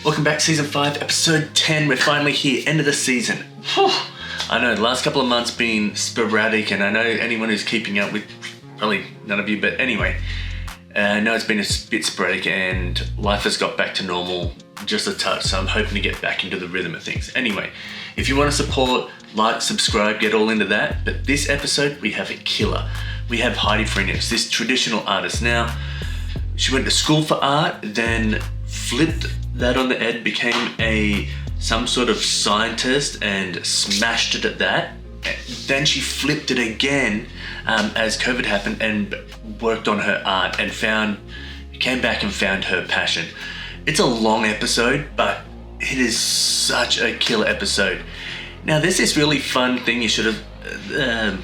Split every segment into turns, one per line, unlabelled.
Welcome back, Season 5, Episode 10. We're finally here, end of the season. Whew. I know, the last couple of months been sporadic, and I know anyone who's keeping up with, probably none of you, but anyway, I know it's been a bit sporadic, and life has got back to normal just a touch, so I'm hoping to get back into the rhythm of things. Anyway, if you want to support, like, subscribe, get all into that, but this episode, we have a killer. We have Heidi Farina, this traditional artist. Now, she went to school for art, then flipped that on the head, became some sort of scientist and smashed it at that. Then she flipped it again as COVID happened and worked on her art and came back and found her passion. It's a long episode, but it is such a killer episode. Now there's this really fun thing you should have,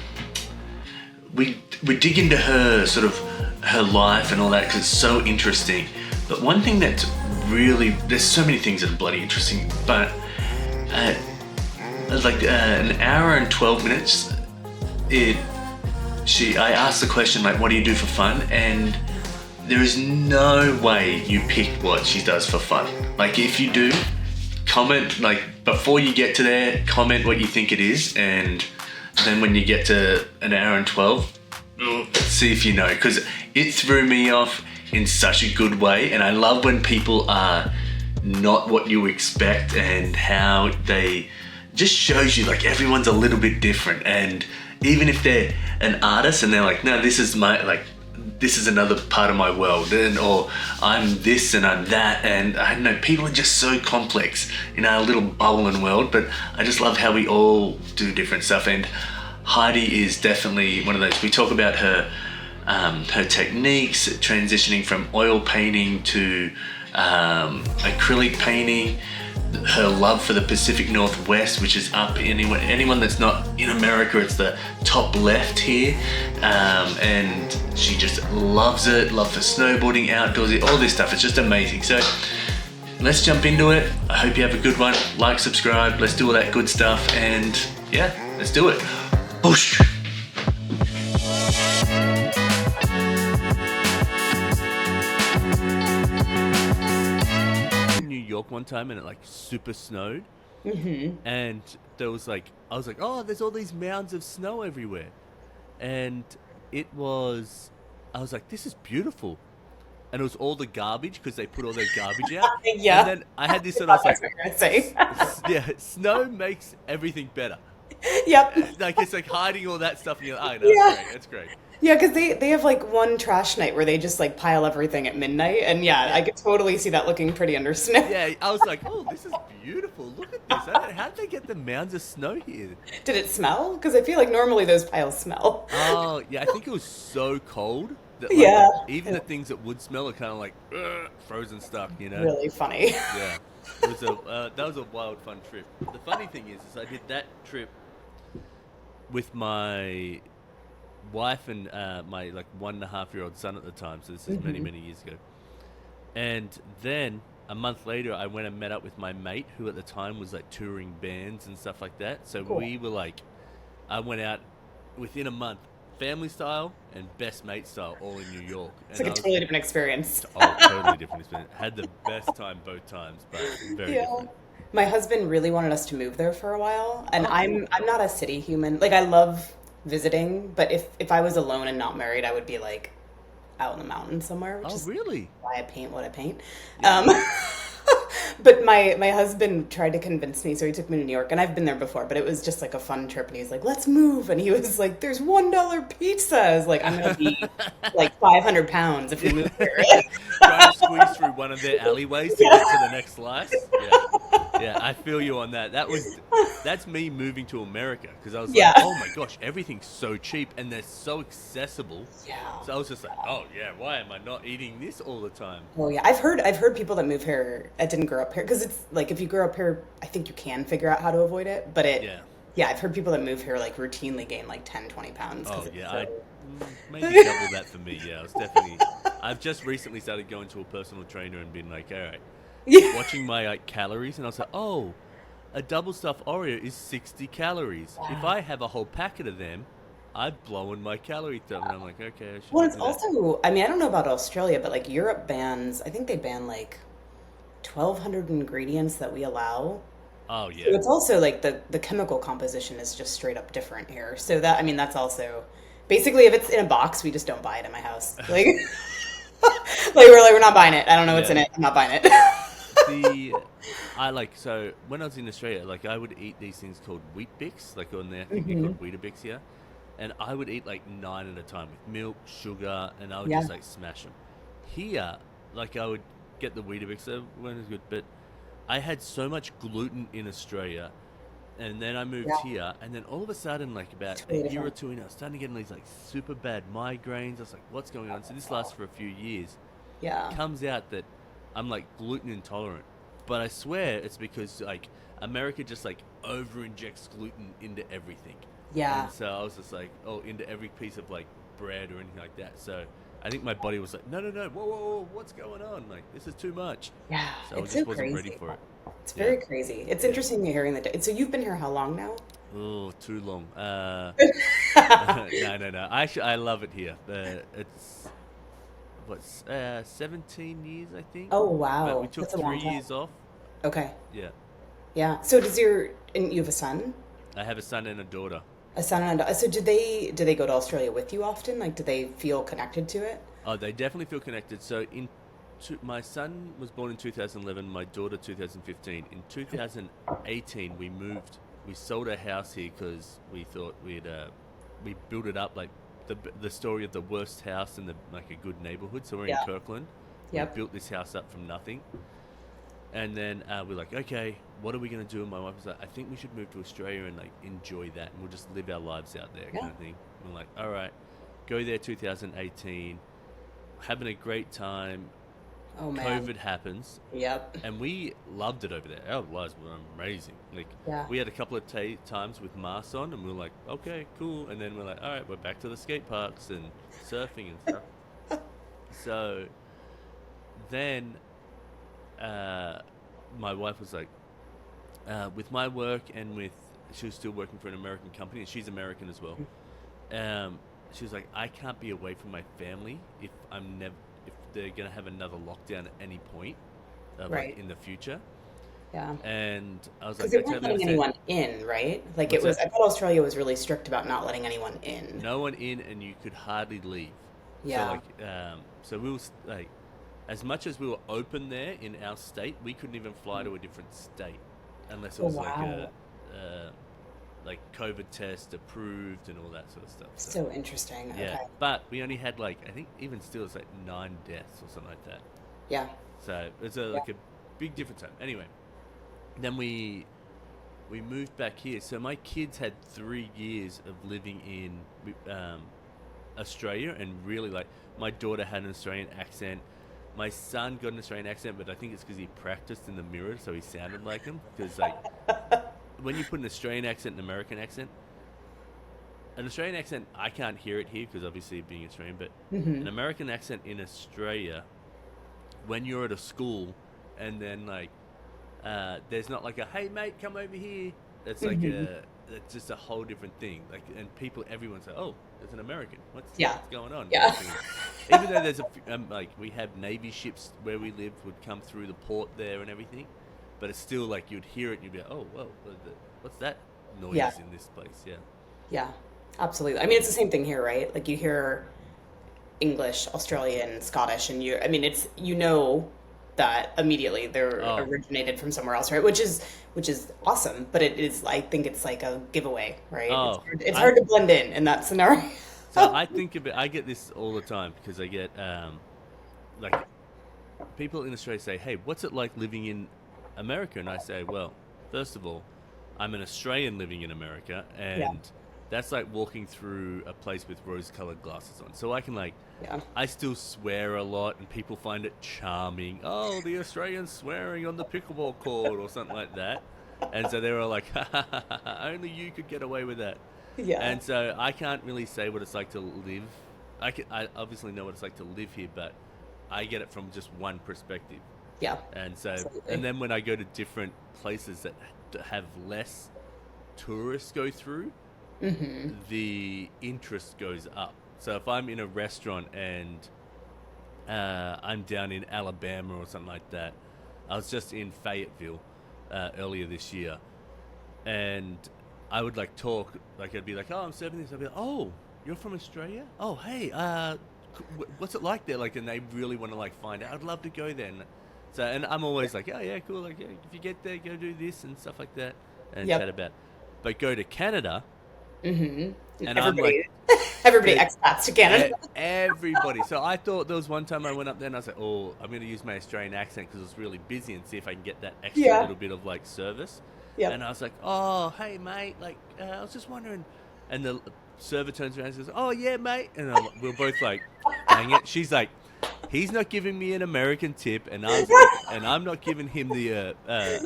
we dig into her sort of her life and all that because it's so interesting. But one thing that's really, there's so many things that are bloody interesting, but like an hour and 12 minutes, I asked the question like, what do you do for fun? And there is no way you picked what she does for fun. Like if you do, comment, like before you get to there, comment what you think it is, and then when you get to an hour and 12, see if you know, because it threw me off in such a good way. And I love when people are not what you expect and how they just shows you like everyone's a little bit different. And even if they're an artist and they're like, no, this is another part of my world, or I'm this and I'm that, and I don't know, people are just so complex in our little bubble and world. But I just love how we all do different stuff, and Heidi is definitely one of those. We talk about her techniques, transitioning from oil painting to acrylic painting, her love for the Pacific Northwest, which is up, anyone that's not in America, it's the top left here, and she just loves it, love for snowboarding, outdoorsy, all this stuff. It's just amazing. So let's jump into it. I hope you have a good one. Like, subscribe, let's do all that good stuff, and yeah, let's do it. Boosh. New York one time and it like super snowed, and there was like, I was like, oh, there's all these mounds of snow everywhere, and I was like, this is beautiful, and it was all the garbage because they put all their garbage out.
Yeah.
And then I had this sort of, I was like,
say.
yeah, snow makes everything better.
Yep.
Like it's like hiding all that stuff, and you're like, oh, no, that's great.
Yeah, because they have like one trash night where they just like pile everything at midnight, and yeah, I could totally see that looking pretty under snow.
Yeah, I was like, oh, this is beautiful. Look at this. How did they get the mounds of snow here?
Did it smell? Because I feel like normally those piles smell.
Oh, yeah, I think it was so cold that like, even the things that would smell are kind of like frozen stuff, you know?
Really funny.
Yeah, it was that was a wild, fun trip. The funny thing is I did that trip with my wife and my like 1.5-year-old son at the time, so this is many years ago. And then a month later I went and met up with my mate, who at the time was like touring bands and stuff like that. So cool. We were like, I went out within a month, family style and best mate style, all in New York.
It's like a totally different experience.
Totally different experience. Had the best time both times, but very different.
My husband really wanted us to move there for a while, and I'm not a city human. Like I love visiting, but if I was alone and not married, I would be like out in the mountains somewhere, which is
really
why I paint what I paint. Yeah. But my husband tried to convince me, so he took me to New York, and I've been there before, but it was just like a fun trip, and he's like, let's move, and he was like, there's $1 pizza. I was like, I'm gonna be like 500 pounds if we move here.
Trying to squeeze through one of their alleyways to get to the next slice. Yeah, I feel you on that. That's me moving to America, because I was like, oh my gosh, everything's so cheap and they're so accessible. Yeah. So I was just like, oh yeah, why am I not eating this all the time?
Oh yeah, I've heard people that move here that didn't grow up here, because it's like if you grow up here, I think you can figure out how to avoid it. But I've heard people that move here like routinely gain like 10-20 pounds.
Oh yeah, maybe double that for me. Yeah, I was definitely. I've just recently started going to a personal trainer and been like, all right. Watching my like calories, and I was like, oh, a double stuffed Oreo is 60 calories. Wow. If I have a whole packet of them, I've blown my calorie thumb. And I'm like, okay, I should.
Well, it's also, I mean, I don't know about Australia, but like Europe bans, I think they ban like 1,200 ingredients that we allow.
Oh
So
yeah.
it's also like the chemical composition is just straight up different here. So that, I mean, that's also basically if it's in a box, we just don't buy it in my house. Like, we're not buying it. I don't know what's
Yeah.
in it. I'm not buying it.
The I like so when I was in Australia, like I would eat these things called wheat bix, like on there, I think they're
Hmm.
called Weetabix here, and I would eat like 9 at a time with milk, sugar, and I would
Yeah.
just like smash them. Here, like I would get the Weetabix, that weren't as good, but I had so much gluten in Australia, and then I moved
Yeah.
here, and then all of a sudden, like about
It's
a
really
year or
different.
two in, I was starting to get these like super bad migraines. I was like, what's going on? So this lasts for a few years.
Yeah.
Comes out that I'm like gluten intolerant, but I swear it's because like America just like over injects gluten into everything,
Yeah.
and so I was just like, oh, into every piece of like bread or anything like that. So I think my body was like, no, no, no, whoa, whoa, whoa, what's going on? Like this is too much.
Yeah.
So I
It's so
just wasn't ready
crazy.
for it.
It's
Yeah,
very crazy. It's
yeah.
interesting hearing that. So you've been here how long now?
Oh, too long. No, no, no. I love it here. It's what's 17 years I think,
Oh,
but we
wow.
took
That's a
three
long time.
years off.
Okay.
Yeah.
Yeah. So does and you have a son?
I have a son and a daughter.
A son and a daughter. So do they go to Australia with you often? Like, do they feel connected to it?
Oh, they definitely feel connected. So my son was born in 2011, my daughter 2015. In 2018, we moved. We sold a house here because we thought we built it up like the story of the worst house in the like a good neighborhood. So we're in
Yeah.
Kirkland. We
Yep.
built this house up from nothing. And then we're like, okay, what are we gonna do? And my wife was like, I think we should move to Australia and like enjoy that, and we'll just live our lives out there,
Yeah.
kind of thing. And we're like, all right, go there. 2018, having a great time.
Oh man.
COVID happens,
Yep.
and we loved it over there. Our lives were amazing. Like
Yeah.
we had a couple of times with masks on, and we were like, okay, cool. And then we're like, all right, we're back to the skate parks and surfing and stuff. So then my wife was like, with my work and with she was still working for an American company, and she's American as well. She was like, I can't be away from my family if they're gonna have another lockdown at any point, like
Right.
in the future.
Yeah.
And I was
Because
like,
they
I
weren't
totally
letting
understand.
anyone in, right? Like it
What's
was,
that?
I thought Australia was really strict about not letting anyone in.
No one in, and you could hardly leave. So
Yeah.
like, so we was like, as much as we were open there in our state, we couldn't even fly to a different state unless it
Oh,
was like
wow.
like COVID test approved and all that sort of stuff. So
So interesting.
yeah,
Okay.
but we only had like I think even still it's like 9 deaths or something like that.
Yeah.
So it's
Yeah.
like a big difference. Anyway, then we moved back here. So my kids had 3 years of living in Australia, and really like my daughter had an Australian accent. My son got an Australian accent, but I think it's because he practiced in the mirror, so he sounded like him. Because like when you put an Australian accent and an American accent, an Australian accent I can't hear it here because obviously being Australian, but
Hmm.
an American accent in Australia when you're at a school and then like there's not like a hey mate come over here. It's like
Hmm.
it's just a whole different thing. Like and people everyone's like oh there's an American.
Yeah.
What's going on?
Yeah.
Even though there's like we have Navy ships where we live would come through the port there and everything, but it's still like you'd hear it and you'd be like oh well what's that noise
Yeah.
in this place? Yeah.
Yeah. Absolutely. I mean, it's the same thing here, right? Like you hear English, Australian, Scottish, and I mean, it's, that immediately they're
Oh,
originated from somewhere else, right? Which is awesome, but it is, I think it's like a giveaway, right?
oh,
It's
I
hard to blend in that scenario.
so I think of it. I get this all the time because I get like people in Australia say, "Hey, what's it like living in America?" And I say, "Well, first of all, I'm an Australian living in America,
Yeah.
and that's like walking through a place with rose-colored glasses on. So I can like,
Yeah.
I still swear a lot, and people find it charming. Oh, the Australian swearing on the pickleball court or something like that." And so they were like, ha, ha, ha, ha, ha, only you could get away with that.
Yeah.
And so I can't really say what it's like to live. I obviously know what it's like to live here, but I get it from just one perspective.
Yeah.
And so,
Absolutely.
and then when I go to different places that have less tourists go through,
Hmm.
the interest goes up. So if I'm in a restaurant and I'm down in Alabama or something like that, I was just in Fayetteville earlier this year, and I would like talk, like I'd be like, "Oh, I'm serving this." I'd be like, "Oh, you're from Australia? Oh, hey, what's it like there?" Like, and they really want to like find out. I'd love to go there. And I'm always like, "Oh yeah, cool. Like, yeah, if you get there, go do this and stuff like that, and chat
Yep.
about." But go to Canada,
And
and I'm like,
everybody, everybody
the,
expats to Canada.
everybody. So I thought there was one time I went up there and I was like, "Oh, I'm going to use my Australian accent because it's really busy and see if I can get that extra
Yeah.
little bit of like service." And
Yep.
I was like, "Oh, hey mate, like I was just wondering." And the server turns around and says, "Oh yeah, mate," and we're both like, "Dang it!" She's like, "He's not giving me an American tip, and I'm not giving him the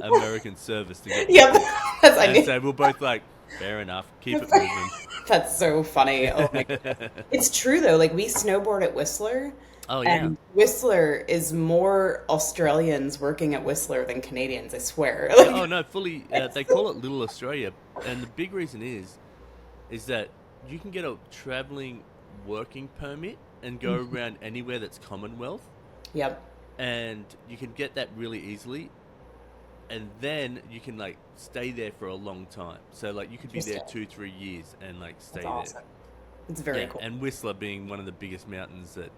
American service to get the
Yep.
tip."
That's I
And
knew.
so we're both like, "Fair enough, keep it moving."
That's so funny. Oh my goodness. It's true though. Like we snowboard at Whistler,
Oh yeah.
and Whistler is more Australians working at Whistler than Canadians. I swear.
Yeah, oh
Like,
no, fully.
it's
They call it Little Australia, and the big reason is that you can get a traveling working permit and go around anywhere that's Commonwealth,
yep.
and you can get that really easily, and then you can like stay there for a long time. So like you could be there
Interesting.
2-3 years and like stay
That's
there.
awesome. It's very
Yeah,
cool.
and Whistler being one of the biggest mountains that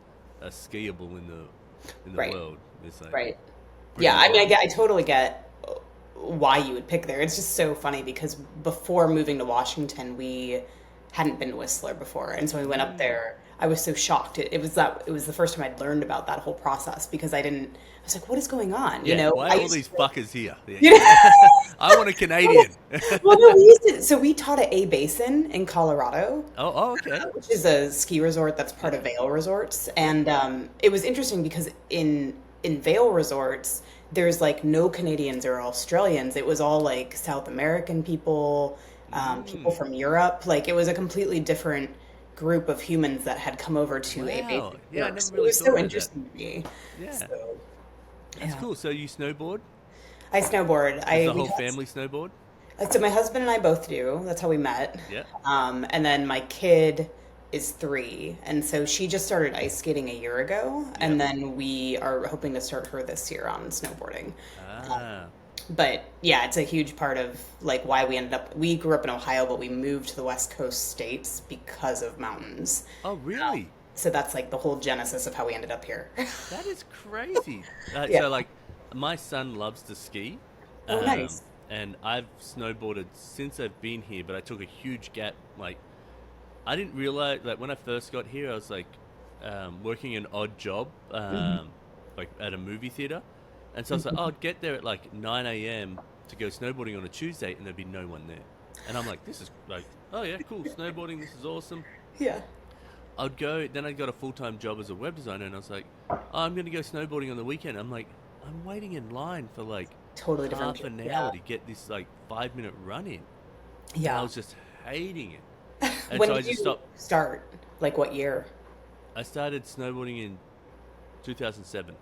are skiable in the
Right.
world, is like
Right.
pretty
Yeah. I mean,
wild.
I totally get why you would pick there. It's just so funny because before moving to Washington, we hadn't been to Whistler before, and so we went up
Mm.
there. I was so shocked. It was the first time I'd learned about that whole process because I didn't. I was like, "What is going on?"
Yeah, why
I
are all
used
these
to,
fuckers here? Yeah.
you know.
I want a Canadian.
Well, no, we used to. So we taught at A Basin in Colorado,
Oh, okay.
which is a ski resort that's part of
Yeah.
Vail Resorts,
Yeah.
and it was interesting because in Vail Resorts, there's like no Canadians or Australians. It was all like South American people, people
Mm.
from Europe. Like it was a completely different group of humans that had come over to A
Wow.
Basin to
Yeah, I
work.
never
So it
really
was
thought
so
about that.
interesting to me.
Yeah.
So
That's
yeah,
cool. So you snowboard?
I snowboard.
Does
I
the
we
whole
taught.
family snowboard?
So my husband and I both do. That's how we met.
Yeah.
And then my kid is 3, and so she just started ice skating a year ago,
Yeah.
and then we are hoping to start her this year on snowboarding.
Ah.
But yeah, it's a huge part of like why we ended up. We grew up in Ohio, but we moved to the West Coast states because of mountains.
Oh, really?
So that's like the whole genesis of how we ended up here.
That is crazy.
Yeah.
So, like, my son loves to ski,
Oh,
um,
nice.
and I've snowboarded since I've been here, but I took a huge gap. Like, I didn't realize, like, when I first got here, I was like working an odd job,
Hmm.
like at a movie theater. And so I was like, oh, I'd get there at like 9 a.m. to go snowboarding on a Tuesday, and there'd be no one there. And I'm like, this is like, oh yeah, cool, snowboarding, this is awesome.
Yeah.
I'd go, then I got a full-time job as a web designer, and I was like, oh, I'm going to go snowboarding on the weekend. I'm like, I'm waiting in line for like
Totally different.
half an hour
Yeah.
to get this like 5-minute run in. And I
Yeah.
was just hating it. And
When
so I
did
just
you
stopped.
start? Like what year?
I started snowboarding in 2007.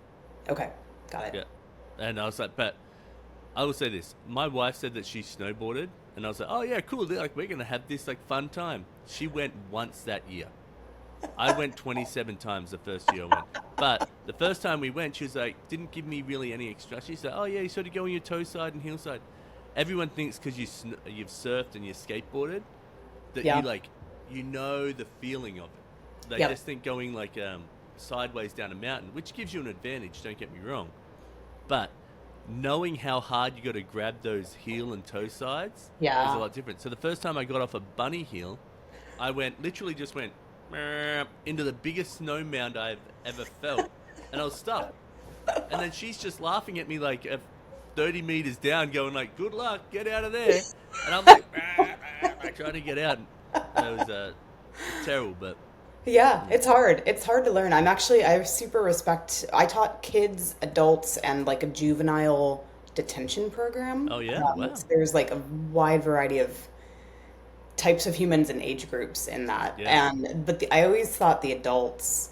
Okay. Got it.
Yeah. And I was like, but I will say this. My wife said that she snowboarded, and I was like, oh yeah, cool. Like, we're going to have this like fun time. She went once that year. I went 27 times the first year I went. But the first time we went, she was like, didn't give me really any instructions. She said, oh yeah, you sort of go on your toe side and heel side. Everyone thinks because you've surfed and you skateboarded that
Yeah.
you like, you know the feeling of it. They
Yep.
just think going like sideways down a mountain, which gives you an advantage, don't get me wrong. But knowing how hard you got to grab those heel and toe sides is a
Yeah.
lot different. So the first time I got off a bunny heel, I literally just went into the biggest snow mound I've ever felt, and I was stuck. And then she's just laughing at me like 30 meters down, going like, "Good luck, get out of there." And I'm like, trying to get out. It was terrible, but
Yeah,
yeah.
it's hard. It's hard to learn. I super respect. I taught kids, adults, and like a juvenile detention program.
Oh yeah,
So
wow,
there's like a wide variety of types of humans and age groups in that.
yeah.
I always thought the adults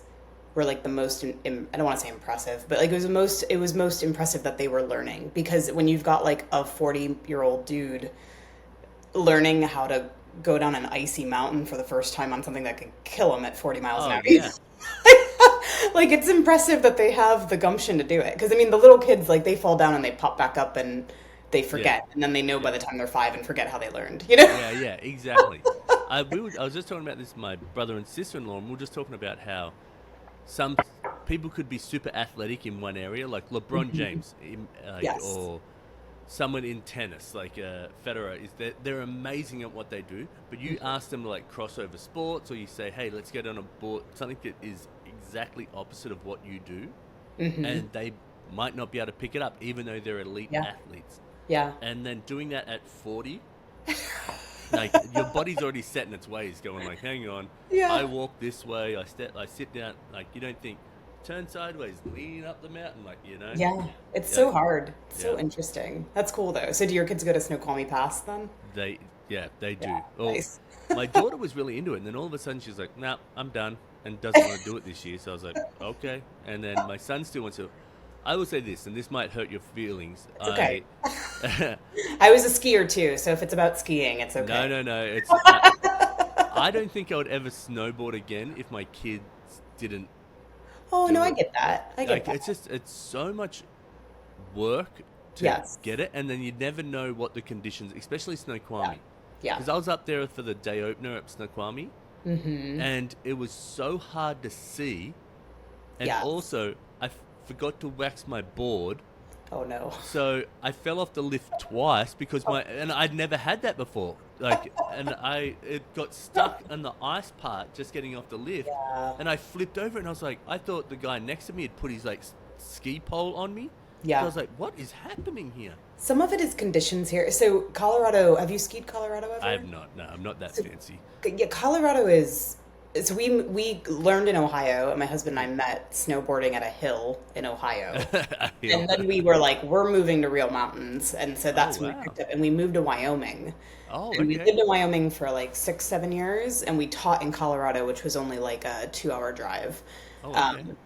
were like the most. I don't want to say impressive, but like it was most impressive that they were learning because when you've got like a 40-year-old dude learning how to go down an icy mountain for the first time on something that could kill him at 40 miles an
Oh
hour.
yeah.
Like, it's impressive that they have the gumption to do it. Because, I mean, the little kids, like, they fall down and they pop back up and they
Yeah,
forget. And then they know by
yeah,
the time they're 5 and forget how they learned, you know?
yeah, exactly. I was just talking about this with my brother and sister-in-law, and we were just talking about how some people could be super athletic in one area, like LeBron James,
Yes.
or someone in tennis, like Federer, is that they're amazing at what they do. But you ask them to like cross over sports, or you say, "Hey, let's get on a board," something that is exactly opposite of what you do, and they might not be able to pick it up, even though they're elite
Yeah.
athletes.
Yeah.
And then doing that at 40, like your body's already set in its ways, going like, "Hang on, I
Yeah.
walk this way, I sit down." Like you don't think, turn sideways, lean up the mountain, like
Yeah. It's
yeah,
so hard. It's so
yeah.
interesting. That's cool, though. So, do your kids go to Snoqualmie Pass then?
They, yeah, they
Yeah.
do. Well,
Nice.
my daughter was really into it, and then all of a sudden she's like, "Nah, I'm done," and doesn't want to do it this year. So I was like, "Okay." And then my son still wants to. I will say this, and this might hurt your feelings.
It's okay.
I,
I was a skier too, so if it's about skiing, it's okay.
no. I don't think I would ever snowboard again if my kids didn't
Oh, no,
do
I
it.
get that. I get
Like
that.
it's so much work to
Yes.
get it, and then you never know what the conditions, especially
Yeah.
Snoqualmie.
Yeah.
Because I was up there for the day opener at Snoqualmie, and it was so hard to see, and
Yes.
also I forgot to wax my board,
Oh, no.
so I fell off the lift twice because and I'd never had that before. Like, and it got stuck on the ice part just getting off the lift,
Yeah.
and I flipped over and I was like, I thought the guy next to me had put his like ski pole on me. So I
Yeah.
was like, what is happening here?
Some of it is conditions here. So, Colorado, have you skied Colorado
I
ever?
have not. No, I'm not that
So,
fancy.
yeah, Colorado is. So we learned in Ohio, and my husband and I met snowboarding at a hill in Ohio.
Yeah.
And then we were like, we're moving to real mountains. And so
Oh
that's when we
wow.
picked up, and we moved to Wyoming.
Oh
And we
okay.
lived in Wyoming for like 6, 7 years, and we taught in Colorado, which was only like a 2 hour drive.
Oh okay.
Um,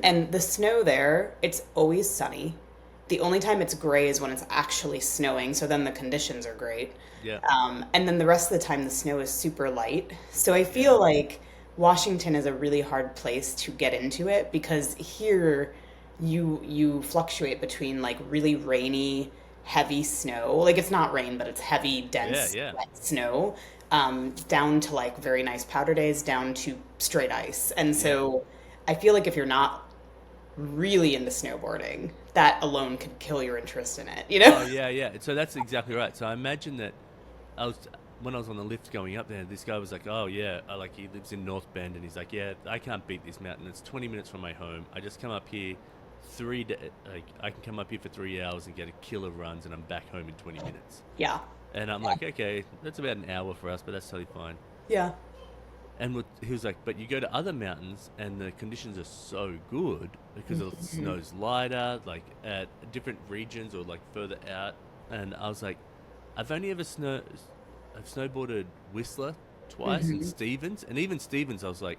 and the snow there, it's always sunny. The only time it's gray is when it's actually snowing, so then the conditions are great.
Yeah.
And then the rest of the time, the snow is super light. So I
Yeah.
feel like Washington is a really hard place to get into it because here you fluctuate between like really rainy, heavy snow. Like it's not rain, but it's heavy,
Yeah.
dense,
Yeah.
wet snow, down to like very nice powder days, down to straight ice. And
Yeah.
so I feel like if you're not really into snowboarding, that alone could kill your interest in it, you
Oh
know?
yeah. Yeah. So that's exactly right. So I imagine that I was when I was on the lift going up there. This guy was like, "Oh yeah, like he lives in North Bend," and he's like, "Yeah, I can't beat this mountain. It's 20 minutes from my home. I just come up here, like I can come up here for 3 hours and get a killer runs, and I'm back home in 20 minutes."
Yeah.
And I'm like, "Okay, that's about an hour for us, but that's totally fine."
Yeah.
And he was like, "But you go to other mountains, and the conditions are so good because the snow's lighter, like at different regions or like further out." And I was like, "I've only ever I've snowboarded Whistler twice and Stevens, and even Stevens, I was like,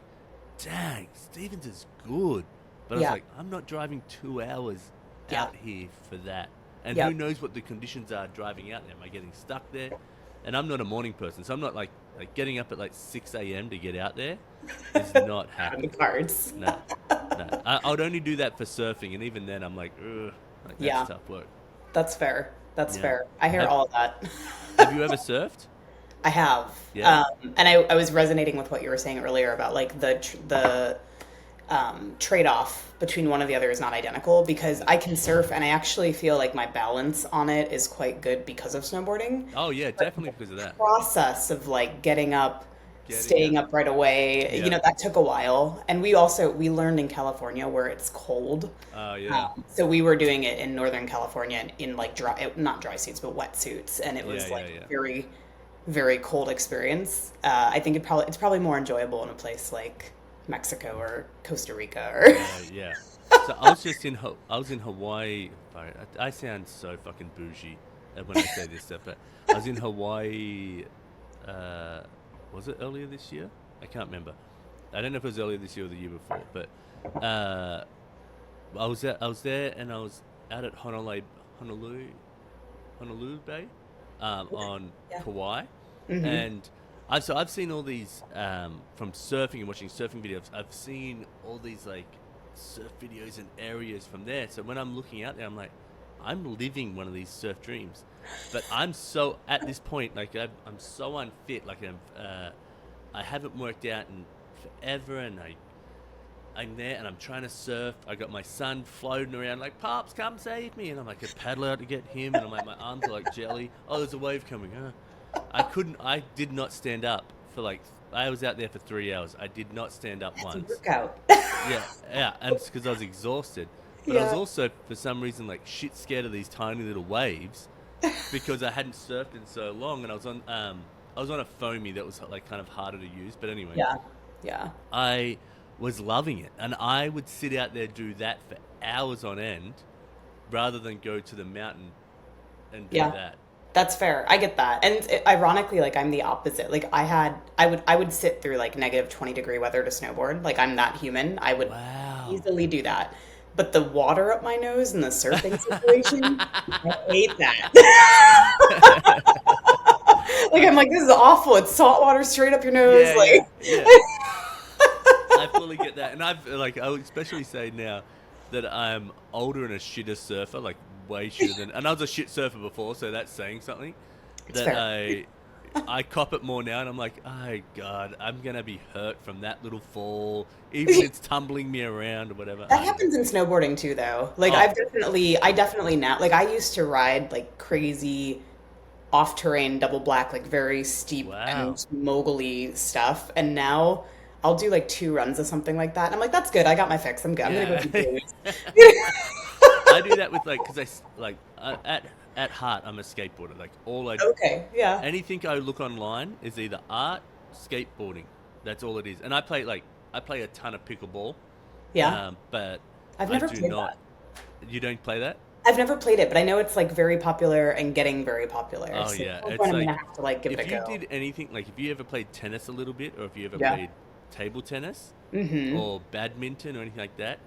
dang, Stevens is good." But I was
Yeah.
like, I'm not driving 2 hours
Yeah.
out here for that. And who
Yep.
knows what the conditions are driving out there? Am I getting stuck there? And I'm not a morning person, so I'm not like getting up at like 6 a.m. to get out there is not
On the
happening.
cards.
No, no. I would only do that for surfing, and even then, I'm like, ugh, like that's
Yeah.
tough work.
That's fair. That's
Yeah.
fair. I hear
Have,
all of that.
have you ever surfed?
I have.
Yeah.
And I was resonating with what you were saying earlier about like the trade-off between one or the other is not identical because I can surf and I actually feel like my balance on it is quite good because of snowboarding.
Oh yeah, definitely because of that.
Process of like getting up,
Getting
staying
up.
up right away,
Yeah.
that took a while. And we learned in California where it's cold.
Oh yeah.
So we were doing it in Northern California in like not dry suits, but wet suits. And it
Yeah,
was
yeah,
like
yeah.
very, very cold experience. I think it's probably more enjoyable in a place like Mexico or Costa Rica or
Yeah. So I was just I was in Hawaii. Sorry, I sound so fucking bougie when I say this stuff, but I was in Hawaii. Was it earlier this year? I can't remember. I don't know if it was earlier this year or the year before, but I was there, and I was out at Honolulu Bay, on
yeah.
Kauai,
Hmm.
and
I've seen all these from surfing and watching surfing videos. I've seen all these like surf videos and areas from there. So when I'm looking out there, I'm like, I'm living one of these surf dreams. But I'm so at this point, like I'm so unfit. Like I haven't worked out in forever, and I'm there and I'm trying to surf. I got my son floating around like, Pops, come save me. And I'm like, I paddle out to get him. And I'm like, my arms are like jelly. Oh, there's a wave coming. I did not stand up for like, I was out there for 3 hours. I did not stand up
That's
once.
a workout.
Yeah. And it's because I was exhausted. But I was also, for some reason, like shit scared of these tiny little waves because I hadn't surfed in so long. And I was on a foamy that was like kind of harder to use. But anyway.
Yeah.
I was loving it, and I would sit out there do that for hours on end rather than go to the mountain and do that.
That's fair. I get that. And ironically, like I'm the opposite. Like I would sit through like negative 20-degree weather to snowboard. Like I'm that human. I would easily do that. But the water up my nose and the surfing situation, I hate that. Like I'm like, this is awful. It's salt water straight up your nose.
Yeah. I fully get that, and I would especially say now that I'm older and a shitter surfer, like way shitter than, and I was a shit surfer before, so that's saying something.
It's
that
fair.
I cop it more now, and I'm like, oh god, I'm gonna be hurt from that little fall, even if it's tumbling me around or whatever.
That happens in snowboarding too, though. Like I definitely now, like I used to ride like crazy off-terrain double black, like very steep and mogul-y stuff, and now I'll do like 2 runs of something like that, and I'm like, that's good. I got my fix. I'm good. I'm gonna go keep doing it.
I do that with like, because at heart I'm a skateboarder. Like anything I look online is either art, skateboarding. That's all it is. And I play a ton of pickleball.
Yeah.
But
I've never played that.
You don't play that?
I've never played it, but I know it's like very popular and getting very popular.
Oh
so
yeah,
I'm gonna have to like give it a go.
If you did anything, like if you ever played tennis a little bit, or if you ever played table tennis or badminton or anything like that,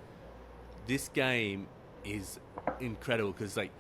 this game is incredible because like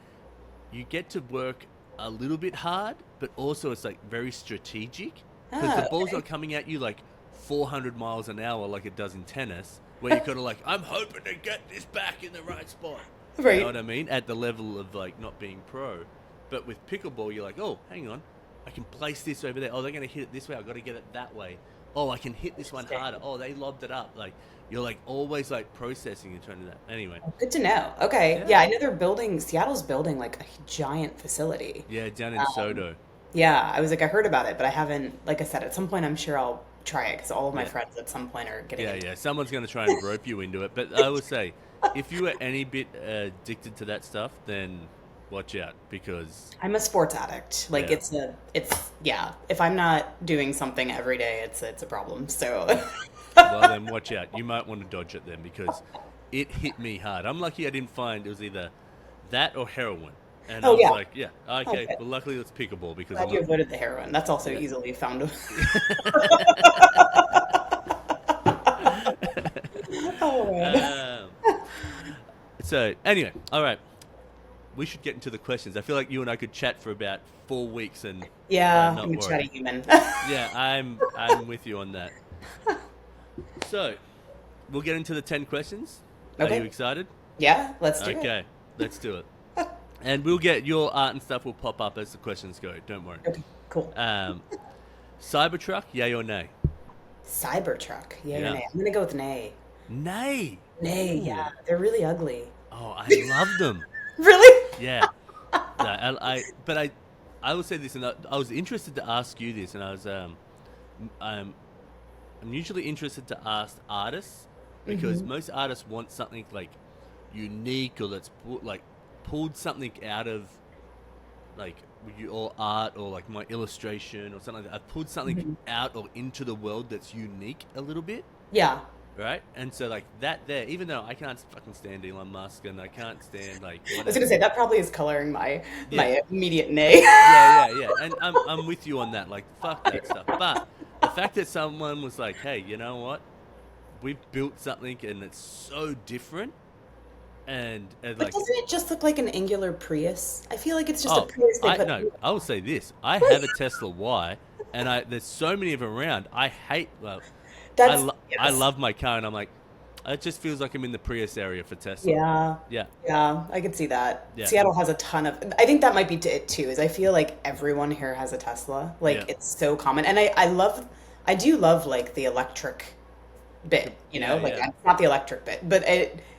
you get to work a little bit hard, but also it's like very strategic because the ball's not coming at you like 400 miles an hour like it does in tennis, where you kind of like, I'm hoping to get this back in the right spot.
Right.
You know what I mean? At the level of like not being pro. But with pickleball, you're like, oh, hang on, I can place this over there. Oh, they're going to hit it this way. I've got to get it that way. Oh, I can hit this one harder. Oh, they lobbed it up. Like, you're like always like processing and trying to do that. Anyway.
Good to know. Okay. Yeah, I know Seattle's building like a giant facility.
Yeah, down in Sodo.
Yeah, I was like, I heard about it, but I haven't, like I said, at some point I'm sure I'll try it because all of my friends at some point are getting it.
Yeah, someone's going to try and rope you into it. But I would say, if you were any bit addicted to that stuff, then watch out because
I'm a sports addict. Like it's if I'm not doing something every day, it's a problem. So
well then watch out. You might want to dodge it then because it hit me hard. I'm lucky I didn't find it was either that or heroin. And I was like, okay. Well luckily it's pickleball because
glad you avoided the heroin. That's also easily found. Oh man.
So anyway, all right. We should get into the questions. I feel like you and I could chat for about 4 weeks and not
I'm a
worry.
chatty human.
Yeah, I'm with you on that. So, we'll get into the 10 questions.
Okay.
Are you excited?
Yeah, let's do it.
Okay, let's do it. And we'll get your art and stuff will pop up as the questions go. Don't worry.
Okay, cool.
Cybertruck, yay or nay?
Cybertruck, yay or nay? I'm gonna go with nay.
Nay.
Nay, yeah, they're really ugly.
Oh, I love them.
Really?
Yeah. No, I will say this, and I was interested to ask you this, and I was I'm usually interested to ask artists because most artists want something like unique or that's pulled something out of like your art or like my illustration or something like that. I've pulled something out or into the world that's unique a little bit.
Yeah.
Right? And so like that there, even though I can't fucking stand Elon Musk and I can't stand like
I was gonna say that probably is coloring my immediate nay.
Yeah. And I'm with you on that. Like fuck that stuff. But the fact that someone was like, hey, you know what? We've built something and it's so different. And
but
like,
doesn't it just look like an angular Prius? I feel like it's just a Prius.
I will say this. I have a Tesla Y, and there's so many of them around. I hate. Well,
That's
I
yes.
love my car, and I'm like, it just feels like I'm in the Prius area for Tesla.
Yeah.
Yeah,
Yeah, I could see that.
yeah,
Seattle has a ton of, I think that might be it too, is I feel like everyone here has a Tesla.
yeah,
Like it's so common. And I do love like the electric bit,
yeah,
like
yeah,
not the electric bit, but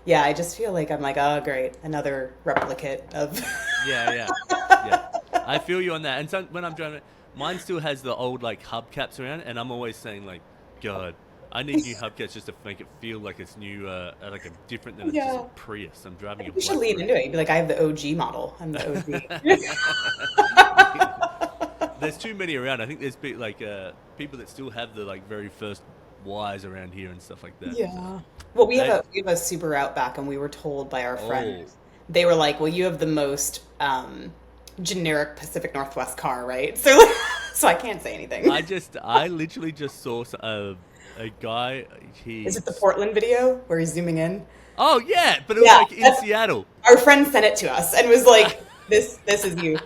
yeah, I just feel like I'm like, oh, great, another replicate of,
yeah, yeah, yeah. I feel you on that. And so when I'm driving, mine still has the old like hubcaps around, and I'm always saying like, God, I need new hubcaps just to make it feel like it's new, like a different than it's just a
yeah.
Prius. I'm driving a
You should
black
lean
Prius.
into it. You'd be like, I have the OG model. I'm the OG.
There's too many around. I think there's like people that still have the like very first Ys around here and stuff like that. So
Yeah. Well, we have
they,
a Subaru Outback, and we were told by our
oh,
friends, they were like, "Well, you have the most generic Pacific Northwest car, right?" So, so I can't say anything.
I literally just saw a guy.
Is it the
He's
Portland video where he's zooming in?
oh yeah, but it was
Yeah,
like in Seattle.
our friend sent it to us and was like, "This is you."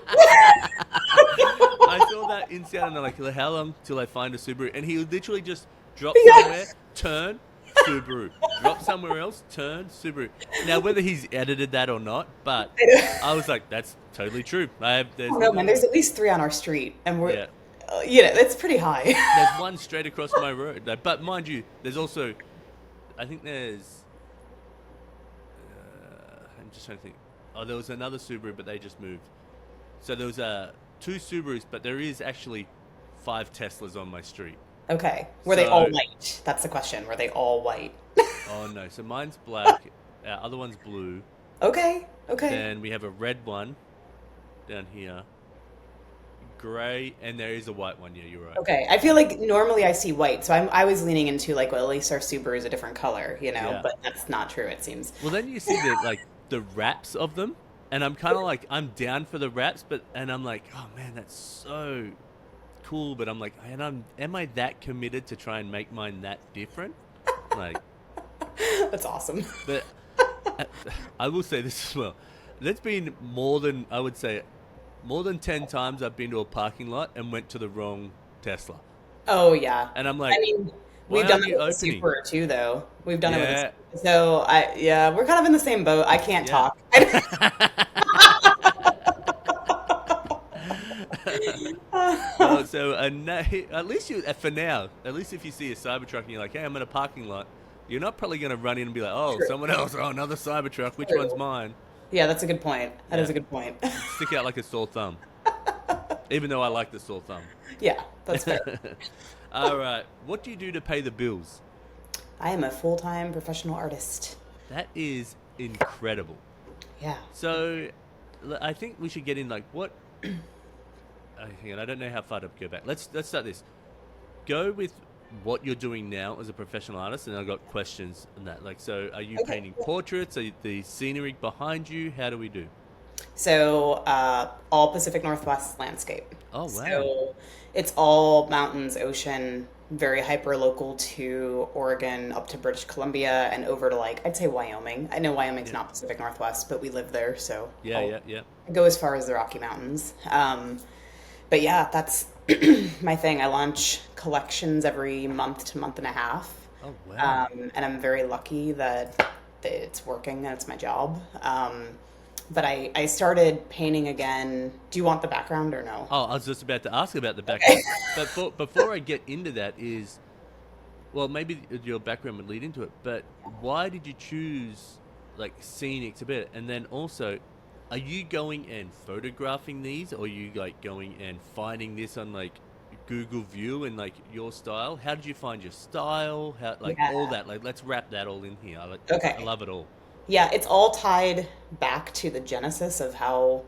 I saw that in Seattle, and I'm like, how long till I find a Subaru? And he would literally just drop
Yeah.
somewhere, turn, Subaru. Drop somewhere else, turn, Subaru. Now, whether he's edited that or not, but I was like, that's totally true. There's
No, man, there's at least 3 on our street, and we're,
yeah,
it's pretty high.
there's one straight across my road. But mind you, there's also, I think there's, I'm just trying to think. Oh, there was another Subaru, but they just moved. So there was 2 Subarus, but there is actually 5 Teslas on my street.
Okay, were they all
So,
white? That's the question. Were they all white?
oh no, so mine's black, other one's blue.
Okay, okay.
Then we have a red one down here, grey, and there is a white one. Yeah, you're right.
Okay, I feel like normally I see white, so I was leaning into like, well, at least our Subaru is a different color,
Yeah.
but that's not true, it seems.
Well, then you see the wraps of them, and I'm kind of like I'm down for the wraps, and I'm like, oh man, that's so cool. But I'm like, am I that committed to try and make mine that different? Like,
That's awesome.
but I will say this as well. There's been I would say, more than 10 times I've been to a parking lot and went to the wrong Tesla.
Oh yeah.
And I'm like,
I mean,
why
we've done
aren't
it
you
with the
opening?
Subaru too, though. We've done it
Yeah.
with the, so we're kind of in the same boat. I can't
Yeah.
talk.
Well, so at least for now, at least if you see a Cybertruck and you're like, hey, I'm in a parking lot, you're not probably going to run in and be like, oh,
True.
someone else, oh, another Cybertruck, which
True.
one's mine?
Yeah, that's a good point. That is
Yeah.
a good point.
Stick out like a sore thumb. Even though I like the sore thumb.
Yeah, that's fair.
All right. What do you do to pay the bills?
I am a full-time professional artist.
That is incredible.
Yeah.
So, I think we should get in like what. Hang on, I don't know how far to go back. Let's start this. Go with what you're doing now as a professional artist, and I've got questions on that. Like, so are you
Okay.
painting portraits? Are the scenery behind you? How do we do?
So, all Pacific Northwest landscape.
Oh wow.
So, it's all mountains, ocean, very hyper local to Oregon, up to British Columbia, and over to like, I'd say Wyoming. I know Wyoming's not Pacific Northwest, but we live there, so
Yeah.
I go as far as the Rocky Mountains. But yeah, that's my thing. I launch collections every month to month and a half.
Oh wow.
And I'm very lucky that it's working and it's my job. But I started painting again. Do you want the background or no?
Oh, I was just about to ask about the background. But before I get into that well, maybe your background would lead into it, but why did you choose like scenic to bit? And then also, are you going and photographing these, or are you like going and finding this on like Google View and like your style? How did you find your style? How all that? Like, let's wrap that all in here.
Okay.
I love it all.
Yeah, it's all tied back to the genesis of how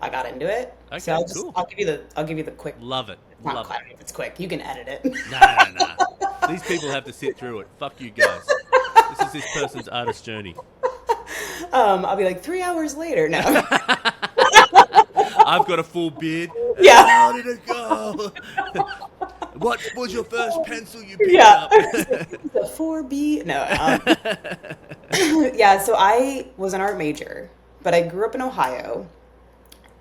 I got into it.
Okay,
So
cool.
I'll give you the quick.
Love it.
It's not
Love
quite,
it.
if it's quick. You can edit it.
Nah. These people have to sit through it. Fuck you guys. This is this person's artist journey.
I'll be like 3 hours later. No.
I've got a full beard.
Yeah.
How did it go? What was your first pencil you picked
Yeah.
up?
The 4B. No. Yeah. So I was an art major, but I grew up in Ohio.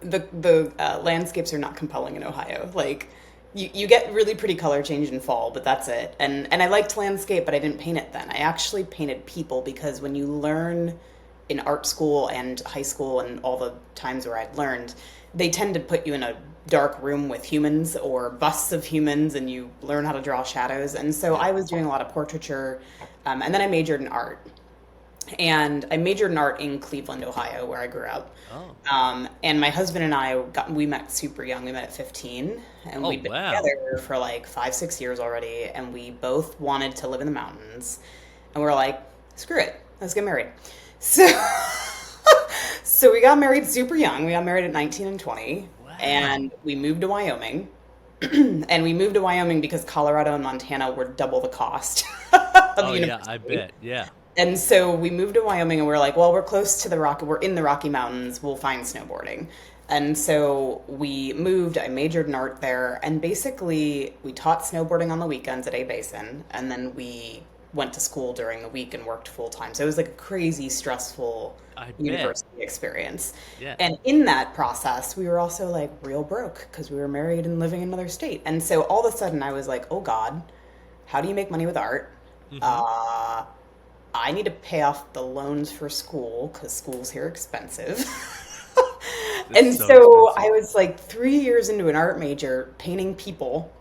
The landscapes are not compelling in Ohio. Like, You get really pretty color change in fall, but that's it. And I liked landscape, but I didn't paint it then. I actually painted people because when you learn in art school and high school and all the times where I'd learned, they tend to put you in a dark room with humans or busts of humans and you learn how to draw shadows. And so I was doing a lot of portraiture, and then I majored in art. And I majored in art in Cleveland, Ohio, where I grew up.
Oh.
And my husband and we met super young. We met at 15, and
Oh,
we'd been
wow.
together for like 5, 6 years already. And we both wanted to live in the mountains, and we were like, "Screw it, let's get married." So, so we got married super young. We got married at 19 and 20,
Wow.
and we moved to Wyoming. And we moved to Wyoming because Colorado and Montana were double the cost of
Oh, yeah,
university.
I bet. Yeah.
And so we moved to Wyoming and we are like, well, we're close to we're in the Rocky Mountains, we'll find snowboarding. And so we moved, I majored in art there, and basically we taught snowboarding on the weekends at A Basin, and then we went to school during the week and worked full time. So it was like a crazy stressful
I bet.
university experience.
Yeah.
And in that process, we were also like real broke because we were married and living in another state. And so all of a sudden I was like, oh God, how do you make money with art? I need to pay off the loans for school because school's here expensive. And
so
so
expensive.
I was like 3 years into an art major painting people.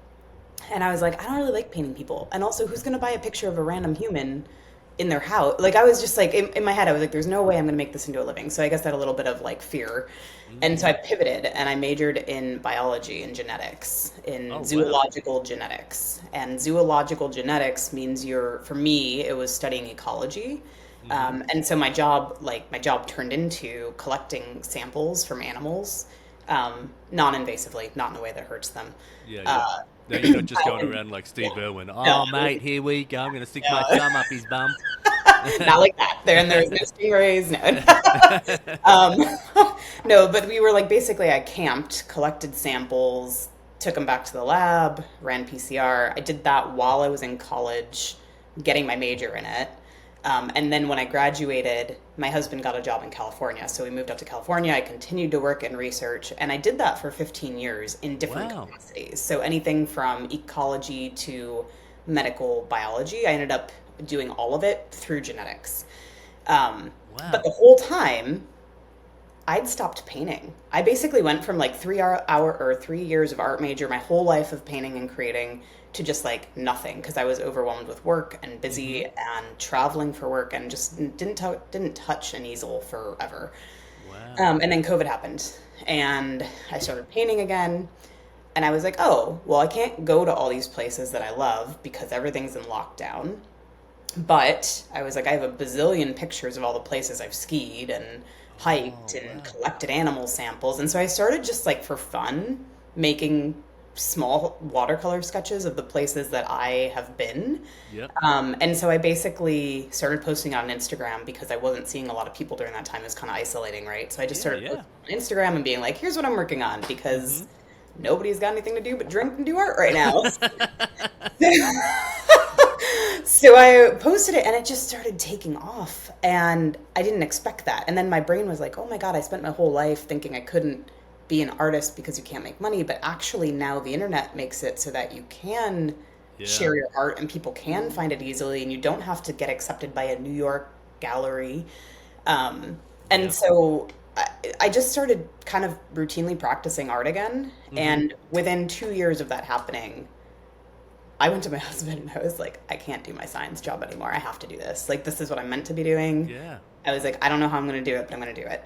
And I was like, I don't really like painting people. And also, who's going to buy a picture of a random human in their house? Like, I was just like, in my head, I was like, there's no way I'm going to make this into a living. So I guess I had a little bit of like fear. And so I pivoted and I majored in biology and genetics, in
Oh, wow.
zoological genetics. And zoological genetics means for me, it was studying ecology. And so my job turned into collecting samples from animals, non-invasively, not in a way that hurts them.
Yeah, yeah. No, you're not just going around like Steve Irwin. Oh,
No.
mate, here we go. I'm going to stick my thumb up his bum.
Not like that. There's no stingrays. No. No, but we were like, basically I camped, collected samples, took them back to the lab, ran PCR. I did that while I was in college, getting my major in it. And then when I graduated, my husband got a job in California. So we moved out to California. I continued to work in research, and I did that for 15 years in different
Wow.
capacities. So anything from ecology to medical biology, I ended up doing all of it through genetics.
Wow.
But the whole time, I'd stopped painting. I basically went from like 3 years of art major, my whole life of painting and creating, to just like nothing because I was overwhelmed with work and busy and traveling for work and just didn't touch an easel forever.
Wow.
And then COVID happened and I started painting again. And I was like, oh, well, I can't go to all these places that I love because everything's in lockdown. But I was like, I have a bazillion pictures of all the places I've skied and hiked and collected animal samples. And so I started just like for fun making small watercolor sketches of the places that I have been.
Yep.
And so I basically started posting on Instagram because I wasn't seeing a lot of people during that time. It was kind of isolating, right? So I just started posting on Instagram and being like, here's what I'm working on because nobody's got anything to do but drink and do art right now. So I posted it and it just started taking off and I didn't expect that. And then my brain was like, oh my God, I spent my whole life thinking I couldn't be an artist because you can't make money. But actually now the internet makes it so that you can share your art and people can find it easily and you don't have to get accepted by a New York gallery. So I just started kind of routinely practicing art again. And within 2 years of that happening, I went to my husband and I was like, I can't do my science job anymore. I have to do this. Like, this is what I'm meant to be doing.
Yeah.
I was like, I don't know how I'm going to do it, but I'm going to do it.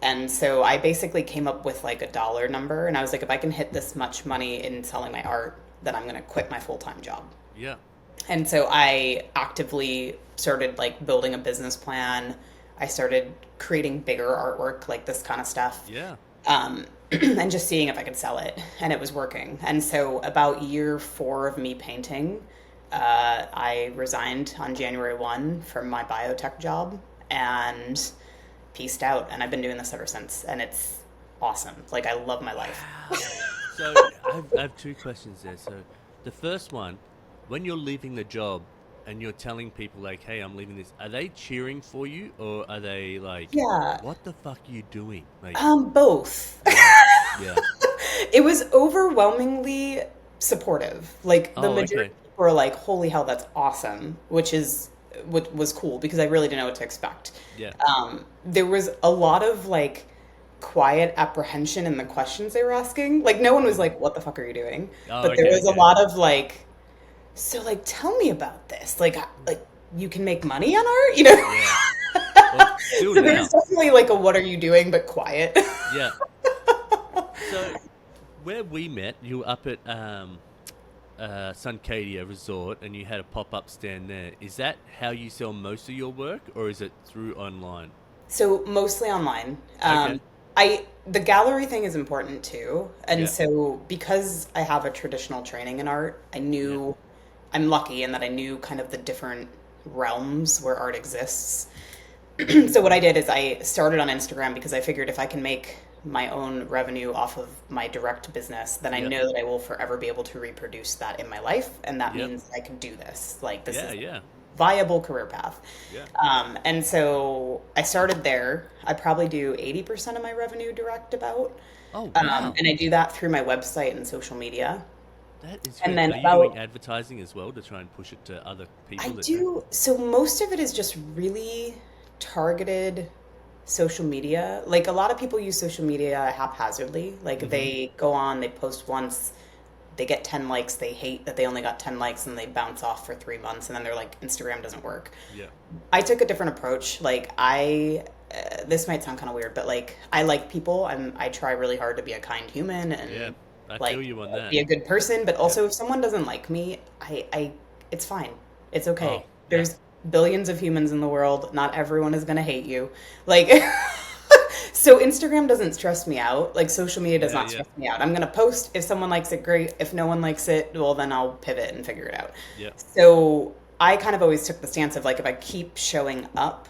And so I basically came up with like a dollar number. And I was like, if I can hit this much money in selling my art, then I'm going to quit my full-time job.
Yeah.
And so I actively started like building a business plan. I started creating bigger artwork, like this kind of stuff.
Yeah.
And just seeing if I could sell it, and it was working. And so about year 4 of me painting, I resigned on January 1 from my biotech job and peaced out. And I've been doing this ever since, and it's awesome. Like, I love my life.
So I have 2 questions there. So the first one, when you're leaving the job and you're telling people like, hey, I'm leaving this, are they cheering for you or are they like,
Yeah.
what the fuck are you doing? Like,
Both.
yeah.
It was overwhelmingly supportive. Like the
Oh,
majority
okay.
of people are like, "Holy hell, that's awesome," which is what was cool because I really didn't know what to expect.
Yeah.
There was a lot of like quiet apprehension in the questions they were asking. Like no one was like, "What the fuck are you doing?"
Oh,
But there
okay,
was a
okay.
lot of like, "So like, tell me about this. Like you can make money on art, you know?"
Yeah. Well, still
So there's
now.
definitely like a "What are you doing?" but quiet.
Yeah. So where we met, you were up at Suncadia Resort, and you had a pop-up stand there. Is that how you sell most of your work, or is it through online?
So mostly online.
Okay.
The gallery thing is important too. And
Yeah.
so because I have a traditional training in art, I
Yeah.
knew I'm lucky in that I knew kind of the different realms where art exists. So what I did is I started on Instagram because I figured if I can make my own revenue off of my direct business, then I
Yep.
know that I will forever be able to reproduce that in my life, and that
Yep.
means I can do this. Like this
Yeah.
is a
Yeah.
viable career path.
Yeah.
And so I started there. I probably do 80% of my revenue direct about.
Oh, wow.
And I do that through my website and social media.
That is
And
great.
then
Are you doing
about
advertising as well to try and push it to other
I
people that don't?
do, so most of it is just really targeted social media. Like a lot of people use social media haphazardly. Like
Mm-hmm.
they go on, they post once, they get 10 likes, they hate that they only got 10 likes and they bounce off for 3 months and then they're like, Instagram doesn't work.
Yeah.
I took a different approach. This might sound kind of weird, but like, I like people. I try really hard to be a kind human
Yeah.
and
I feel
like
you on that.
be a good person. But
Yeah.
also, if someone doesn't like me, it's fine. It's
Oh,
okay.
yeah.
There's billions of humans in the world. Not everyone is going to hate you. Like, so Instagram doesn't stress me out. Like social media does
Yeah.
not
Yeah.
stress me out. I'm going to post. If someone likes it, great. If no one likes it, well, then I'll pivot and figure it out.
Yeah.
So I kind of always took the stance of like, if I keep showing up,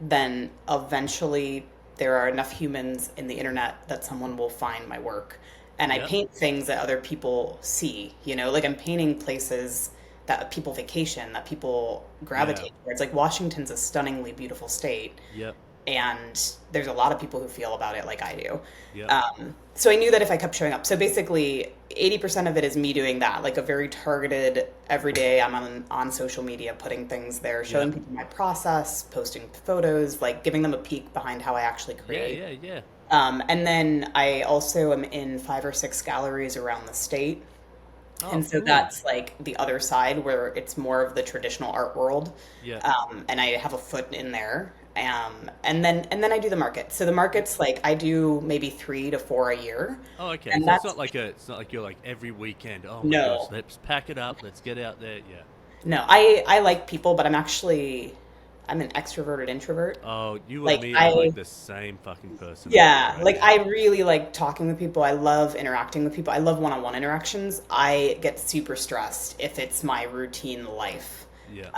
then eventually there are enough humans in the internet that someone will find my work. And I
Yeah.
paint things that other people see, you know, like I'm painting places that people vacation, that people
Yeah.
gravitate towards. Like Washington's a stunningly beautiful state,
Yep.
and there's a lot of people who feel about it like I do.
Yep.
So I knew that if I kept showing up, so basically 80% of it is me doing that, like a very targeted every day. I'm on social media, putting things there, showing
Yep.
people my process, posting photos, like giving them a peek behind how I actually
Yeah.
create.
Yeah. Yeah.
And then I also am in 5 or 6 galleries around the state.
Oh,
And so
cool.
that's like the other side where it's more of the traditional art world.
Yeah.
And I have a foot in there. And then I do the market. So the market's like I do maybe 3 to 4 a year.
Oh, okay.
And
So
that's
it's not like you're like every weekend. Oh my gosh,
no,
let's pack it up. Let's get out there. Yeah.
no. I like people, but I'm an extroverted introvert.
Oh, you and
Like
me are
I
like the same fucking personality,
Yeah,
right?
like
Yeah.
I really like talking with people. I love interacting with people. I love one-on-one interactions. I get super stressed if it's my routine life.
Yeah.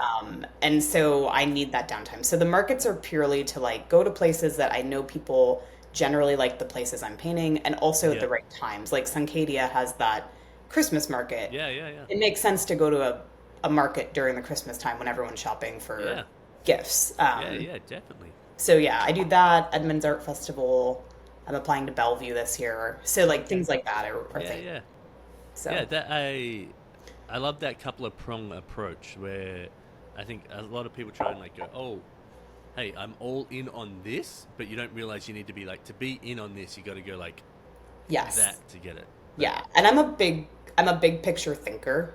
And so I need that downtime. So the markets are purely to like go to places that I know people generally like the places I'm painting and also at
Yeah.
the right times. Like Suncadia has that Christmas market.
Yeah. Yeah. Yeah.
It makes sense to go to a market during the Christmas time when everyone's shopping for
Yeah.
gifts.
Yeah. Yeah. Definitely.
So yeah, I do that. Edmonds Art Festival. I'm applying to Bellevue this year. So like
Okay.
things like that are
Yeah.
things.
Yeah. Yeah.
So
I love that couple of prong approach where I think a lot of people try and like go, oh, hey, I'm all in on this, but you don't realize you need to be like to be in on this. You got to go like
yes.
that to get it. But
Yeah. And I'm a big picture thinker.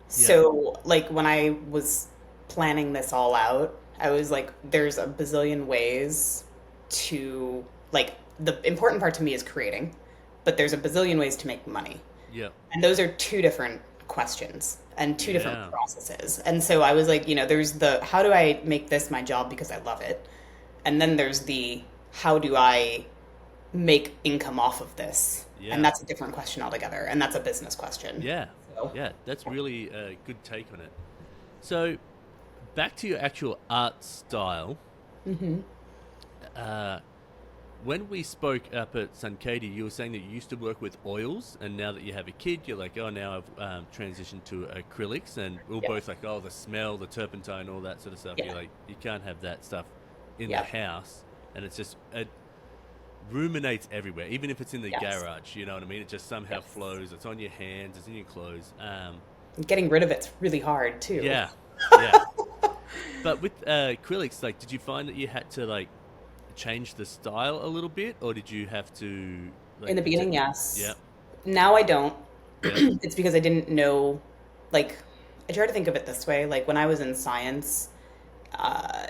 yeah.
So like when I was planning this all out, I was like, there's a bazillion ways to like the important part to me is creating, but there's a bazillion ways to make money.
Yeah.
And those are two different questions and two different
Yeah.
processes. And so I was like, there's the how do I make this my job because I love it? And then there's the how do I make income off of this? And
Yeah.
that's a different question altogether. And that's a business question.
Yeah.
So,
Yeah. That's really a good take on it. So back to your actual art style. Uh, when we spoke up at Suncadia, you were saying that you used to work with oils, and now that you have a kid, you're like, oh, now I've transitioned to acrylics, and we're
yeah,
both like, oh, the smell, the turpentine, all that sort of stuff.
yeah,
You're like, you can't have that stuff in the
yeah.
house, and it's just ruminates everywhere, even if it's in the
Yes.
garage. You know what I mean? It just somehow
Yes.
flows. It's on your hands. It's in your clothes.
Getting rid of it's really hard too.
Yeah, yeah. But with acrylics, like, did you find that you had to like change the style a little bit, or did you have to like
In the beginning, yes.
Yeah,
Now I don't.
yeah,
It's because I didn't know, like, I try to think of it this way. Like, when I was in science, uh,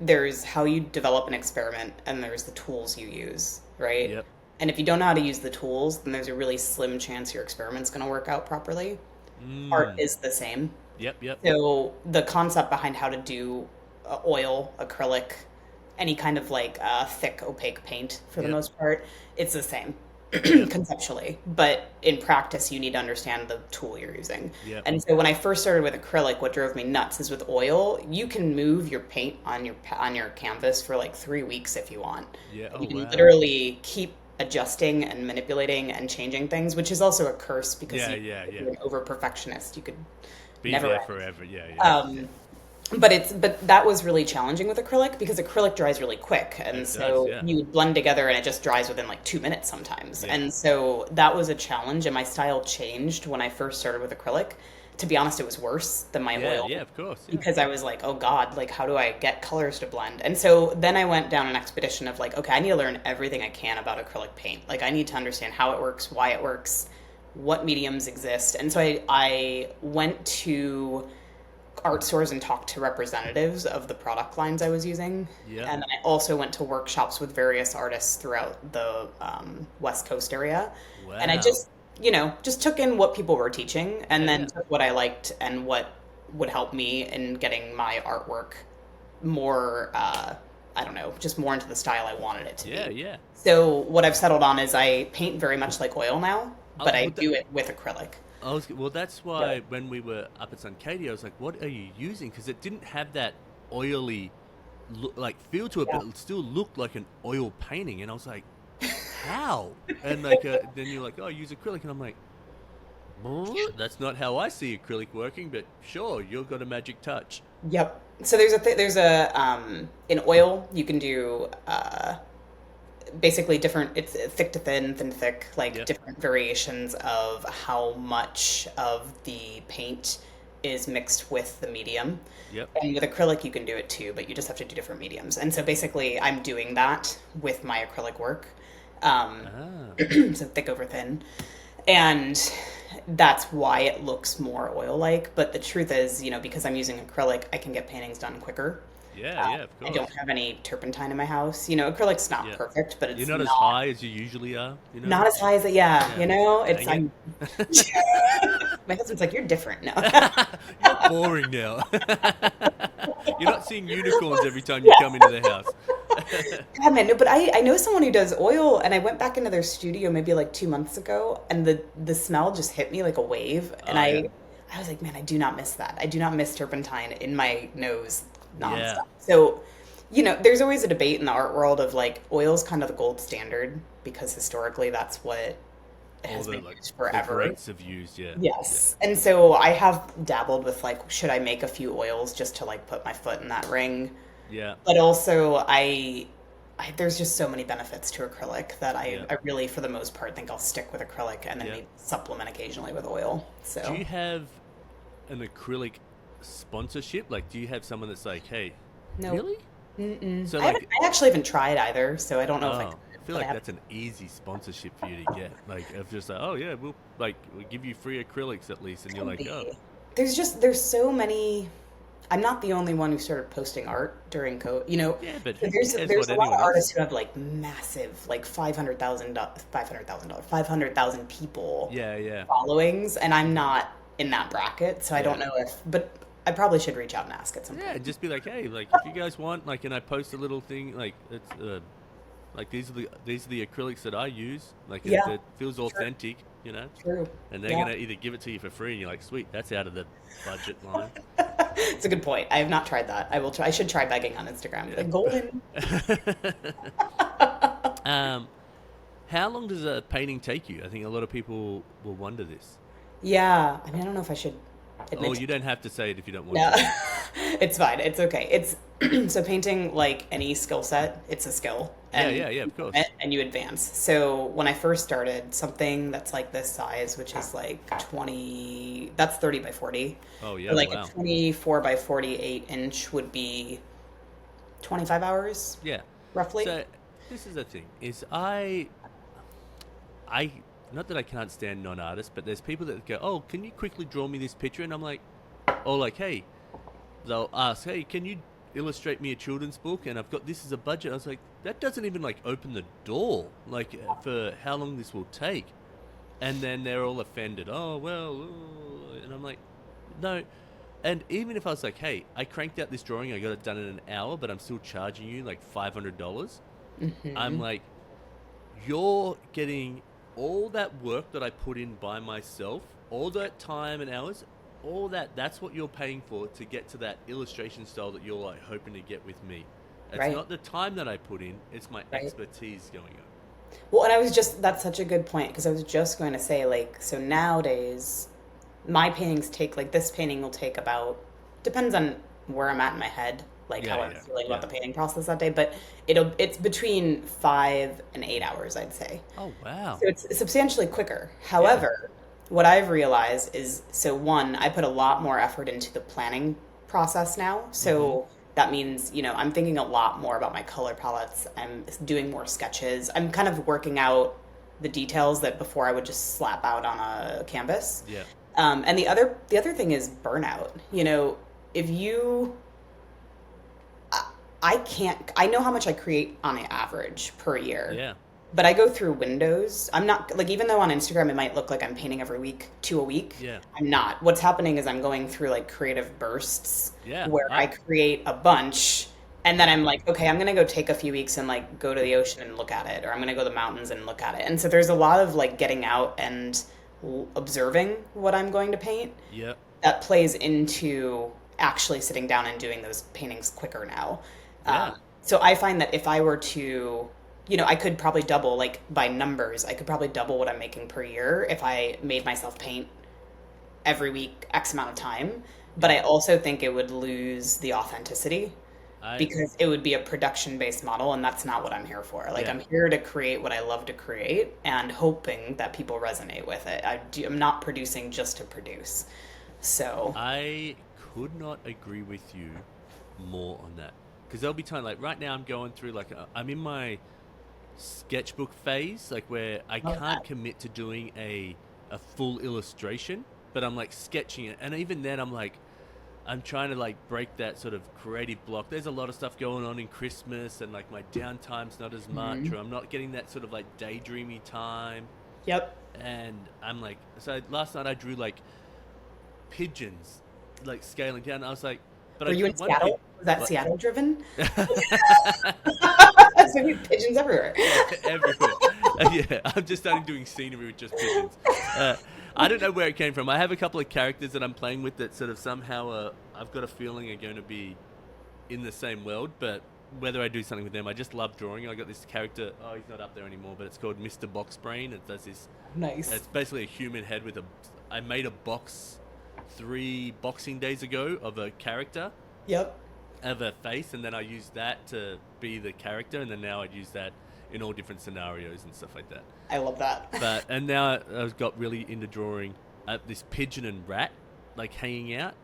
there's how you develop an experiment and there's the tools you use, right?
yep,
And if you don't know how to use the tools, then there's a really slim chance your experiment's going to work out properly. Art is the same.
yep, yep,
So the concept behind how to do oil, acrylic, any kind of like thick opaque paint for the
yep,
most part, it's the same
yep,
conceptually. But in practice, you need to understand the tool you're using.
yep.
And so when I first started with acrylic, what drove me nuts is with oil, you can move your paint on your canvas for like 3 weeks if you want.
Yeah.
You
Oh
can
wow.
literally keep adjusting and manipulating and changing things, which is also a curse because
Yeah, yeah,
if
yeah.
you're an over perfectionist, you could
Be
never
there
end.
forever. Yeah, yeah,
But that was really challenging with acrylic because acrylic dries really quick, and
it does.
so
Yeah,
you would blend together and it just dries within like 2 minutes sometimes.
yeah,
And so that was a challenge, and my style changed when I first started with acrylic. To be honest, it was worse than my
yeah,
oil
yeah. Of course. Yeah,
because I was like, oh God, like how do I get colors to blend? And so then I went down an expedition of like, okay, I need to learn everything I can about acrylic paint. Like I need to understand how it works, why it works, what mediums exist. And so I went to art stores and talked to representatives of the product lines I was using.
yeah.
And then I also went to workshops with various artists throughout the West Coast area. And I
Wow.
just took in what people were teaching
Yeah,
and then
yeah,
took what I liked and what would help me in getting my artwork more, I don't know, just more into the style I wanted it to
yeah,
be.
yeah.
So what I've settled on is I paint very much like oil now, but I
Well,
do it with acrylic.
well, that's
Yeah.
why when we were up at Sun Katie, I was like, "What are you using?" Because it didn't have that oily look, like feel to it,
Yeah.
but it still looked like an oil painting. And I was like, "How?" And like, then you're like, "Oh, I use acrylic," and I'm like, "That's not how I see acrylic working." But sure, you've got a magic touch.
Yep. So there's in oil you can do basically different, it's thick to thin, thin to thick, like
Yep.
different variations of how much of the paint is mixed with the medium.
Yep.
And with acrylic you can do it too, but you just have to do different mediums. And so basically I'm doing that with my acrylic work. Um,
Ah.
so thick over thin. And that's why it looks more oil-like. But the truth is, because I'm using acrylic, I can get paintings done quicker.
Yeah, yeah, of
I
course.
don't have any turpentine in my house. Acrylic's not
Yeah.
perfect, but
You're
it's
not as
not
high as you usually are,
not as high as it. Yeah,
Yeah.
it's
Dang
I'm. My husband's like, you're different now.
You're boring now. You're not seeing unicorns every time you come into the house.
God, man, no, but I know someone who does oil, and I went back into their studio maybe like 2 months ago, and the smell just hit me like a wave, and
Oh, yeah.
I was like, man, I do not miss that. I do not miss turpentine in my nose nonstop.
Yeah.
So, there's always a debate in the art world of like oil's kind of the gold standard because historically that's what
All
has
the
been
like
used
the
forever.
greats have used, yeah.
Yes. And so I have dabbled with like, should I make a few oils just to like put my foot in that ring?
Yeah.
But also there's just so many benefits to acrylic that
Yeah.
I really, for the most part, think I'll stick with acrylic and then
Yeah.
maybe supplement occasionally with oil.
Do
So
you have an acrylic sponsorship? Like, do you have someone that's like, hey,
no.
really?
Mm-mm.
So,
I
like,
I actually haven't tried either, so I don't know if I
oh,
could.
I feel
But
like
have
that's an easy sponsorship for you to get. Like, of just like, oh yeah, we'll give you free acrylics at least, and you're like,
be.
oh,
There's so many. I'm not the only one who started posting art during COVID.
yeah, but
So
who
there's
cares
there's
what
a lot
anyone
of
else?
artists who have like massive, like $500,000, 500,000 people
Yeah, yeah.
followings, and I'm not in that bracket, so I don't
Yeah.
know but I probably should reach out and ask at some
Yeah,
point.
just be like, hey, like if you guys want, like, and I post a little thing, like it's like these are the acrylics that I use, like
Yeah,
it feels authentic,
true.
and they're
Yeah.
gonna either give it to you for free, and you're like, sweet, that's out of the budget line.
It's a good point. I have not tried that. I will try. I should try begging on Instagram. Like golden.
How long does a painting take you? I think a lot of people will wonder this.
Yeah. I mean, I don't know if I should admit
Oh,
to
you don't have to say it if you don't want
No,
to.
it's fine. It's okay. It's so painting, like any skill set, it's a skill, and
Yeah, of course.
and you advance. So when I first started, something that's like this size, which is like 20, that's 30 by 40,
Oh
or
yeah,
like a
wow.
24 by 48 inch would be 25 hours
Yeah.
roughly.
So this is the thing: is I not that I can't stand non-artists, but there's people that go, "Oh, can you quickly draw me this picture?" And I'm like, "Oh, like, hey." They'll ask, "Hey, can you illustrate me a children's book?" And I've got this as a budget. I was like, that doesn't even like open the door, like for how long this will take. And then they're all offended. Oh well, and I'm like, no. And even if I was like, hey, I cranked out this drawing, I got it done in an hour, but I'm still charging you like $500. I'm like, you're getting all that work that I put in by myself, all that time and hours, all that's what you're paying for to get to that illustration style that you're like hoping to get with me. It's
Right.
not the time that I put in, it's my
Right.
expertise going on.
Well, and that's such a good point because I was just going to say, like, so nowadays, my paintings take, like, this painting will take about, depends on where I'm at in my head, like how
Yeah,
I'm
yeah,
feeling about
yeah.
the painting process that day, but it's between 5 and 8 hours, I'd say.
Oh wow.
So it's substantially quicker.
Yeah.
However, what I've realized is, so one, I put a lot more effort into the planning process now.
Mm-hmm.
So that means, I'm thinking a lot more about my color palettes. I'm doing more sketches. I'm kind of working out the details that before I would just slap out on a canvas.
Yeah.
And the other thing is burnout. If you I can't, I know how much I create on an average per year,
Yeah.
but I go through windows. I'm not, like, even though on Instagram it might look like I'm painting every week, two a week,
Yeah.
I'm not. What's happening is I'm going through like creative bursts
Yeah.
where I create a bunch and then I'm like, okay, I'm going to go take a few weeks and like go to the ocean and look at it, or I'm going to go to the mountains and look at it. And so there's a lot of like getting out and observing what I'm going to paint
Yep.
that plays into actually sitting down and doing those paintings quicker now.
Yeah.
So I find that if I were to, I could probably double, like by numbers, I could probably double what I'm making per year if I made myself paint every week X amount of time. But I also think it would lose the authenticity
I
because it would be a production based model, and that's not what I'm here for. Like,
Yeah.
I'm here to create what I love to create and hoping that people resonate with it. I'm not producing just to produce. So,
I could not agree with you more on that. Because there'll be time, like right now, I'm going through I'm in my sketchbook phase, like where I
love
can't
that.
commit to doing a full illustration, but I'm like sketching it, and even then, I'm trying to like break that sort of creative block. There's a lot of stuff going on in Christmas, and like my downtime's not as much, or I'm not getting that sort of like daydreamy time.
Yep.
And I'm like, so last night I drew like pigeons, like scaling down. I was like, but
Were
I
you
drew
in
one
Seattle? Was that
but
Seattle driven? So you have pigeons everywhere.
everywhere. Yeah, I'm just starting doing scenery with just pigeons. I don't know where it came from. I have a couple of characters that I'm playing with that sort of somehow I've got a feeling are going to be in the same world, but whether I do something with them, I just love drawing. I got this character. Oh, he's not up there anymore, but it's called Mr. Box Brain. It does this.
Nice.
It's basically a human head with a. I made a box 3 Boxing Days ago of a character,
Yep.
of a face, and then I used that to be the character, and then now I'd use that in all different scenarios and stuff like that.
I love that.
But and now I've got really into drawing this pigeon and rat like hanging out,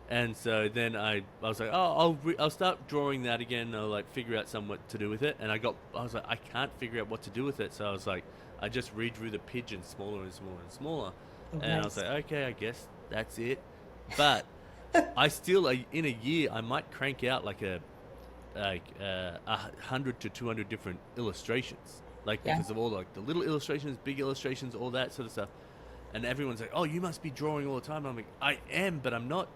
and so then I was like, oh, I'll start drawing that again. I'll like figure out what to do with it, and I was like, I can't figure out what to do with it, so I was like, I just redrew the pigeon smaller and smaller and smaller,
Oh,
and I was
nice.
like, okay, I guess that's it. But I still in a year I might crank out like 100 to 200 different illustrations, like
Yeah.
because of all like the little illustrations, big illustrations, all that sort of stuff. And everyone's like, "Oh, you must be drawing all the time." I'm like, "I am, but I'm not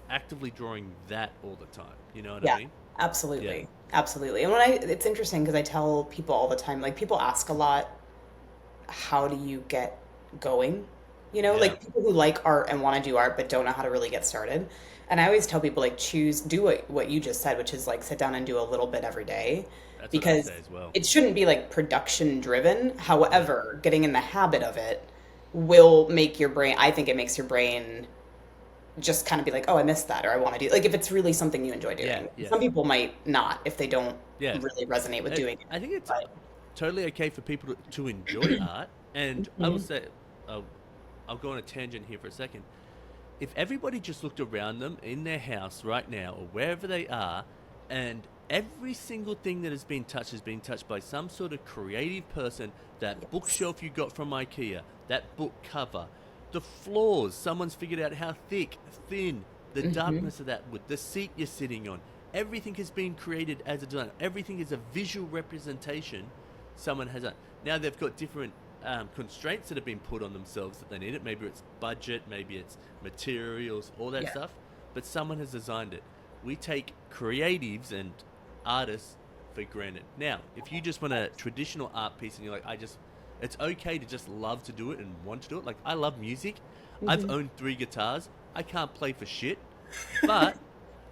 actively drawing that all the time." You know what
Yeah,
I mean?
absolutely.
Yeah.
Absolutely. And it's interesting because I tell people all the time, like, people ask a lot, how do you get going?
Yeah.
Like, people who like art and want to do art but don't know how to really get started. And I always tell people, like, do what you just said, which is like sit down and do a little bit every day,
That's what I
because
say as well.
it shouldn't be like production driven.
Yeah.
However, getting in the habit of it will make your brain, I think it makes your brain just kind of be like, oh, I missed that, or I want to do, like, if it's really something you enjoy doing.
Yeah, yeah.
Some people might not if they don't
Yeah.
really resonate with doing it.
I think it's
But
totally okay for people to enjoy art. And I will
Mhm.
say, I'll go on a tangent here for a second. If everybody just looked around them in their house right now or wherever they are, and every single thing that has been touched by some sort of creative person, that
Yes.
bookshelf you got from IKEA, that book cover, the floors, someone's figured out how thick, thin, the darkness of that wood, the seat you're sitting on, everything has been created as a design. Everything is a visual representation someone has done. Now they've got different constraints that have been put on themselves that they need it. Maybe it's budget, maybe it's materials, all that
Yeah.
stuff. But someone has designed it. We take creatives and artists for granted. Now, if you just want a traditional art piece and you're like, it's okay to just love to do it and want to do it. Like, I love music. I've owned 3 guitars. I can't play for shit, but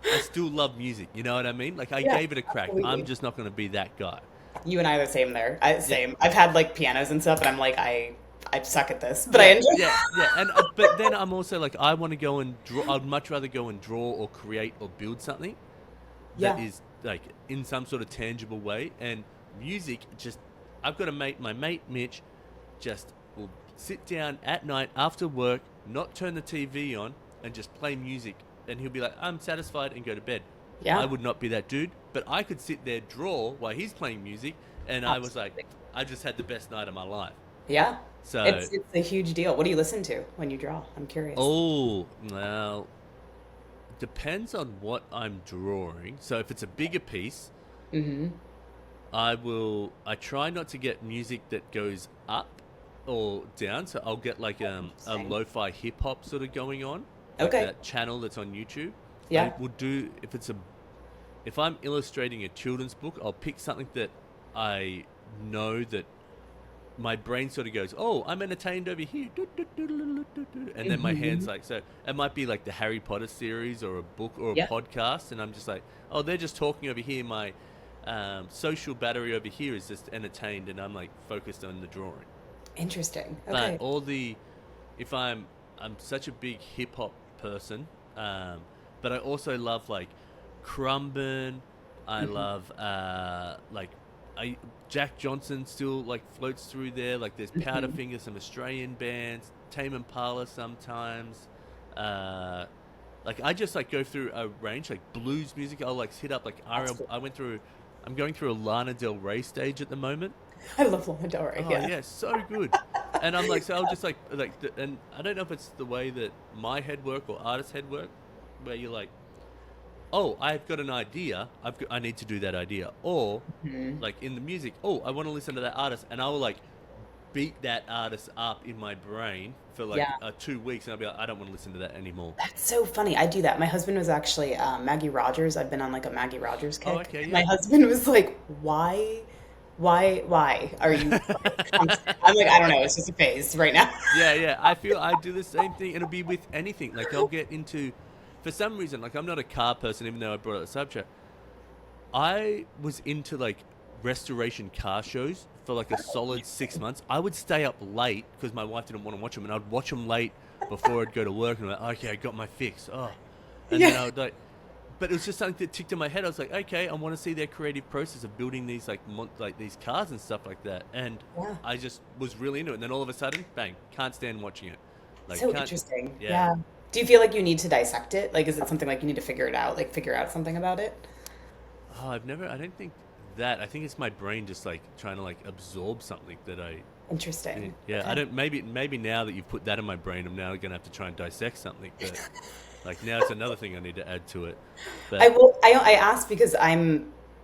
I still love music. You know what I mean? Like, I
Yeah,
gave it a crack.
absolutely.
I'm just not going to be that guy.
You and I are the same there.
Yeah.
Same. I've had like pianos and stuff, and I'm like, I suck at this, but I enjoy.
Yeah. And but then I'm also like, I want to go and draw. I'd much rather go and draw or create or build something that
Yeah.
is like in some sort of tangible way. And music, just I've got my mate Mitch, just will sit down at night after work, not turn the TV on, and just play music. And he'll be like, I'm satisfied, and go to bed.
Yeah.
I would not be that dude, but I could sit there, draw while he's playing music, and I was like,
Absolutely.
I just had the best night of my life.
Yeah.
So,
It's a huge deal. What do you listen to when you draw? I'm curious.
oh, well, depends on what I'm drawing. So if it's a bigger piece,
Mm-hmm.
I try not to get music that goes up or down. So I'll get like a
Interesting.
lo-fi hip hop sort of going on. Like
Okay.
that channel that's on YouTube.
Yeah.
I will do, if I'm illustrating a children's book, I'll pick something that I know that my brain sort of goes, oh, I'm entertained over here. And then my hand's like, so it might be like the Harry Potter series or a book or a
Yeah.
podcast. And I'm just like, oh, they're just talking over here. My social battery over here is just entertained. And I'm like focused on the drawing.
Interesting.
But
Okay.
if I'm such a big hip hop person, but I also love like Crumben. I love Jack Johnson still like floats through there. Like there's Powderfinger, some Australian bands, Tame Impala sometimes. Like I just like go through a range like blues music. I'll like hit up like
Absolutely.
I'm going through a Lana Del Rey stage at the moment.
I love Lana Del Rey.
Oh
Yeah.
yeah, so good. And I'm like, so I'll just and I don't know if it's the way that my head work or artist head work, where you're like, oh, I've got an idea, I need to do that idea, or like in the music, oh, I want to listen to that artist, and I will like beat that artist up in my brain for like
Yeah.
2 weeks, and I'll be like, I don't want to listen to that anymore.
That's so funny. I do that. My husband was actually Maggie Rogers. I've been on like a Maggie Rogers kick.
Oh, okay, yeah.
My husband was like, why are you? I'm like, I don't know. It's just a phase right now.
Yeah, I feel I do the same thing. It'll be with anything. Like I'll get into, for some reason, like I'm not a car person, even though I brought up the subject. I was into like restoration car shows for like a solid 6 months. I would stay up late because my wife didn't want to watch them, and I'd watch them late before I'd go to work. And I'm like, okay, I got my fix. Oh, and then I would like. But it was just something that ticked in my head. I was like, okay, I want to see their creative process of building these like these cars and stuff like that. And
Yeah.
I just was really into it. And then all of a sudden, bang, can't stand watching it. Like,
So
can't,
interesting.
yeah.
Yeah. Do you feel like you need to dissect it? Like, is it something like you need to figure it out? Like, figure out something about it?
Oh, I don't think that. I think it's my brain just like trying to like absorb something that
Interesting.
yeah.
Okay.
I don't, maybe now that you've put that in my brain, I'm now going to have to try and dissect something. But like now it's another thing I need to add to it. But
I asked because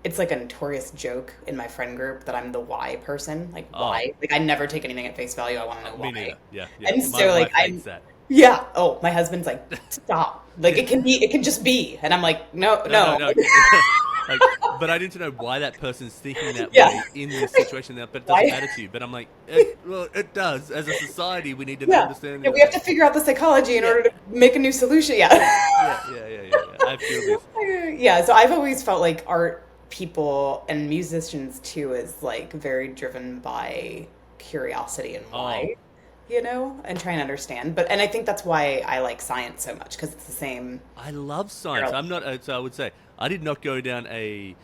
it's like a notorious joke in my friend group that I'm the why person. Like, why? Like, I never take anything at face value. I want to know
me
why.
neither. Yeah.
And
My
so, like,
wife hates that.
Yeah. Oh, my husband's like, stop. Like, it can just be. And I'm like, no.
No. Like, but I need to know why that person's thinking that
Yeah.
way in this situation now, but it
Why?
doesn't matter to you. But I'm like, it does. As a society, we need to
Yeah.
understand
Yeah,
that.
we have to figure out the psychology in order to make a new solution. Yeah.
Yeah. I feel this.
Yeah. So I've always felt like art people and musicians too is like very driven by curiosity and why. you know, and try and understand. And I think that's why I like science so much, because it's the same.
I love science. I'm not. So I would say I did not go down a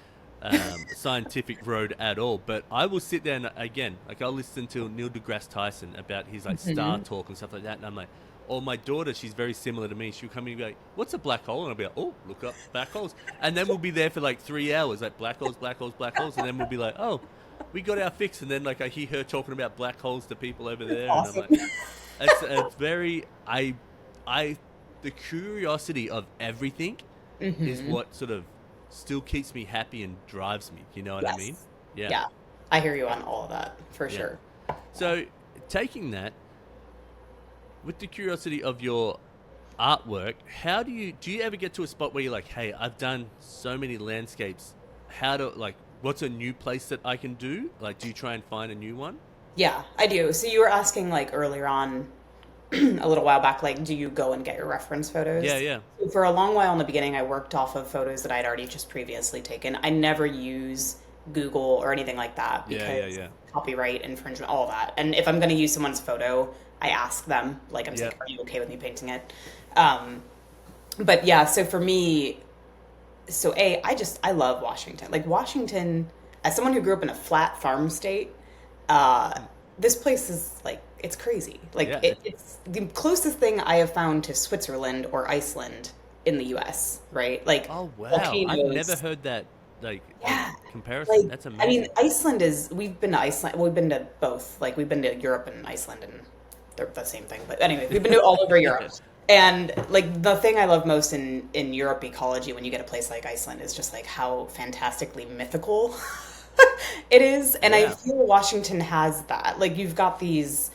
scientific road at all. But I will sit there and again, like I'll listen to Neil deGrasse Tyson about his like star talk and stuff like that, and I'm like, or my daughter, she's very similar to me. She'll come in and be like, "What's a black hole?" And I'll be like, "Oh, look up black holes." And then we'll be there for like 3 hours, like black holes, black holes, black holes, and then we'll be like, "Oh, we got our fix." And then like I hear her talking about black holes to people over there,
Awesome.
and I'm like, it's very the curiosity of everything is what sort of still keeps me happy and drives me. You know what I mean?
Yeah. I hear you on all of that for sure.
So taking that with the curiosity of your artwork, how do you ever get to a spot where you're like, hey, I've done so many landscapes, what's a new place that I can do? Like, do you try and find a new one?
Yeah, I do. So you were asking like earlier on a little while back, like, do you go and get your reference photos?
Yeah.
So for a long while in the beginning, I worked off of photos that I'd already just previously taken. I never use Google or anything like that because copyright infringement, all that. And if I'm going to use someone's photo, I ask them, like, I'm saying, are you okay with me painting it? But yeah, so for me, I love Washington. Like Washington, as someone who grew up in a flat farm state, this place is like, it's crazy. Like it's the closest thing I have found to Switzerland or Iceland in the US, right? Like,
oh wow,
volcanoes.
I've never heard that. Like comparison. Like, that's amazing.
I mean, Iceland we've been to Iceland. We've been to both. Like we've been to Europe and Iceland, and they're the same thing. But anyway, we've been to all over Europe. And like the thing I love most in Europe ecology, when you get a place like Iceland, is just like how fantastically mythical it is. And I feel Washington has that. Like you've got these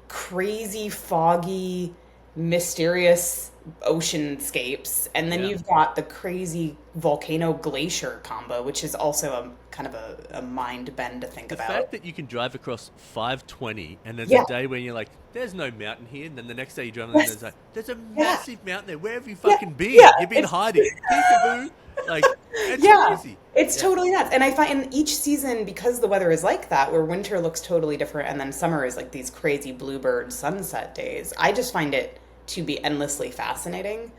crazy, foggy, mysterious oceanscapes, and then you've got the crazy volcano glacier combo, which is also a kind of a mind bend to think about.
The fact that you can drive across 520 and there's a day when you're like, there's no mountain here, and then the next day you drive and there's like, there's a massive mountain there. Where have you fucking been? You've been hiding. Peekaboo. Like, it's crazy.
It's totally nuts. And I find in each season, because the weather is like that, where winter looks totally different and then summer is like these crazy bluebird sunset days, I just find it to be endlessly fascinating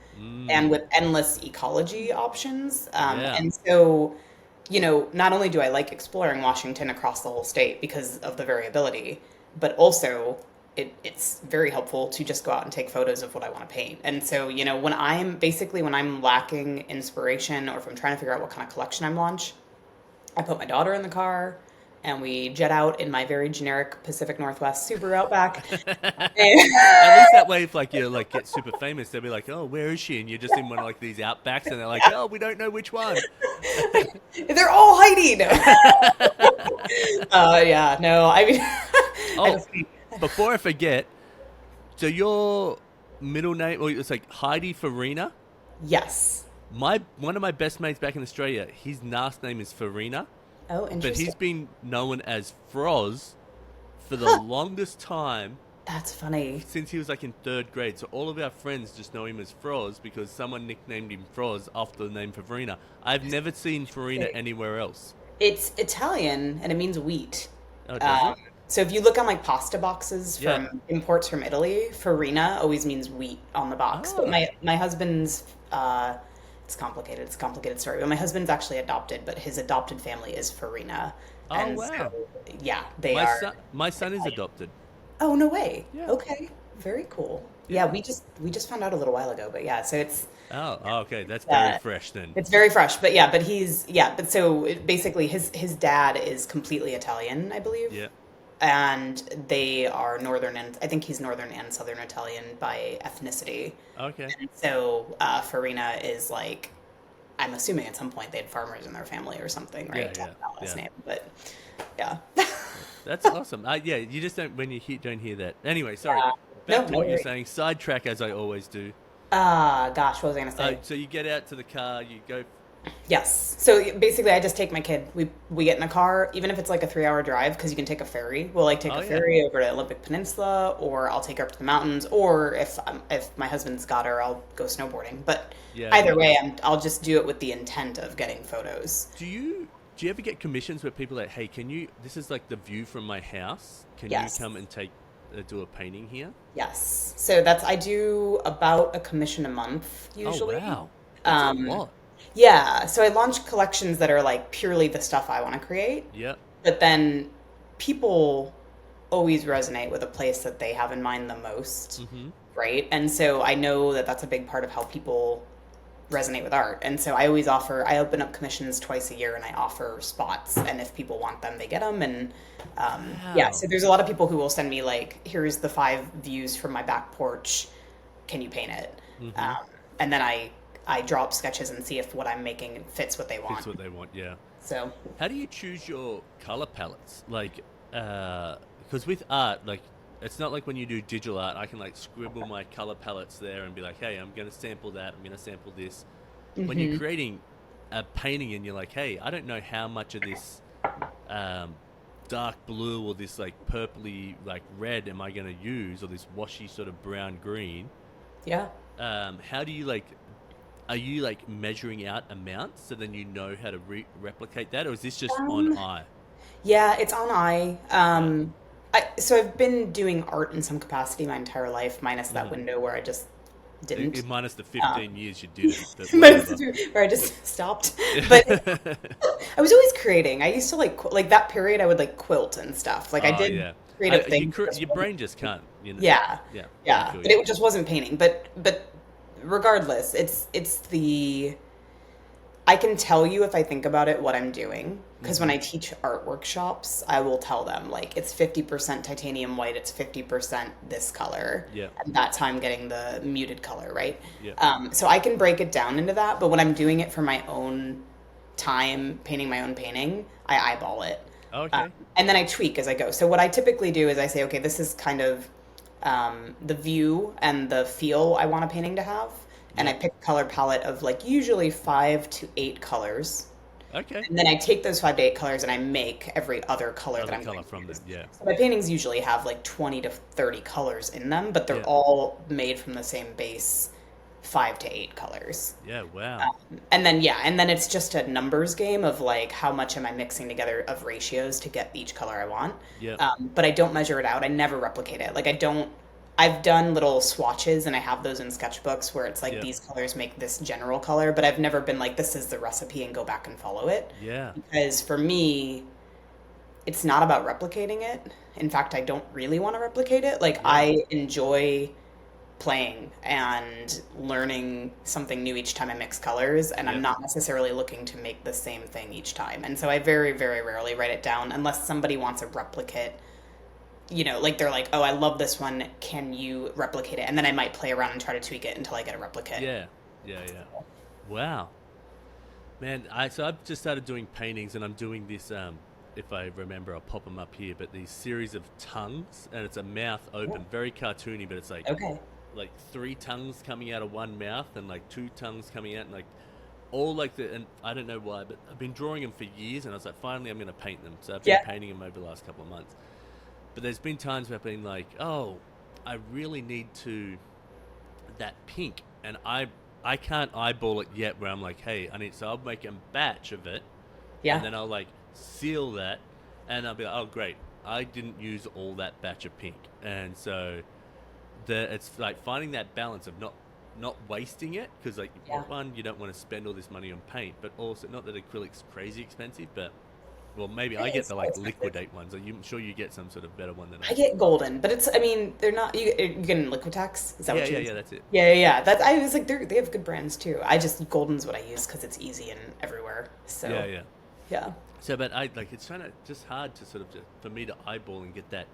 and with endless ecology options. And so, you know, not only do I like exploring Washington across the whole state because of the variability, but also it's very helpful to just go out and take photos of what I want to paint. And so, you know, when I'm lacking inspiration, or if I'm trying to figure out what kind of collection I'm launch, I put my daughter in the car and we jet out in my very generic Pacific Northwest Subaru Outback.
At least that way, if like you like get super famous, they'll be like, "Oh, where is she?" And you're just in one of like these Outbacks, and they're like, "Oh, we don't know which one."
They're all Heidi. No. I mean,
before I forget, so your middle name, or it's like Heidi Farina?
Yes.
One of my best mates back in Australia, his last name is Farina.
Oh, interesting.
But he's been known as Froz for the longest time.
That's funny.
Since he was like in 3rd grade. So all of our friends just know him as Froz because someone nicknamed him Froz after the name Farina. I've never seen Farina anywhere else.
It's Italian and it means wheat.
Oh, does it?
So if you look on like pasta boxes from imports from Italy, Farina always means wheat on the box.
Oh.
But my husband's it's complicated. It's a complicated story. But my husband's actually adopted, but his adopted family is Farina.
Oh,
and
wow.
So, yeah, are.
My son is adopted.
Oh, no way.
Yeah.
Okay. Very cool. Yeah, we just found out a little while ago, but yeah, so it's
Oh, okay. That's very fresh then.
it's very fresh, but so basically his dad is completely Italian, I believe.
Yeah.
And they are northern, and I think he's northern and southern Italian by ethnicity.
Okay.
And so Farina is like, I'm assuming at some point they had farmers in their family or something, right?
Yeah,
to have that last
yeah.
name, but yeah.
That's awesome. You just don't don't hear that. Anyway, sorry. Back to what you're saying. Sidetrack as I always do.
Gosh, what was I gonna say?
So you get out to the car, you go.
Yes. So basically, I just take my kid. We get in a car, even if it's like a 3-hour drive, because you can take a ferry. We'll like take a ferry over to Olympic Peninsula, or I'll take her up to the mountains, or if my husband's got her, I'll go snowboarding. But either way, I'll just do it with the intent of getting photos.
Do you ever get commissions where people are like, hey, can you? This is like the view from my house. Can you come and take do a painting here?
Yes. So I do about a commission a month
Oh
usually.
wow, that's a
Um,
lot.
yeah. So I launch collections that are like purely the stuff I want to create,
Yep.
but then people always resonate with a place that they have in mind the most,
Mm-hmm.
right? And so I know that that's a big part of how people resonate with art. And so I open up commissions twice a year and I offer spots. And if people want them, they get them. And yeah,
Wow.
so there's a lot of people who will send me, like, here's the 5 views from my back porch. Can you paint it?
Mm-hmm.
Um, and then I draw up sketches and see if what I'm making fits what they
Fits
want.
what they want. Yeah.
So,
How do you choose your color palettes? Like, because with art, like, it's not like when you do digital art, I can like scribble my color palettes there and be like, hey, I'm going to sample that. I'm going to sample this. When you're creating a painting and you're like, hey, I don't know how much of this dark blue or this like purpley like red am I going to use, or this washy sort of brown green.
yeah.
How do you like? Are you like measuring out amounts so then you know how to replicate that, or is this just on eye?
Yeah, it's on eye.
Yeah.
So I've been doing art in some capacity my entire life, minus that window where I just didn't.
Minus the 15 years you did it, but
Minus
whatever.
where I just stopped. But I was always creating. I used to like that period. I would like quilt and stuff. Like I
Oh
did
yeah,
creative things.
your brain just can't. You know.
Yeah,
Yeah. I
yeah.
feel
But
you.
it just wasn't painting. But regardless, it's the I can tell you if I think about it what I'm doing. Because when I teach art workshops, I will tell them like it's 50% titanium white, it's 50% this color.
Yeah.
And that's how I'm getting the muted color, right?
Yeah.
So I can break it down into that. But when I'm doing it for my own time, painting my own painting, I eyeball it.
Okay.
And then I tweak as I go. So what I typically do is I say, okay, this is kind of the view and the feel I want a painting to have. And I pick a color palette of like usually 5 to 8 colors.
Okay.
And then I take those 5 to 8 colors and I make every other color that
Other
I'm
color
going to
from them.
use.
Yeah.
So my paintings usually have like 20 to 30 colors in them, but they're
Yeah.
all made from the same base 5 to 8 colors.
Yeah. Wow.
And then it's just a numbers game of like how much am I mixing together of ratios to get each color I want.
Yeah.
But I don't measure it out. I never replicate it. Like I've done little swatches and I have those in sketchbooks where it's like
Yeah.
these colors make this general color, but I've never been like, this is the recipe and go back and follow it.
Yeah.
Because for me, it's not about replicating it. In fact, I don't really want to replicate it. Like I enjoy playing and learning something new each time I mix colors, and
Yeah.
I'm not necessarily looking to make the same thing each time. And so I very, very rarely write it down unless somebody wants a replicate. You know, like they're like, oh, I love this one. Can you replicate it? And then I might play around and try to tweak it until I get a replicate.
Yeah. Yeah. Yeah. Wow. Man, so I've just started doing paintings, and I'm doing this. If I remember, I'll pop them up here. But these series of tongues, and it's a mouth open, very cartoony, but it's like
Okay.
3 tongues coming out of one mouth, and like 2 tongues coming out, and like all like and I don't know why, but I've been drawing them for years, and I was like, finally, I'm going to paint them. So I've been
Yeah.
painting them over the last couple of months. But there's been times where I've been like, oh, I really need that pink, and I can't eyeball it yet. Where I'm like, hey, so I'll make a batch of it,
Yeah.
and then I'll like seal that, and I'll be like, oh great, I didn't use all that batch of pink, and so it's like finding that balance of not wasting it, because like
Yeah.
one, you don't want to spend all this money on paint, but also not that acrylic's crazy expensive, but well, maybe I get
It's
the like
expensive.
liquidate ones. I'm sure you get some sort of better one than
I get golden, but I mean, they're not. You get in Liquitex? Is that
Yeah,
what you
yeah,
use?
yeah. That's it.
Yeah. I was like, they have good brands too. Golden's what I use because it's easy and everywhere. So
Yeah, yeah.
yeah.
So, but it's kind of just hard to sort of for me to eyeball and get that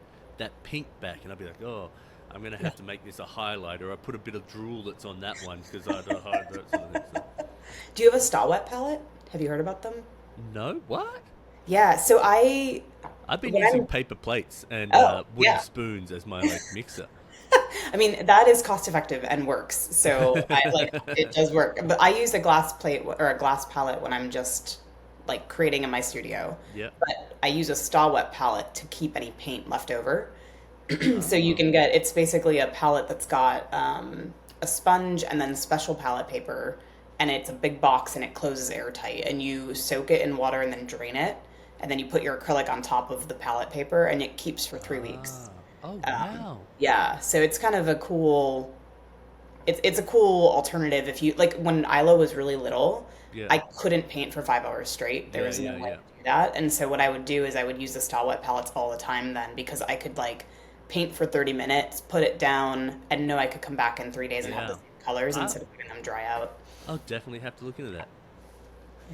pink back, and I'll be like, oh, I'm gonna have to make this a highlight, or I put a bit of drool that's on that one because I don't hide that sort of thing. So.
Do you have a Star Wet palette? Have you heard about them?
No, what?
Yeah. So I've
been
when
using
I'm-
paper plates and
Oh,
wooden
yeah.
spoons as my like mixer.
I mean, that is cost effective and works. So it does work. But I use a glass plate or a glass palette when I'm just like creating in my studio.
Yeah.
But I use a Star Wet palette to keep any paint left over. So you can it's basically a palette that's got a sponge and then special palette paper, and it's a big box and it closes airtight, and you soak it in water and then drain it, and then you put your acrylic on top of the palette paper and it keeps for 3 weeks.
Oh, wow.
Yeah, so it's kind of a cool. It's a cool alternative if you like when Isla was really little,
Yeah.
I couldn't paint for 5 hours straight. There
Yeah,
was no
yeah,
way
yeah.
to do that. And so what I would do is I would use the Style Wet palettes all the time then because I could like paint for 30 minutes, put it down, and know I could come back in 3 days and have the
Yeah.
same colors
I,
instead of letting them dry out.
I'll definitely have to look into that.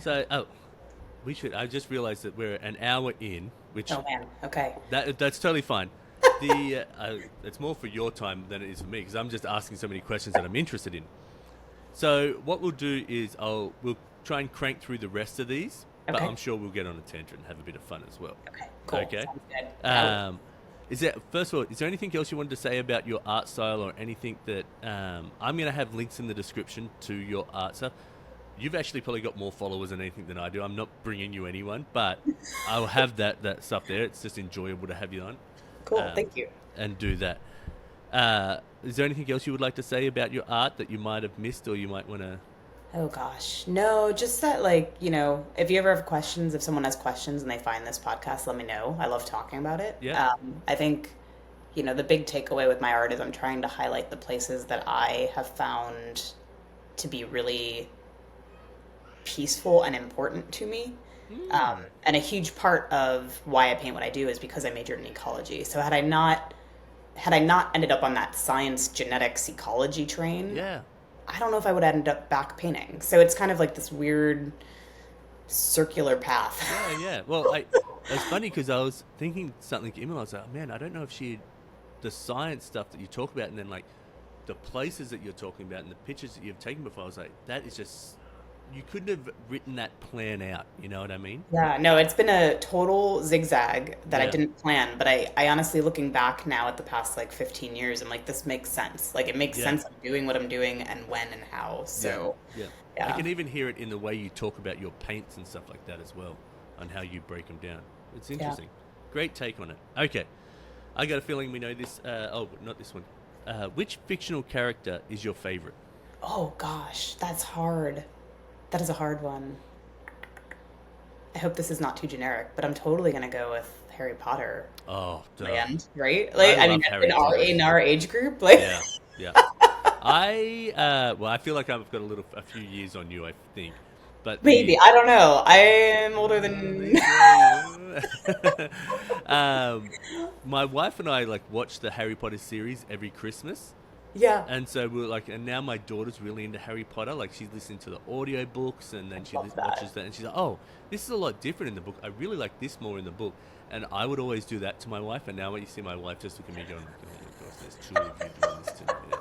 So, we should. I just realized that we're an hour in, which
Oh man, okay.
that's totally fine. The it's more for your time than it is for me because I'm just asking so many questions that I'm interested in. So what we'll do is we'll try and crank through the rest of these, but
Okay.
I'm sure we'll get on a tangent and have a bit of fun as well.
Okay, cool.
Okay.
Sounds good.
Is there first of all, is there anything else you wanted to say about your art style or anything that I'm going to have links in the description to your art stuff? You've actually probably got more followers than anything than I do. I'm not bringing you anyone, but I'll have that stuff there. It's just enjoyable to have you on.
Cool, thank you.
And do that. Is there anything else you would like to say about your art that you might have missed or you might want to...
Oh gosh. No, just that like, if you ever have questions, if someone has questions and they find this podcast, let me know. I love talking about it.
Yeah.
I think, the big takeaway with my art is I'm trying to highlight the places that I have found to be really peaceful and important to me. And a huge part of why I paint what I do is because I majored in ecology. So had I not ended up on that science genetics ecology train,
Yeah.
I don't know if I would end up back painting. So it's kind of like this weird circular path.
Yeah. Well, it's funny because I was thinking something to Emma. I was like, man, I don't know if the science stuff that you talk about and then like the places that you're talking about and the pictures that you've taken before, I was like, that is just... You couldn't have written that plan out, you know what I mean?
Yeah, no, it's been a total zigzag that I
Yeah.
didn't plan, but I honestly, looking back now at the past like 15 years, I'm like, this makes sense. Like, it makes
Yeah.
sense I'm doing what I'm doing and when and how. So,
Yeah.
yeah.
I can even hear it in the way you talk about your paints and stuff like that as well, on how you break them down. It's interesting. Great take on it. Okay. I got a feeling we know this. Not this one. Which fictional character is your favorite?
Oh gosh, that's hard. That is a hard one. I hope this is not too generic, but I'm totally gonna go with Harry Potter.
Oh, duh.
Land, right? Like,
I
I mean,
love Harry
in our
Potter.
in our age group, like,
Yeah. I feel like I've got a few years on you, I think. But
maybe I don't know. I am older than.
My wife and I like watch the Harry Potter series every Christmas.
Yeah.
And so we're like, and now my daughter's really into Harry Potter. Like she's listening to the audio books, and then she
love that.
watches that, and she's like, "Oh, this is a lot different in the book. I really like this more in the book." And I would always do that to my wife, and now when you see my wife just look at me going, "Oh my gosh, there's two of you doing this to me."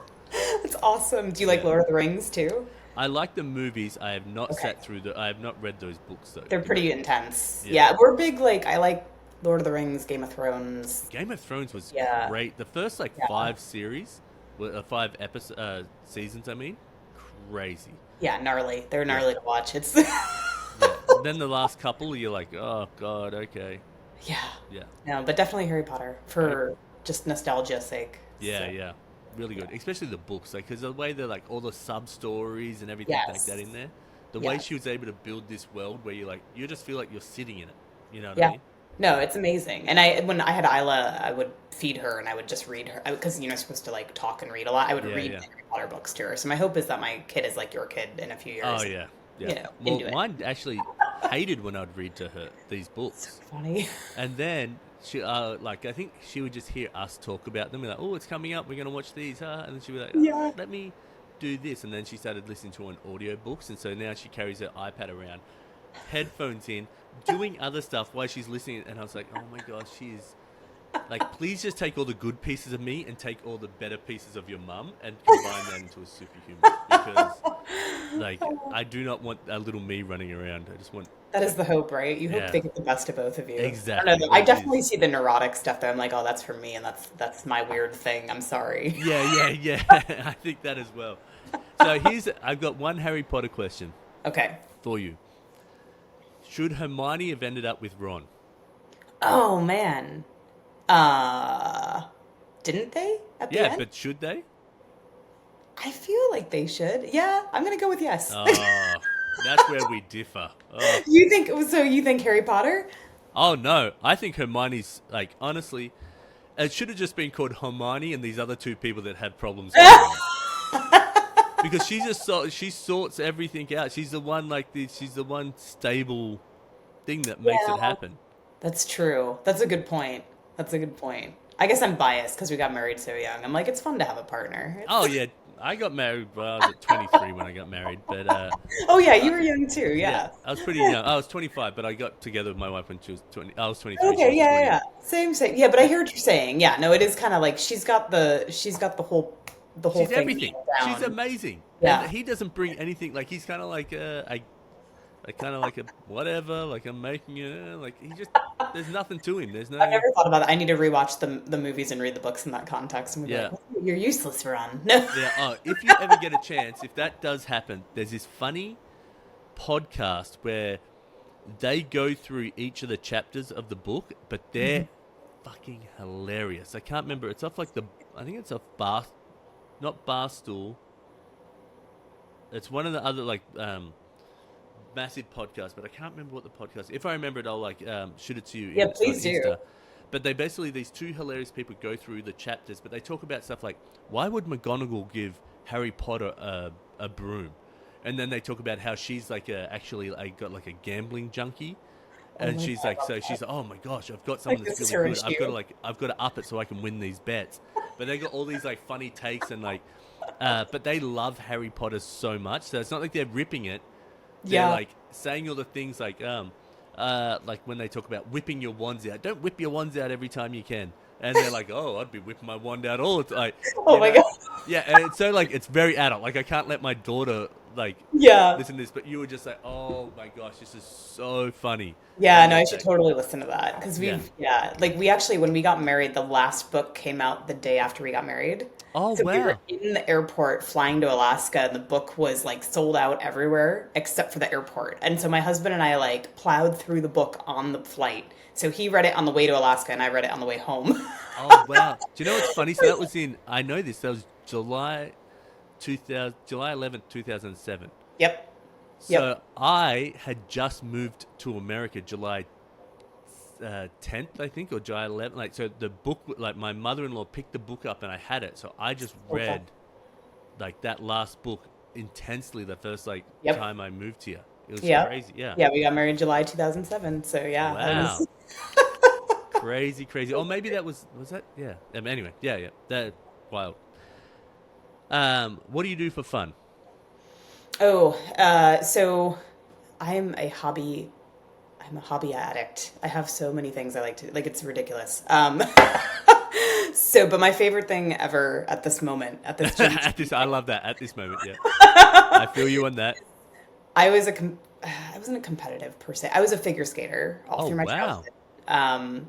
That's awesome. Do you like Lord of the Rings too?
I like the movies. I have not
Okay.
sat through I have not read those books though.
They're pretty intense.
Yeah.
Yeah, we're big. Like, I like Lord of the Rings, Game of Thrones.
Game of Thrones was
Yeah.
great. The first like
Yeah.
5 seasons. I mean, crazy.
Yeah, gnarly. They're gnarly to watch. It's
Yeah. Then the last couple, you're like, oh god, okay.
yeah.
Yeah.
No, but definitely Harry Potter for just nostalgia's sake.
Yeah,
So,
yeah, really good. Especially the books, like, because the way they're like all the sub stories and everything like
Yes.
that in there. The way
Yes.
she was able to build this world where you just feel like you're sitting in it. You know what
Yeah.
I mean?
No, it's amazing. And when I had Isla, I would feed her and I would just read her because you're supposed to like talk and read a lot. I would
Yeah,
read
yeah.
Harry Potter books to her. So my hope is that my kid is like your kid in a few years.
Oh yeah, yeah.
You know,
Well,
into it.
mine actually hated when I'd read to her these books,
Funny.
and then she I think she would just hear us talk about them. We're like, oh, it's coming up. We're gonna watch these, huh? And then she'd be like,
Yeah.
let me do this. And then she started listening to an audio books, and so now she carries her iPad around, headphones in, doing other stuff while she's listening. And I was like, oh my gosh, she's like, please just take all the good pieces of me and take all the better pieces of your mum and combine that into a superhuman, because like I do not want a little me running around. I just want
That is the hope, right? You hope
Yeah.
they get the best of both of you.
Exactly,
I don't know. I
which
definitely
is-
see the neurotic stuff that I'm like, oh, that's for me, and that's my weird thing. I'm sorry.
yeah. I think that as well. So I've got one Harry Potter question
Okay.
for you. Should Hermione have ended up with Ron?
Oh man. Didn't they at the
Yeah,
end?
but should they?
I feel like they should. Yeah, I'm gonna go with yes.
Oh, that's where we differ. Oh.
You think so? You think Harry Potter?
Oh no, I think Hermione's like, honestly, It should have just been called Hermione and these other two people that had problems with her. Because she sorts everything out. She's the one she's the one stable thing that makes it
Yeah.
happen.
That's true. That's a good point. That's a good point. I guess I'm biased because we got married so young. I'm like, it's fun to have a partner.
Oh yeah, I got married. Well, I was at 23 when I got married, but
Oh yeah, you were young too.
yeah,
Yeah.
I was pretty young. I was 25, but I got together with my wife when she was 20. I was 23. She
Okay.
was
Yeah.
20.
Yeah. Same. Same. Yeah. But I hear what you're saying. Yeah. No, it is kind of like she's got the whole
She's
thing
everything.
down.
She's amazing.
Yeah.
And he doesn't bring anything. Like he's kind of like kind of like a whatever. Like I'm making it. Like he just there's nothing to him. There's no.
I've never thought about that. I need to rewatch the movies and read the books in that context. And be
Yeah.
like, you're useless, Ron. No.
Yeah. Oh, if you ever get a chance, if that does happen, there's this funny podcast where they go through each of the chapters of the book, but they're fucking hilarious. I can't remember. It's off I think it's off not Barstool. It's one of the other massive podcasts, but I can't remember what the podcast. If I remember it, I'll shoot it to you.
Yeah,
on
please do.
Insta. But they basically these two hilarious people go through the chapters, but they talk about stuff like why would McGonagall give Harry Potter a broom, and then they talk about how she's got like a gambling junkie. And
my
she's
God,
she's like, oh my gosh, I've got someone
this
that's
is
really
her
good.
issue.
I've got to up it so I can win these bets. But they got all these funny takes and but they love Harry Potter so much, so it's not like they're ripping it. They're
Yeah.
saying all the things like when they talk about whipping your wands out. Don't whip your wands out every time you can. And they're like, oh, I'd be whipping my wand out all the time.
Oh my God.
Yeah, and it's so it's very adult. Like I can't let my daughter
Yeah.
listen to this, but you were just like, oh my gosh, this is so funny.
Yeah,
And
no, I
it's
should totally listen to that because we actually, when we got married, the last book came out the day after we got married.
Oh,
So we were
wow.
in the airport flying to Alaska, and the book was sold out everywhere except for the airport. And so my husband and I plowed through the book on the flight. So he read it on the way to Alaska, and I read it on the way home.
Oh wow! Do you know what's funny? So that was I know this. That was July 11th, 2007.
Yep.
So I had just moved to America July 10th, I think, or July 11th. So the book, my mother-in-law picked the book up and I had it. So I just read that last book intensely the first
Yep.
time I moved here. It was crazy. Yeah.
Yeah, we got married July 2007. So yeah. that
Wow.
was-
Crazy. Or maybe that was that? Yeah. Anyway, yeah. That wild. What do you do for fun?
Oh, so I'm a hobby addict. I have so many things I like to, it's ridiculous. But my favorite thing ever at this moment, at this gym,
I love that. At this moment, yeah. I feel you on that.
I wasn't a competitive per se. I was a figure skater all through my
wow.
childhood.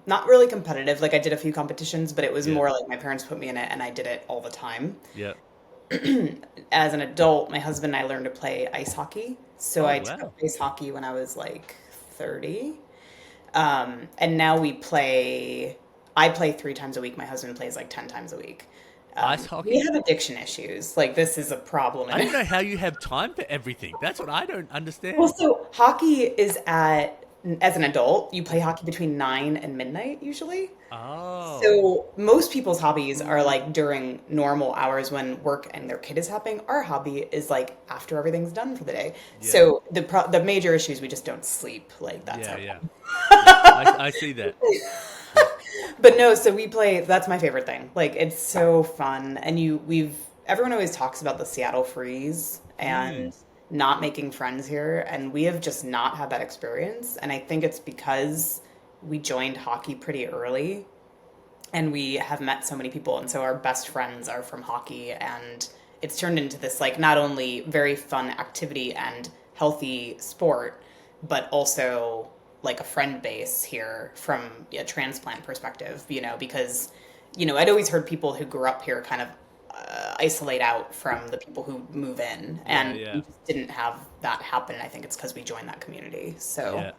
Not really competitive. I did a few competitions, but it was
Yeah.
more my parents put me in it and I did it all the time.
Yeah.
As an adult, my husband and I learned to play ice hockey. So I took
wow.
up ice hockey when I was 30. And now I play 3 times a week. My husband plays 10 times a week.
Ice hockey?
We have addiction issues. This is a problem.
I don't know how you have time for everything. That's what I don't understand.
Well, so hockey is as an adult, you play hockey between 9 and midnight usually.
Oh.
So most people's hobbies are during normal hours when work and their kid is happening. Our hobby is after everything's done for the day.
Yeah.
So the major issue is we just don't sleep. That's our
yeah. I see that.
But no, so we play. That's my favorite thing. It's so fun, and everyone always talks about the Seattle freeze and not making friends here, and we have just not had that experience. And I think it's because we joined hockey pretty early, and we have met so many people, and so our best friends are from hockey, and it's turned into this not only very fun activity and healthy sport, but also a friend base here from a transplant perspective, because, I'd always heard people who grew up here kind of isolate out from the people who move in, and we just didn't have that happen. I think it's because we joined that community. So,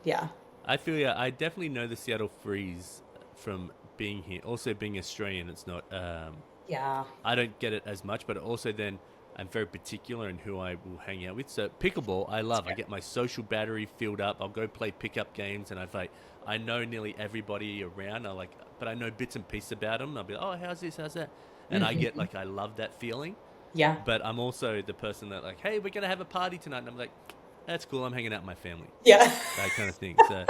yeah.
I feel, I definitely know the Seattle freeze from being here. Also being Australian, it's not,
Yeah.
I don't get it as much, but also then I'm very particular in who I will hang out with. So pickleball, I love. I get my social battery filled up. I'll go play pickup games, and I know nearly everybody around. But I know bits and pieces about them. I'll be like, oh, how's this, how's that, and I get I love that feeling.
Yeah.
But I'm also the person that hey, we're gonna have a party tonight, and I'm like, that's cool. I'm hanging out with my family.
Yeah.
That kind of thing. So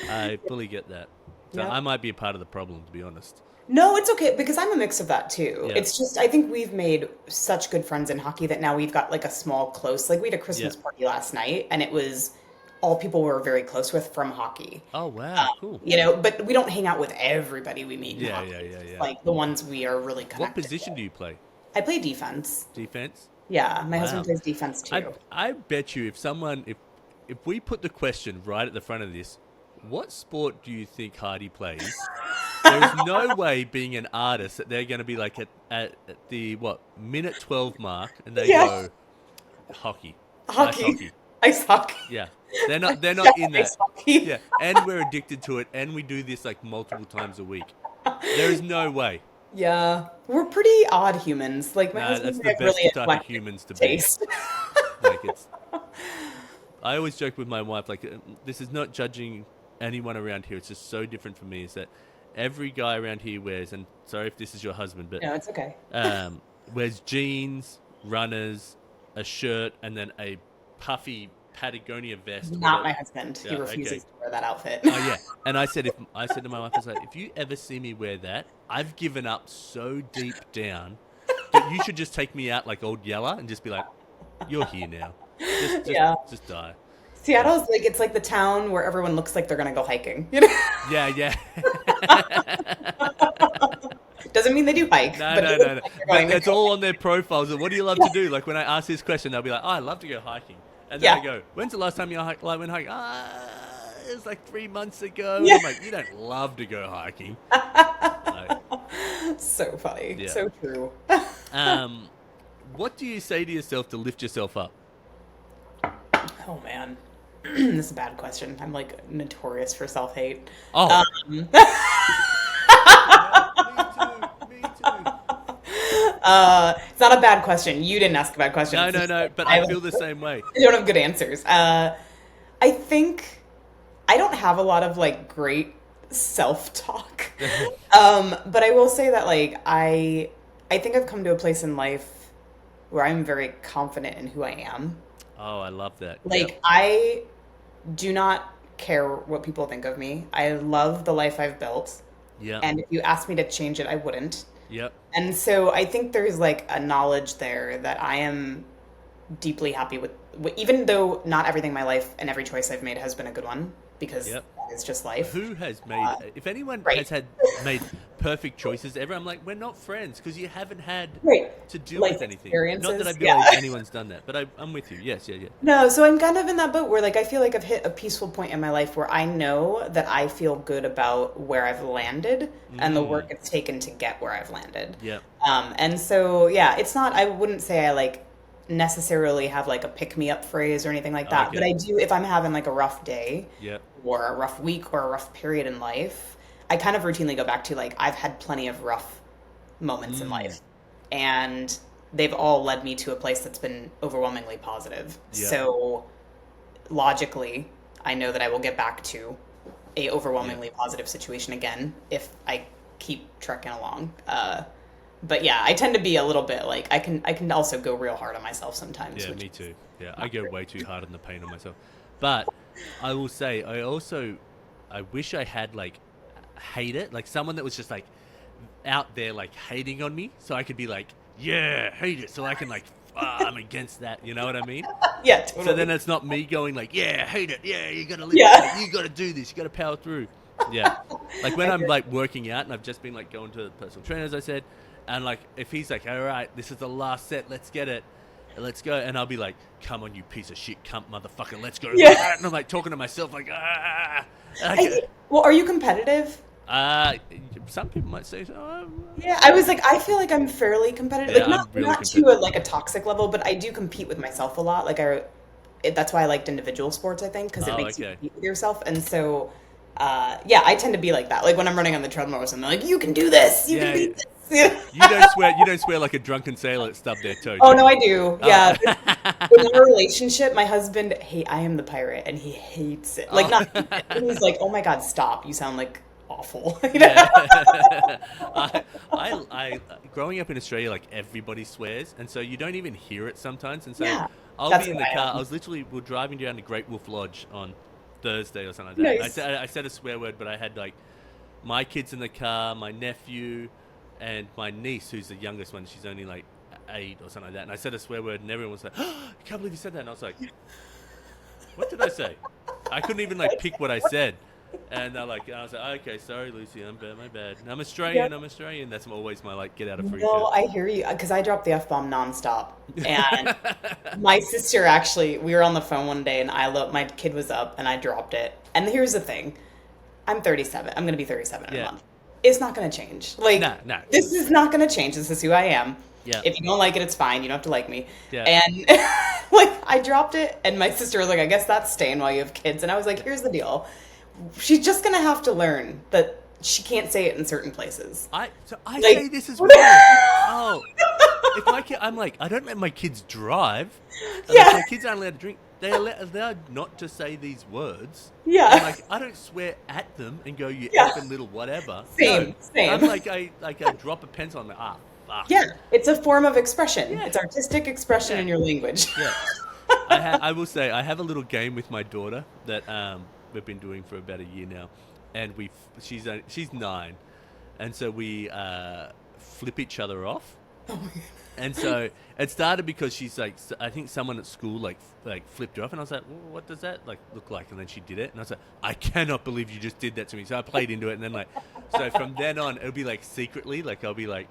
I fully get that. So
Yeah.
I might be a part of the problem, to be honest.
No, it's okay because I'm a mix of that too.
Yeah.
It's just I think we've made such good friends in hockey that now we've got a small close. We had a Christmas party last night and it was all people we're very close with from hockey.
Oh wow, cool.
But we don't hang out with everybody we meet in hockey.
Yeah.
The ones we are really connected.
What position
with.
do you play?
I play defense.
Defense?
Yeah, my
Wow.
husband plays defense too.
I bet you if we put the question right at the front of this, what sport do you think Heidi plays? There's no way, being an artist, that they're going to be at the minute 12 mark and they go hockey.
Hockey. Ice hockey.
Yeah, they're not in that.
Ice hockey.
Yeah, and we're addicted to it, and we do this multiple times a week. There is no way.
Yeah, we're pretty odd humans. My
Nah,
husband
that's
and
the
I have
best
really
type of
eclectic
humans to be.
taste.
I always joke with my wife, this is not judging anyone around here. It's just so different for me. Is that every guy around here wears, and sorry if this is your husband, but
No, it's okay.
wears jeans, runners, a shirt, and then a puffy Patagonia vest.
Not my husband. He
Yeah,
refuses to wear that outfit.
Oh yeah, and I said to my wife, I was like, if you ever see me wear that, I've given up so deep down that you should just take me out like old Yeller and just be like, you're here now. Just die.
Seattle's it's like the town where everyone looks like they're gonna go hiking.
Yeah.
Doesn't mean they do hike.
No.
But it looks like they're going
It's
to
all on their profiles. What do you love to do? When I ask this question, they'll be like, oh, I love to go hiking. And then I go, when's the last time you went hiking? It was 3 months ago.
Yeah.
I'm like, you don't love to go hiking.
So funny.
Yeah.
So true.
What do you say to yourself to lift yourself up?
Oh man. This is a bad question. I'm notorious for self-hate.
Oh.
Me
too.
It's not a bad question. You didn't ask a bad question.
No. But I feel the same way.
I don't have good answers. I think I don't have a lot of great self-talk. But I will say that I think I've come to a place in life where I'm very confident in who I am.
Oh, I love that.
I do not care what people think of me. I love the life I've built.
Yeah.
And if you asked me to change it, I wouldn't.
Yep.
And so I think there's a knowledge there that I am deeply happy with, even though not everything in my life and every choice I've made has been a good one, because it's just life.
Who has made, if anyone has made perfect choices ever, I'm like, we're not friends because you haven't had to do with anything. Not that I feel like anyone's done that, but I'm with you. Yes, yeah.
No, so I'm kind of in that boat where I feel like I've hit a peaceful point in my life where I know that I feel good about where I've landed and the work it's taken to get where I've landed.
Yeah.
And so, it's not, I wouldn't say I necessarily have a pick-me-up phrase or anything like that.
Okay.
But I do, if I'm having a rough day or a rough week or a rough period in life, I kind of routinely go back to I've had plenty of rough moments in life, and they've all led me to a place that's been overwhelmingly positive.
Yeah.
So logically, I know that I will get back to a overwhelmingly positive situation again if I keep trekking along. But yeah, I tend to be a little bit I can also go real hard on myself sometimes.
Yeah, me too. Yeah, I go way too hard on the pain on myself. But I will say, I wish I had hate it, someone that was just out there hating on me, so I could be yeah, hate it, so I can I'm against that, you know what I mean?
Yeah, totally.
So then it's not me going yeah, hate it, yeah, you gotta live it, you gotta do this, you gotta power through. Yeah. When I'm working out and I've just been going to the personal trainer, as I said, and if he's all right, this is the last set, let's get it, let's go, and I'll be come on, you piece of shit cunt motherfucker, let's go.
Yeah.
And I'm talking to myself
well, are you competitive?
Some people might say so.
Yeah, I was I feel I'm fairly competitive.
Yeah,
not
I'm really
not to a toxic level, but I do compete with myself a lot. That's why I liked individual sports, I think, because it makes you compete with yourself. And so, I tend to be like that. When I'm running on the treadmill or something, you can do this, you can beat this. Yeah.
You don't swear like a drunken sailor that stubbed their toe.
Oh
do
no,
you?
I do.
Oh.
Yeah. In our relationship, my husband, I am the pirate, and he hates it. Like,
Oh.
not, he's like, oh my God, stop. You sound like awful. You know?
Yeah. Growing up in Australia, like everybody swears, and so you don't even hear it sometimes. And so
Yeah.
I'll
That's
be in
who
the
I
car.
am.
We're driving down to Great Wolf Lodge on Thursday or something like that.
Nice.
I said a swear word, but I had like my kids in the car, my nephew, and my niece, who's the youngest one. She's only like 8 or something like that. And I said a swear word, and everyone was like, "Oh, I can't believe you said that." And I was like, "What did I say?" I couldn't even like pick what I said. And I was like, okay, sorry, Lucy, my bad. I'm Australian,
Yep.
I'm Australian. That's always my like get out of free
No,
card.
I hear you because I dropped the F-bomb nonstop. And my sister actually, we were on the phone one day and my kid was up and I dropped it. And here's the thing. I'm 37. I'm going to be 37 in a
Yeah.
month. It's not going to change. Like,
No.
this is not going to change. This is who I am.
Yeah.
If you don't like it, it's fine. You don't have to like me.
Yeah.
And like, I dropped it and my sister was like, I guess that's staying while you have kids. And I was like, here's the deal. She's just going to have to learn that she can't say it in certain places.
I
Like-
say this as well. Oh, if my kid, I'm like, I don't let my kids drive.
Yeah.
My kids aren't allowed to drink. They're allowed not to say these words.
Yeah.
And like, I don't swear at them and go, you
Yeah.
effing little whatever.
Same.
I'm like, I drop a pencil. I'm like, fuck.
Yeah, it's a form of expression.
Yeah.
It's artistic expression
Yeah.
in your language.
Yeah. I will say I have a little game with my daughter that we've been doing for about a year now, and she's 9, and so we flip each other off. And so it started because she's like, I think someone at school like flipped her off, and I was like, well, what does that like look like? And then she did it, and I was like, I cannot believe you just did that to me. So I played into it, and then like, so from then on, it'll be like secretly, like I'll be like,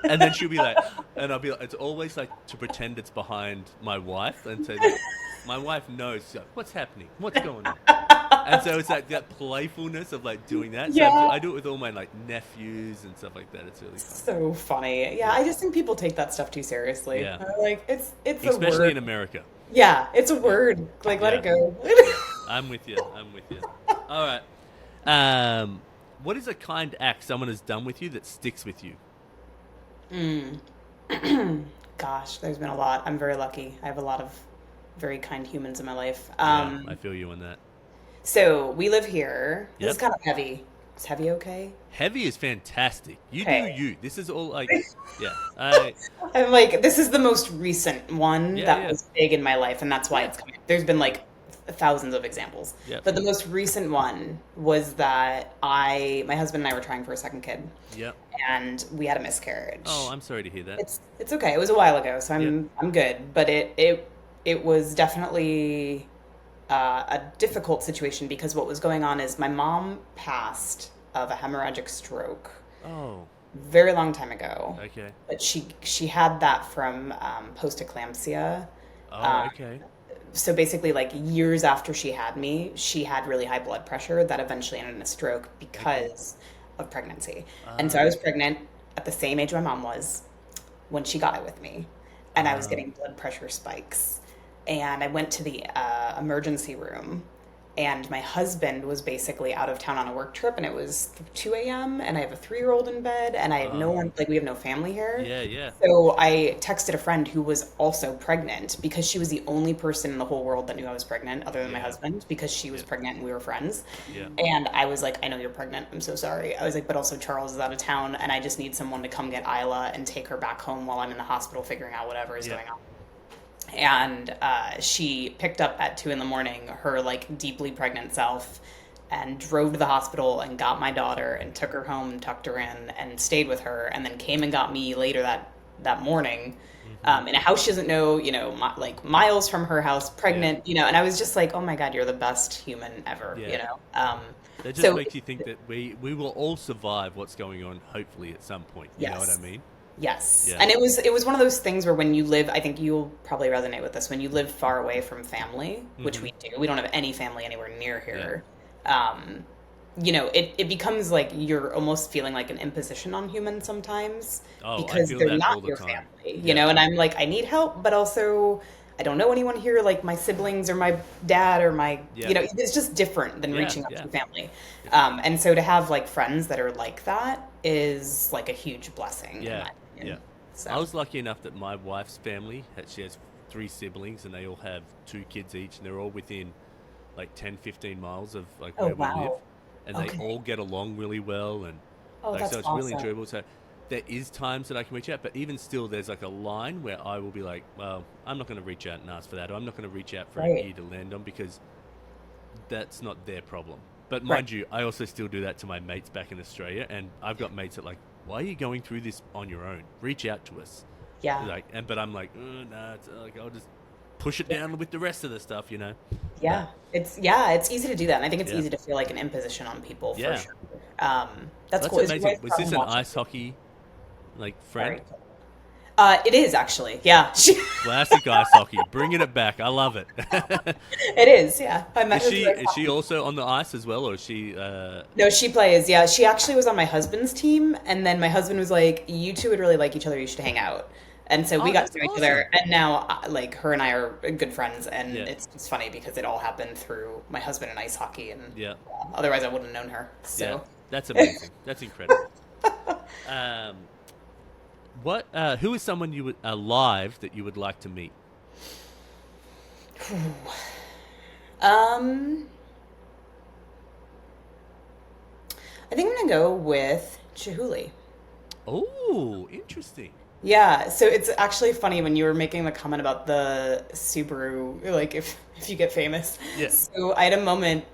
and then she'll be like, and I'll be like, it's always like to pretend it's behind my wife, and so like, my wife knows like, what's happening, what's going on, and so it's like that playfulness of like doing that. So
Yeah.
I do it with all my like nephews and stuff like that. It's really fun.
So funny. Yeah, I just think people take that stuff too seriously.
Yeah.
Like it's a
Especially
word.
in America.
Yeah, it's a word. Like let
Yeah.
it go.
I'm with you. All right. What is a kind act someone has done with you that sticks with you?
Gosh, there's been a lot. I'm very lucky. I have a lot of very kind humans in my life.
Yeah, I feel you on that.
So we live here. This is
Yep.
kind of heavy. Is heavy okay?
Heavy is fantastic. You
Okay.
do you. This is all like, yeah.
I'm like, this is the most recent one
Yeah,
that
yeah.
was big in my life, and that's why
Yeah.
it's coming. There's been like thousands of examples,
Yep.
but the most recent one was that my husband and I were trying for a second kid,
Yep.
and we had a miscarriage.
Oh, I'm sorry to hear that.
It's okay. It was a while ago, so I'm good. But it was definitely a difficult situation because what was going on is my mom passed of a hemorrhagic stroke
Oh,
very long time ago.
okay.
But she had that from post-eclampsia.
Oh, okay.
So basically, like years after she had me, she had really high blood pressure that eventually ended in a stroke because of pregnancy. And so I was pregnant at the same age my mom was when she got it with me. And I was getting blood pressure spikes. And I went to the emergency room. And my husband was basically out of town on a work trip, and it was 2 a.m. and I have a 3-year-old in bed, and I have no one, like we have no family here.
Yeah, yeah.
So I texted a friend who was also pregnant because she was the only person in the whole world that knew I was pregnant other than my husband because she was pregnant and we were friends.
Yeah.
And I was like, I know you're pregnant. I'm so sorry. I was like, but also Charles is out of town and I just need someone to come get Isla and take her back home while I'm in the hospital figuring out whatever is going on. And she picked up at 2 a.m, her like deeply pregnant self, and drove to the hospital and got my daughter and took her home and tucked her in and stayed with her, and then came and got me later that morning in a house she doesn't know, like miles from her house, pregnant, and I was just like, oh my God, you're the best human ever,
That just
so
makes you think that we will all survive what's going on, hopefully, at some point. You know what I mean?
Yes.
Yeah.
And it was one of those things where when you live, I think you'll probably resonate with this, when you live far away from family, which we do. We don't have any family anywhere near here. It becomes like you're almost feeling like an imposition on humans sometimes
Oh, I
because
feel
they're
that all
not
the
your
time.
family, and I'm like, I need help, but also I don't know anyone here, like my siblings or my dad or my,
Yeah.
you know, it's just different than
Yeah,
reaching out
yeah.
to family.
Yeah.
And so to have like friends that are like that is like a huge blessing in
Yeah,
my
yeah.
opinion.
I
So,
was lucky enough that my wife's family, she has three siblings and they all have two kids each, and they're all within like 10, 15 miles of like
oh
where we live,
wow.
and they
Okay.
all get along really well, and
Oh,
like
that's
so it's really
awesome.
enjoyable. So there is times that I can reach out, but even still, there's like a line where I will be like, well, I'm not going to reach out and ask for that, or I'm not going to reach out for an
Right.
ear to land on because that's not their problem. But
Right.
mind you, I also still do that to my mates back in Australia, and I've got mates that like, why are you going through this on your own? Reach out to us.
Yeah.
Like, but I'm like, nah, it's like I'll just push it down with the rest of the stuff, you know. But
It's easy to do that. And I think it's
yeah,
easy to feel like an imposition on people for
yeah,
sure. That's
that's
cool. Is your
amazing.
wife
Was this
from
an
Washington?
ice hockey like friend?
Sorry. It is actually. Yeah.
Classic ice hockey, bringing it back. I love it.
It is. Yeah. I met her through
Is she
hockey.
also on the ice as well, or is she?
No, she plays. Yeah, she actually was on my husband's team, and then my husband was like, "You two would really like each other. You should hang out." And so we
Oh,
got
that's
to know each
awesome.
other, and now like her and I are good friends, and
Yeah,
it's funny because it all happened through my husband and ice hockey, and
yeah,
otherwise I wouldn't have known her.
yeah.
So,
That's amazing. That's incredible. Um, what? Who is someone you would alive that you would like to meet?
um, I think I'm gonna go with Chihuly.
Oh, interesting.
Yeah, so it's actually funny when you were making the comment about the Subaru, like if you get famous.
Yeah.
So I had a moment,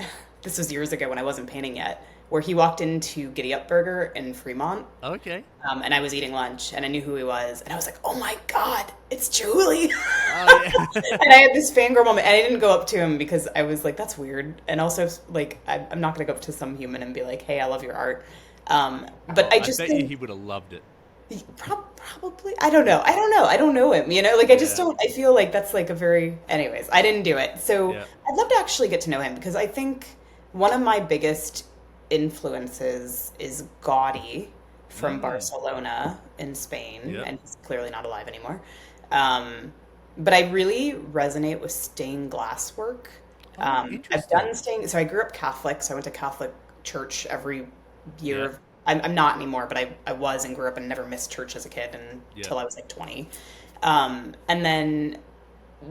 this was years ago when I wasn't painting yet, where he walked into Giddy Up Burger in Fremont,
Okay.
and I was eating lunch, and I knew who he was, and I was like, "Oh my God, it's Julie!"
Oh yeah.
And I had this fangirl moment, and I didn't go up to him because I was like, "That's weird," and also like I'm not gonna go up to some human and be like, "Hey, I love your art." But
Oh,
I
I
just
bet you
think
he would have loved it.
Probably. I don't know. I don't know. I don't know him. You know, like I just
Yeah.
don't. I feel like that's like a very. Anyways, I didn't do it. So
Yeah.
I'd love to actually get to know him because I think one of my biggest influences is Gaudi from
Mm.
Barcelona in Spain,
Yep.
and he's clearly not alive anymore. Um, but I really resonate with stained glass work.
Oh,
I've
interesting.
done stained. So I grew up Catholic, so I went to Catholic church every year.
Yep.
I'm not anymore, but I was and grew up and never missed church as a kid
Yep.
until I was like 20. And then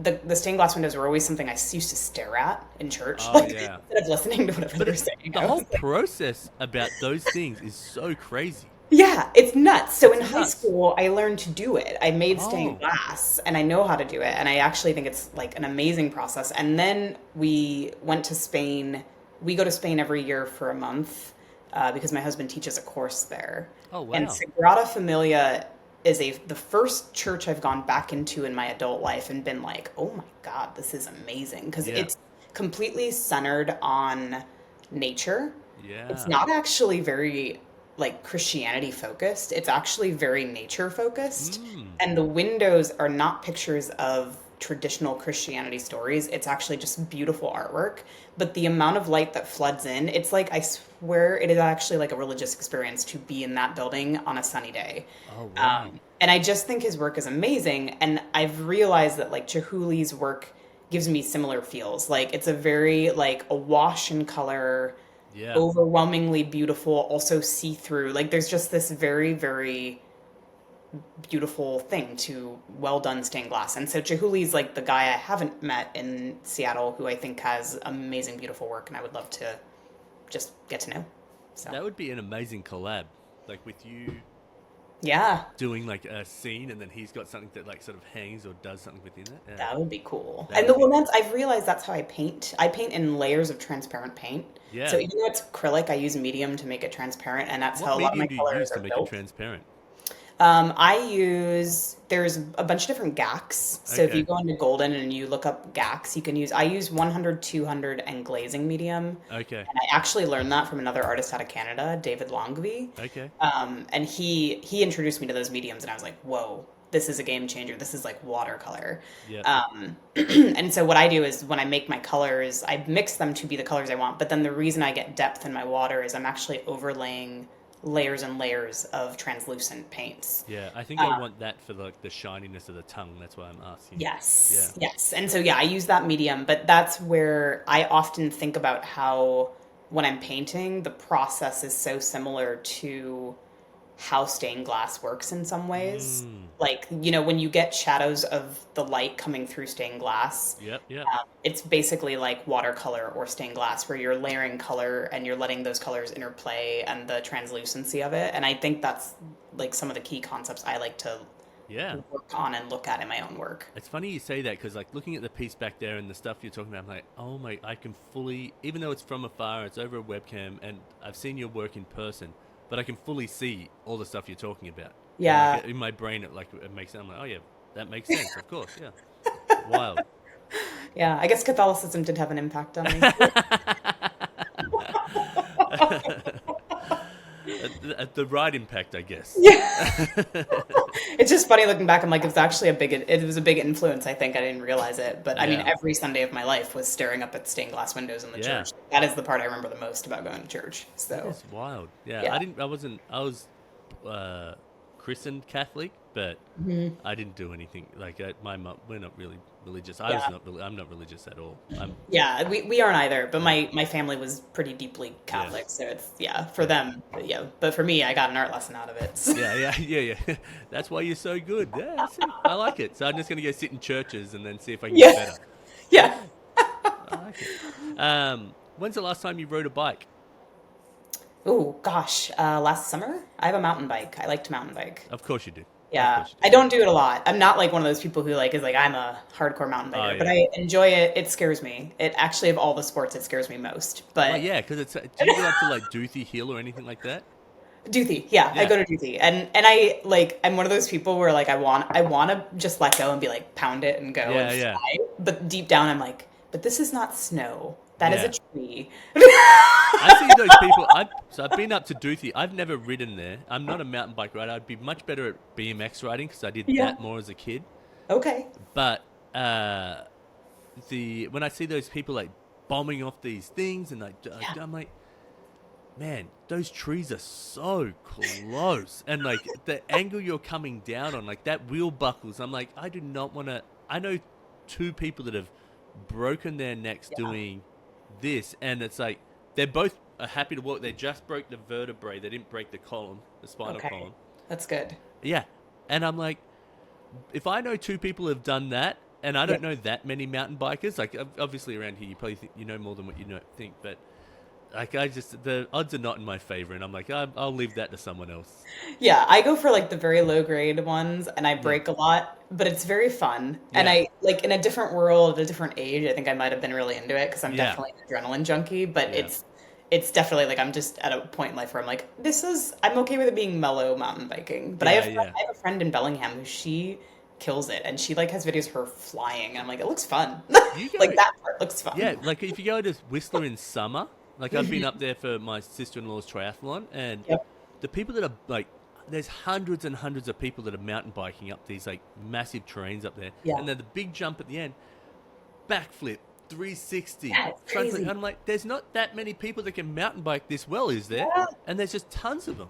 the stained glass windows were always something I used to stare at in church,
Oh
like
yeah.
instead of listening to whatever
But
they're saying.
the
I
whole
was like,
process about those things is so crazy.
yeah, it's nuts. So
It's
in high
nuts.
school, I learned to do it. I made stained
Oh.
glass and I know how to do it. And I actually think it's like an amazing process. And then we went to Spain. We go to Spain every year for a month because my husband teaches a course there.
Oh
And
wow.
Sagrada Familia is the first church I've gone back into in my adult life and been like, oh my God, this is amazing. Because
Yeah.
it's completely centered on nature. It's
Yeah.
not actually very like Christianity focused. It's actually very nature focused.
Mm.
And the windows are not pictures of traditional Christianity stories. It's actually just beautiful artwork. But the amount of light that floods in, it's like, I swear it is actually like a religious experience to be in that building on a sunny day.
Oh wow.
And I just think his work is amazing. And I've realized that like Chihuly's work gives me similar feels. Like it's a very like a wash in color,
Yeah.
overwhelmingly beautiful, also see-through. Like there's just this very, very beautiful thing to well done stained glass. And so Chihuly's like the guy I haven't met in Seattle who I think has amazing, beautiful work, and I would love to just get to know. So
That would be an amazing collab. Like with you
yeah,
doing like a scene and then he's got something that like sort of hangs or does something within it. Yeah.
that would be cool.
That
And
would
the
be
well, I've realized that's how I paint. I paint in layers of transparent paint. So
Yeah.
even though it's acrylic, I use medium to make it transparent, and that's
What
how a lot of my
medium do you
colors
use to
are
make it
built.
transparent?
There's a bunch of different GACs. So if you
Okay.
go into Golden and you look up GACs, I use 100, 200, and glazing medium.
Okay.
And I actually learned that from another artist out of Canada, David Longvie.
Okay.
And he introduced me to those mediums, and I was like, whoa, this is a game changer. This is like watercolor.
Yeah.
And so what I do is when I make my colors, I mix them to be the colors I want. But then the reason I get depth in my water is I'm actually overlaying layers and layers of translucent paints.
Yeah, I think I want that for the shininess of the tongue. That's why I'm asking.
Yes.
Yeah.
Yes. And so, yeah, I use that medium, but that's where I often think about how when I'm painting, the process is so similar to how stained glass works in some ways. Like, when you get shadows of the light coming through stained glass,
Yep.
it's basically like watercolor or stained glass where you're layering color and you're letting those colors interplay and the translucency of it. And I think that's like some of the key concepts I like to work on and look at in my own work.
It's funny you say that because, like, looking at the piece back there and the stuff you're talking about, I'm like, oh my, I can fully, even though it's from afar, it's over a webcam, and I've seen your work in person, but I can fully see all the stuff you're talking about.
Yeah.
Like, in my brain, it makes sense. I'm like, oh yeah, that makes sense, of course, yeah. Wild.
Yeah, I guess Catholicism did have an impact on me.
The right impact, I guess.
Yeah. It's just funny looking back. I'm like, it was a big influence. I think I didn't realize it, but I mean, every Sunday of my life was staring up at stained glass windows in the church. That is the part I remember the most about going to church. So
that's wild. Yeah. I was christened Catholic, but I didn't do anything. Like my mom, we're not really religious. I'm not religious at all.
We aren't either, but my family was pretty deeply Catholic, so it's for them. But for me, I got an art lesson out of it. So.
Yeah. That's why you're so good. Yeah, see, I like it. So I'm just gonna go sit in churches and then see if I can get better.
Yeah.
I like it. When's the last time you rode a bike?
Oh gosh, last summer. I have a mountain bike. I like to mountain bike.
Of course you do.
Yeah, I don't do it a lot. I'm not like one of those people who is like I'm a hardcore mountain biker, but I enjoy it. It scares me. It actually, of all the sports, it scares me most. But
because it's. Do you go up to like Doothie Hill or anything like that?
Doothie, yeah, I go to Doothie, and I'm one of those people where like I want to just let go and be like pound it and go and fly. But deep down, I'm like, but this is not snow. That is a tree.
I see those people. I've been up to Doothie. I've never ridden there. I'm not a mountain bike rider. I'd be much better at BMX riding because I did that more as a kid.
Okay.
But when I see those people like bombing off these things, and I'm like, man, those trees are so close, and like the angle you're coming down on, like that wheel buckles. I'm like, I do not want to. I know 2 people that have broken their necks doing this, and it's like they're both happy to walk. They just broke the vertebrae. They didn't break the column, the spinal column.
That's good.
Yeah, and I'm like, if I know 2 people have done that, and I don't know that many mountain bikers, like obviously around here, you probably think you know more than what you think, but like the odds are not in my favor, and I'm like, I'll leave that to someone else.
Yeah, I go for like the very low grade ones, and I break a lot, but it's very fun. Yeah. And I like in a different world, at a different age, I think I might have been really into it because I'm definitely an adrenaline junkie. But it's definitely like I'm just at a point in life where I'm like, I'm okay with it being mellow mountain biking. But I have a friend in Bellingham who she kills it, and she like has videos of her flying, and I'm like, it looks fun. Like that part looks fun.
Yeah, like if you go to Whistler in summer. Like, I've been up there for my sister-in-law's triathlon, and the people that are, like, there's hundreds and hundreds of people that are mountain biking up these, like, massive terrains up there. Yeah. And then the big jump at the end, backflip, 360.
Yeah, it's crazy.
And I'm like, there's not that many people that can mountain bike this well, is there? Yeah. And there's just tons of them.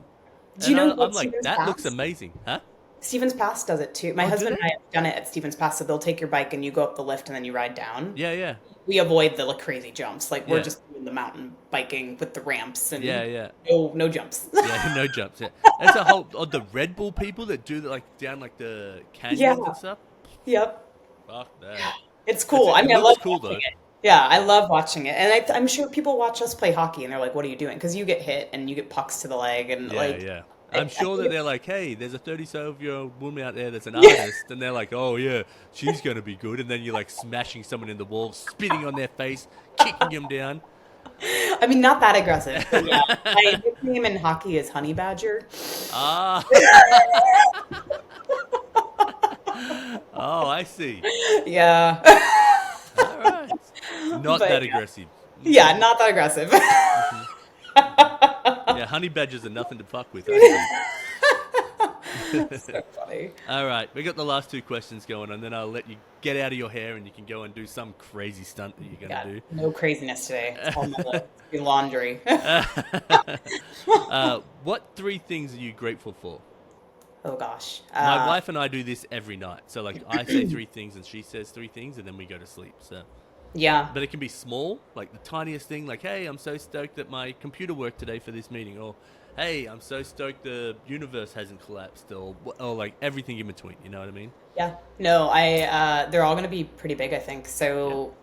Do you know
I'm like, that looks amazing. Huh?
Stevens Pass does it too. My husband and I have done it at Stevens Pass, so they'll take your bike and you go up the lift and then you ride down.
Yeah.
We avoid the crazy jumps. Like we're just doing the mountain biking with the ramps and no jumps.
Yeah, no jumps. Yeah, that's a whole the Red Bull people that do like down like the canyons and stuff.
Yep.
Fuck that.
It's cool. I love
cool
watching
though.
it. Yeah, I love watching it, and I'm sure people watch us play hockey and they're like, "What are you doing?" Because you get hit and you get pucks to the leg and
I'm sure that they're like, hey, there's a 37-year-old woman out there that's an artist, and they're like, oh yeah, she's gonna be good, and then you're like smashing someone in the wall, spitting on their face, kicking them down.
I mean, not that aggressive. But yeah, my nickname in hockey is Honey Badger.
Ah. Oh, I see.
Yeah.
All right. Not that aggressive.
Yeah, not that aggressive.
Yeah, honey badgers are nothing to fuck with.
So funny.
All right, we got the last two questions going, and then I'll let you get out of your hair and you can go and do some crazy stunt that you're
Yeah,
going to
no craziness today. It's all my list. Be laundry.
do. What three things are you grateful for?
Oh gosh.
My wife and I do this every night. So, like, I say three things and she says three things, and then we go to sleep. So,
Yeah.
but it can be small, like the tiniest thing, like, hey, I'm so stoked that my computer worked today for this meeting, or hey, I'm so stoked the universe hasn't collapsed, or like everything in between. You know what I mean?
Yeah. No, they're all going to be pretty big, I think. So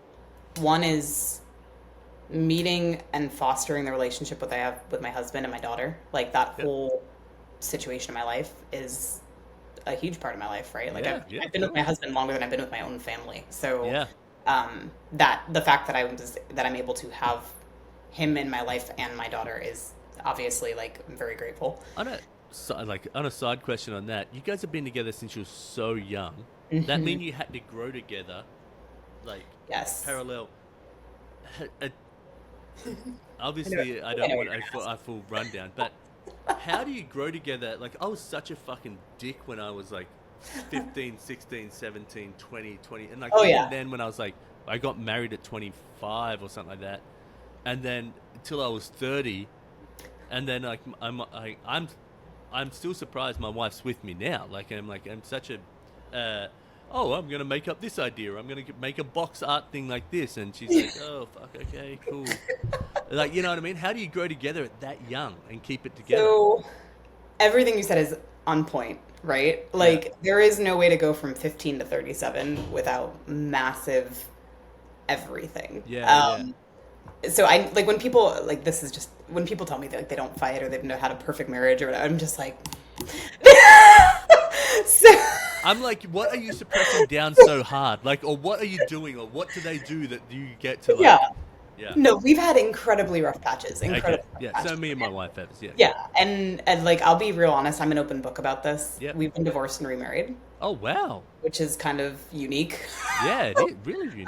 one is meeting and fostering the relationship that I have with my husband and my daughter. Like that whole situation in my life is a huge part of my life, right? Like I've been with my husband longer than I've been with my own family. So that the fact that I'm able to have him in my life and my daughter is obviously, like, I'm very grateful.
On a side question on that, you guys have been together since you were so young. That mean you had to grow together, like,
Yes.
parallel. Obviously, I don't want a full rundown, but how do you grow together? Like, I was such a fucking dick when I was like 15, 16, 17, 20, and like even then when I was like, I got married at 25 or something like that, and then until I was 30, and then like I'm still surprised my wife's with me now. I'm such a I'm gonna make up this idea. I'm gonna make a box art thing like this, and she's like, oh fuck, okay, cool. Like, you know what I mean? How do you grow together at that young and keep it together?
So everything you said is on point, right? Like there is no way to go from 15 to 37 without massive everything. So I like when people like this is just when people tell me that like, they don't fight or they've never had a perfect marriage or whatever, I'm just like so
I'm like, what are you suppressing down so hard? Like, or what are you doing, or what do they do that you get to like? Yeah.
No, we've had incredibly rough patches. Rough patches.
So me and my wife have.
And like I'll be real honest, I'm an open book about this. Yeah. We've been divorced and remarried.
Oh wow.
Which is kind of unique.
Yeah, it is really unique.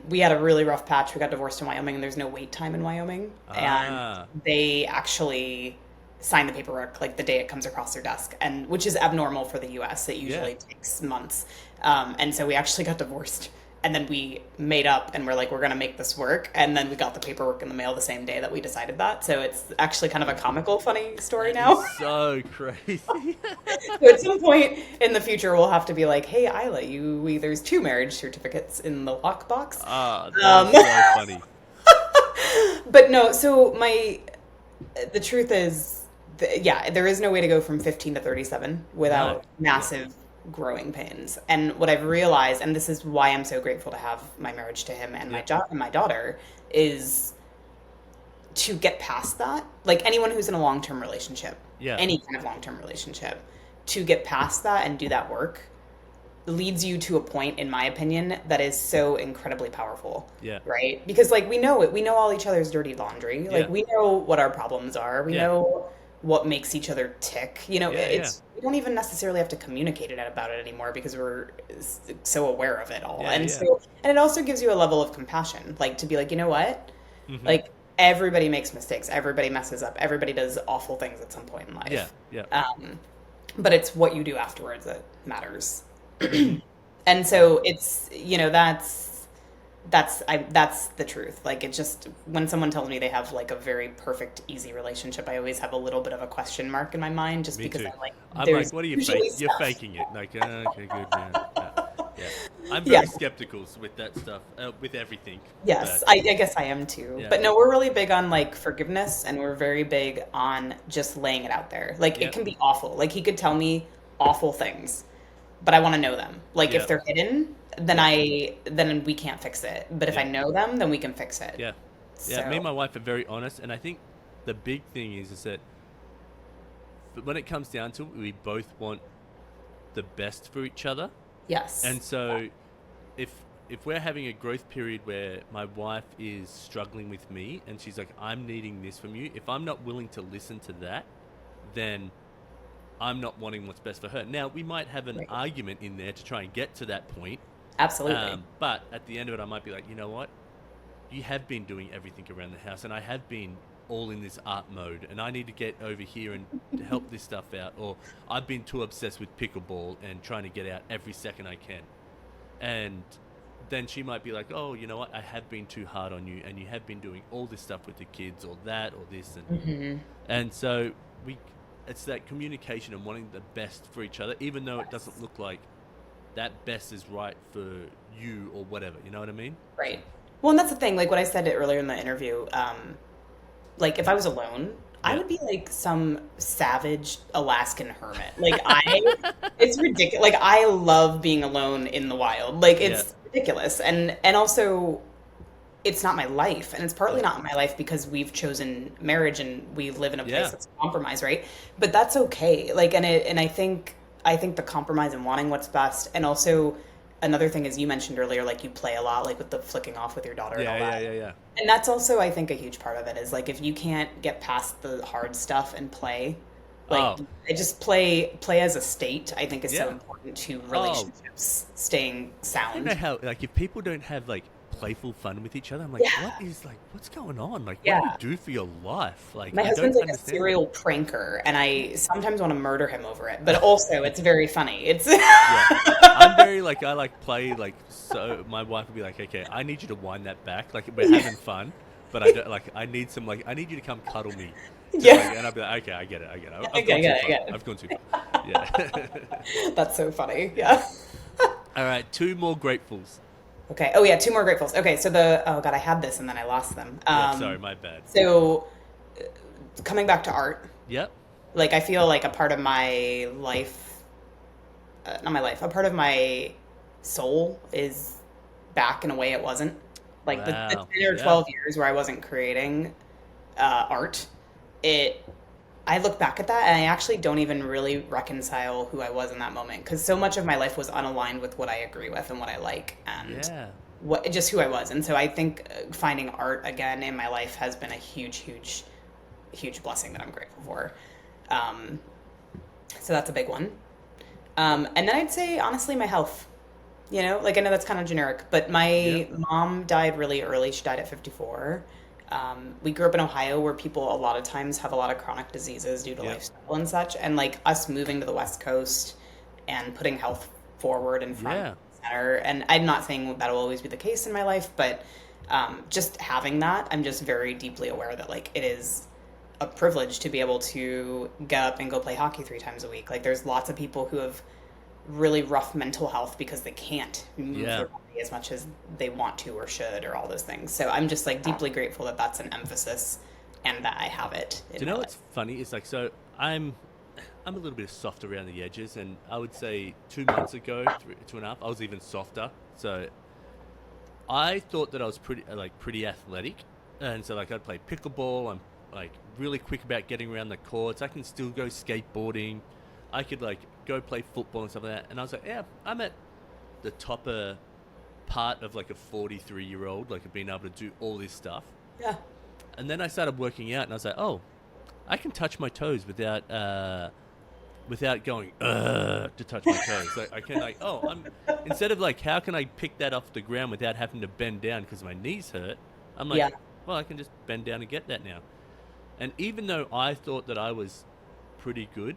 We had a really rough patch. We got divorced in Wyoming, and there's no wait time in Wyoming. And they actually sign the paperwork like the day it comes across their desk, and which is abnormal for the US. It usually takes months. And so we actually got divorced. And then we made up and we're like, we're going to make this work. And then we got the paperwork in the mail the same day that we decided that. So it's actually kind of a comical, funny story now.
So crazy.
So at some point in the future, we'll have to be like, hey, Isla, there's 2 marriage certificates in the lockbox.
That's so funny.
But no, so the truth is, there is no way to go from 15 to 37 without massive growing pains. And what I've realized, and this is why I'm so grateful to have my marriage to him and my daughter, is to get past that. Like anyone who's in a long-term relationship, any kind of long-term relationship, to get past that and do that work leads you to a point, in my opinion, that is so incredibly powerful. Right? Because like we know all each other's dirty laundry. Like we know what our problems are. We know what makes each other tick. You know, we don't even necessarily have to communicate about it anymore because we're so aware of it all. And it also gives you a level of compassion, like to be like, you know what? Like everybody makes mistakes. Everybody messes up. Everybody does awful things at some point in life. But it's what you do afterwards that matters. And so it's, you know, that's the truth. Like it just, when someone tells me they have like a very perfect, easy relationship, I always have a little bit of a question mark in my mind, just because I'm like,
what are you faking? You're faking it. Like, okay, good, yeah. I'm very skeptical with that stuff, with everything.
Yes, I guess I am too. Yeah. But no, we're really big on like forgiveness, and we're very big on just laying it out there. Like it can be awful. Like he could tell me awful things, but I want to know them. Like if they're hidden, then we can't fix it. But if I know them, then we can fix it.
Yeah. So. Me and my wife are very honest, and I think the big thing is that when it comes down to it, we both want the best for each other.
Yes.
And so if we're having a growth period where my wife is struggling with me and she's like, I'm needing this from you, if I'm not willing to listen to that, then I'm not wanting what's best for her. Now, we might have an argument in there to try and get to that point.
Absolutely.
But at the end of it, I might be like, you know what? You have been doing everything around the house, and I have been all in this art mode, and I need to get over here and to help this stuff out, or I've been too obsessed with pickleball and trying to get out every second I can. And then she might be like, oh, you know what, I have been too hard on you, and you have been doing all this stuff with the kids, or that, or this, and so it's that communication and wanting the best for each other, even though it doesn't look like that best is right for you or whatever, you know what I mean?
Right. Well, and that's the thing, like what I said earlier in the interview, like if I was alone, I would be like some savage Alaskan hermit. Like it's ridiculous. Like I love being alone in the wild. Like it's ridiculous. And also it's not my life. And it's partly not my life because we've chosen marriage and we live in a place that's a compromise, right? But that's okay. Like, and I think the compromise and wanting what's best, and also another thing is you mentioned earlier, like you play a lot, like with the flicking off with your daughter and all that.
Yeah.
And that's also, I think, a huge part of it is like if you can't get past the hard stuff and play, like I just play as a state. I think is so important to relationships staying sound.
I don't know how, like, if people don't have like playful fun with each other, I'm like, what's going on? Like, what do you do for your life? Like,
my husband's like a serial pranker, and I sometimes want to murder him over it. But also, it's very funny. It's
I'm very like, I like play like, so my wife would be like, okay, I need you to wind that back. Like, we're having fun, but I don't, like, I need you to come cuddle me. So, like, and I'll be like, okay, I get it. I've gone too far. Yeah.
That's so funny. Yeah.
All right, 2 more gratefuls.
Okay. Oh yeah, 2 more gratefuls. Okay, so I had this and then I lost them.
Sorry, my bad.
So coming back to art.
Yep.
Like I feel like a part of my life, a part of my soul is back in a way it wasn't. Like the 10 or 12 years where I wasn't creating art, I look back at that and I actually don't even really reconcile who I was in that moment, because so much of my life was unaligned with what I agree with and what I like and just who I was. And so I think finding art again in my life has been a huge blessing that I'm grateful for. So that's a big one. And then I'd say honestly my health. You know, like I know that's kind of generic, but my mom died really early. She died at 54. We grew up in Ohio where people a lot of times have a lot of chronic diseases due to lifestyle and such. And like us moving to the West Coast and putting health forward and front and center. And I'm not saying that will always be the case in my life, but just having that, I'm just very deeply aware that like it is a privilege to be able to get up and go play hockey 3 times a week. Like there's lots of people who have really rough mental health because they can't move their body as much as they want to or should or all those things. So I'm just like deeply grateful that that's an emphasis and that I have it.
Do you know what's funny? It's like, so I'm a little bit soft around the edges, and I would say 2 months ago, 2.5, I was even softer. So I thought that I was pretty athletic, and so like I'd play pickleball. I'm like really quick about getting around the courts. I can still go skateboarding. I could like go play football and stuff like that. And I was like, yeah, I'm at the topper part of like a 43-year-old, like being able to do all this stuff.
Yeah.
And then I started working out, and I was like, oh, I can touch my toes without going to touch my toes. Like I can instead of like, how can I pick that off the ground without having to bend down because my knees hurt? I'm like, well, I can just bend down and get that now. And even though I thought that I was pretty good,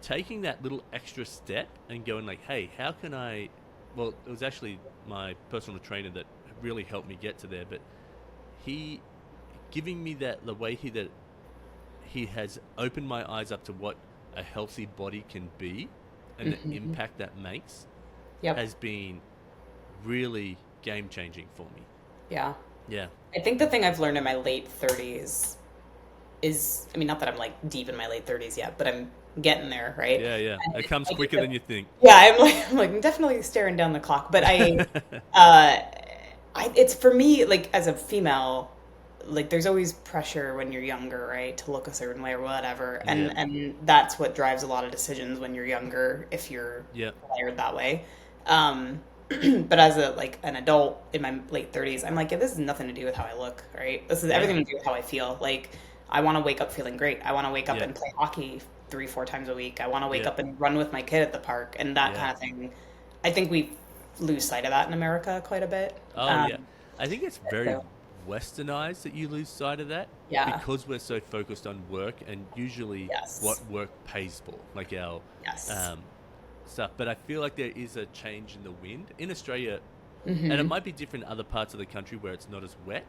taking that little extra step and going like, hey, how can I... Well, it was actually my personal trainer that really helped me get to there, but he giving me the way he has opened my eyes up to what a healthy body can be and the impact that makes has been really game-changing for me.
Yeah.
Yeah.
I think the thing I've learned in my late 30s is, I mean, not that I'm like deep in my late 30s yet, but I'm getting there, right?
Yeah. It comes quicker than you think.
Yeah, I'm definitely staring down the clock. But it's for me, like as a female, like there's always pressure when you're younger, right, to look a certain way or whatever, and that's what drives a lot of decisions when you're younger, if you're wired that way. But as an adult in my late 30s, I'm like, this has nothing to do with how I look, right? This is everything to do with how I feel. Like, I want to wake up feeling great. I want to wake up and play hockey 3-4 times a week. I want to wake up and run with my kid at the park and that kind of thing. I think we lose sight of that in America quite a bit.
I think it's very, westernized that you lose sight of that.
Yeah.
Because we're so focused on work and usually
Yes.
what work pays for, like our
Yes.
stuff. But I feel like there is a change in the wind in Australia,
Mm-hmm.
and it might be different in other parts of the country where it's not as wet.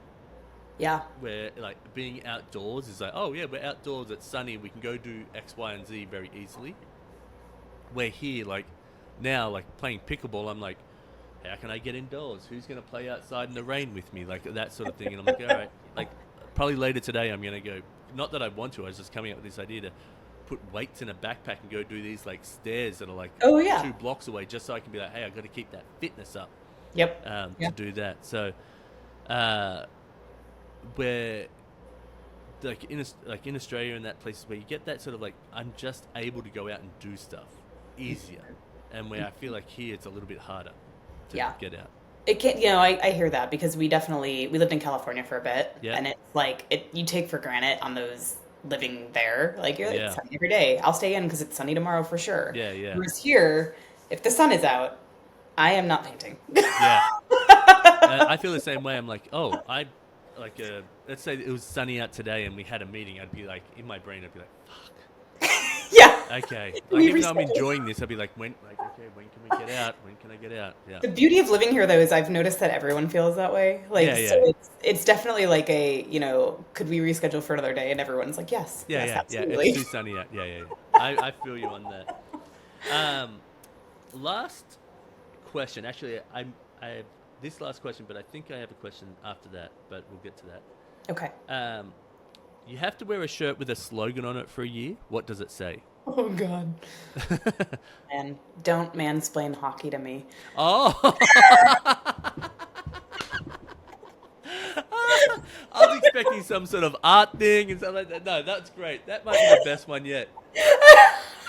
Yeah.
Where like being outdoors is like, oh yeah, we're outdoors, it's sunny, we can go do X, Y, and Z very easily. Where here, like now, like playing pickleball, I'm like, how can I get indoors? Who's going to play outside in the rain with me? Like that sort of thing. And I'm like, all right, like probably later today I'm going to go, not that I want to, I was just coming up with this idea to put weights in a backpack and go do these like stairs that are like
Oh, yeah.
2 blocks away, just so I can be like, hey, I got to keep that fitness up.
Yep.
To do that. So, where like in Australia and that places where you get that sort of like, I'm just able to go out and do stuff easier, and where I feel like here it's a little bit harder to get out.
It can, I hear that because we lived in California for a bit,
Yeah.
and it's like you take for granted on those living there, like you're like,
Yeah.
it's sunny every day. I'll stay in because it's sunny tomorrow for sure.
Yeah, yeah.
Whereas here, if the sun is out, I am not painting.
Yeah. I feel the same way. I'm like, oh, let's say it was sunny out today and we had a meeting. I'd be like, in my brain, I'd be like, fuck.
Yeah.
Okay.
We
Like, even though I'm
reschedule.
enjoying this, I'd be like, when can we get out? When can I get out? Yeah.
The beauty of living here, though, is I've noticed that everyone feels that way. Like,
Yeah, yeah.
so it's definitely like could we reschedule for another day? And everyone's like, yes,
Yeah,
yes,
yeah,
absolutely.
yeah. It's too sunny out. Yeah, yeah, yeah. I feel you on that. Last question. Actually, I have this last question, but I think I have a question after that. But we'll get to that.
Okay.
You have to wear a shirt with a slogan on it for a year. What does it say?
Oh God. And don't mansplain hockey to me.
Oh. I was expecting some sort of art thing and stuff like that. No, that's great. That might be the best one yet.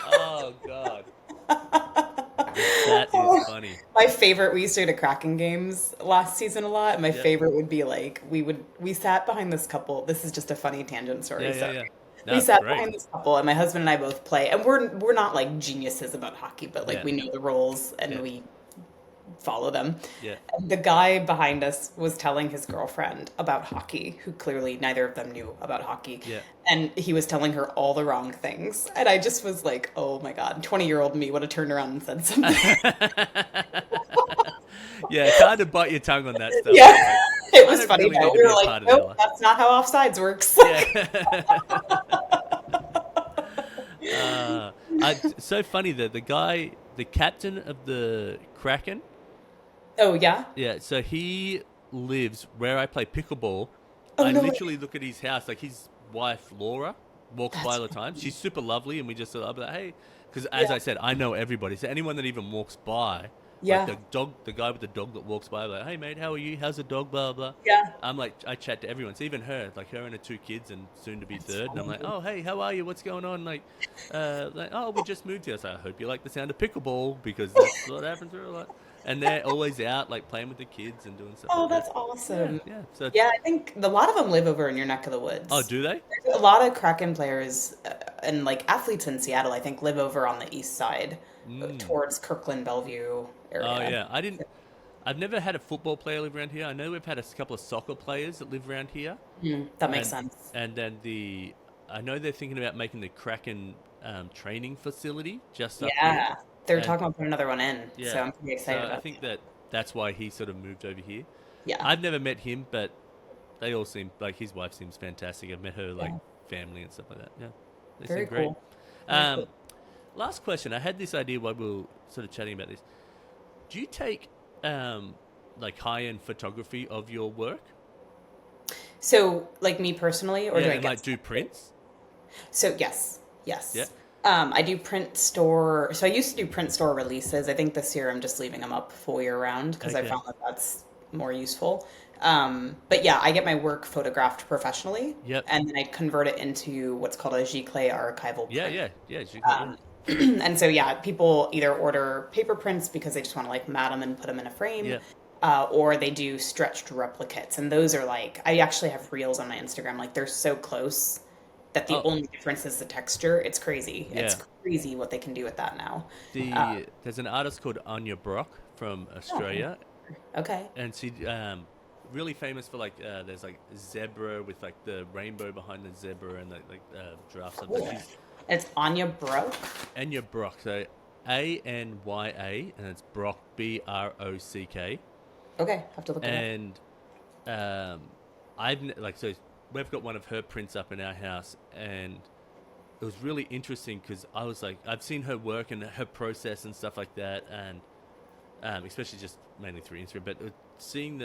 Oh God. That is funny.
My favorite, we used to go to Kraken games last season a lot. And my
Yeah.
favorite would be like, we sat behind this couple. This is just a funny tangent story.
Yeah,
so
yeah, yeah.
we
That's
sat
great.
behind this couple, and my husband and I both play. And we're not like geniuses about hockey, but like
Yeah.
we know the rules and
Yeah.
we follow them.
Yeah.
And the guy behind us was telling his girlfriend about hockey, who clearly neither of them knew about hockey.
Yeah.
And he was telling her all the wrong things. And I just was like, oh my God, 20-year-old me would have turned around and said something.
Yeah, it's hard to bite your tongue on that stuff.
Yeah.
Like,
It
I
was
don't
funny
really
though.
need to
We
be
were
a
like,
part of
nope,
that.
that's not how offsides works.
So funny that the captain of the Kraken,
Oh, yeah?
yeah, so he lives where I play pickleball.
Oh,
I
no way.
literally look at his house, like his wife, Laura, walks by all the time. She's super lovely, and we just I'll be like, hey, because as
Yeah.
I said, I know everybody. So anyone that even walks by,
Yeah.
like the guy with the dog that walks by, like, hey mate, how are you? How's the dog? Blah blah.
Yeah.
I'm like, I chat to everyone. So even her, like her and her 2 kids, and soon to be
That's
third. And I'm like,
funny.
oh hey, how are you? What's going on? Like, oh, we just moved here. So I hope you like the sound of pickleball because that's what happens here a lot. And they're always out, like playing with the kids and doing stuff.
Oh,
like
that's
that.
awesome.
Yeah. So
Yeah, I think a lot of them live over in your neck of the woods.
oh, do they?
There's a lot of Kraken players and like athletes in Seattle, I think, live over on the east side towards Kirkland, Bellevue area.
Oh yeah, I've never had a football player live around here. I know we've had a couple of soccer players that live around here.
That makes
And-
sense.
And then I know they're thinking about making the Kraken training facility just up here.
Yeah. They're
And-
talking about putting another one in.
Yeah.
So I'm pretty excited
So
about
I think that's why he sort of moved over here.
Yeah.
I've never met him, but they all seem like his wife seems fantastic. I've met her like
Yeah.
family and stuff like that. Yeah, they
Very
seem great.
cool. Very cool.
Last question. I had this idea while we were sort of chatting about this. Do you take like high-end photography of your work?
So, like me personally, or
Yeah,
do I
and
get
like do prints?
So yes.
Yeah.
I do print store. So I used to do print store releases. I think this year I'm just leaving them up full year round because I
Okay.
found that that's more useful. But yeah, I get my work photographed professionally.
Yep.
And then I convert it into what's called a giclée archival
Yeah,
print.
yeah. You can,
And so yeah, people either order paper prints because they just want to like mat them and put them in a frame.
Yeah.
Or they do stretched replicates, and those are like, I actually have reels on my Instagram. Like they're so close that the
Oh.
only difference is the texture. It's crazy. It's
Yeah.
crazy what they can do with that now.
There's an artist called Anya Brock from Australia,
Okay.
and she really famous for like there's like zebra with like the rainbow behind the zebra and like giraffes.
Cool. It's Anya Brock.
Anya Brock. So Anya, and it's Brock, Brock.
Okay, have to look it up.
And so we've got one of her prints up in our house, and it was really interesting because I was like, I've seen her work and her process and stuff like that, and especially just mainly through Instagram, but seeing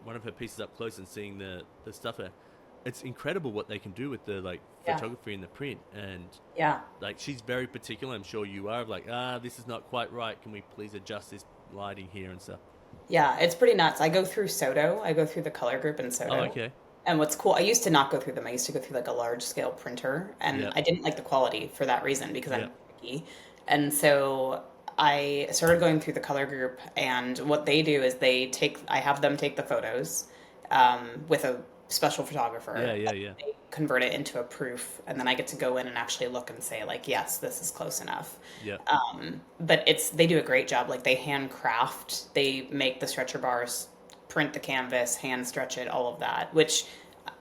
one of her pieces up close and seeing the stuff, it's incredible what they can do with the photography and the print. And like, she's very particular. I'm sure you are, like, this is not quite right. Can we please adjust this lighting here and stuff? Yeah,
it's pretty nuts. I go through Soto. I go through the color group in Soto.
Oh, okay.
And what's cool, I used to not go through them. I used to go through like a large scale printer, and I didn't like the quality for that reason because I'm picky. And so I started going through the color group, and what they do is I have them take the photos with a special photographer.
Yeah.
They convert it into a proof, and then I get to go in and actually look and say like, yes, this is close enough.
Yeah.
But they do a great job. Like, they handcraft, they make the stretcher bars, print the canvas, hand stretch it, all of that, which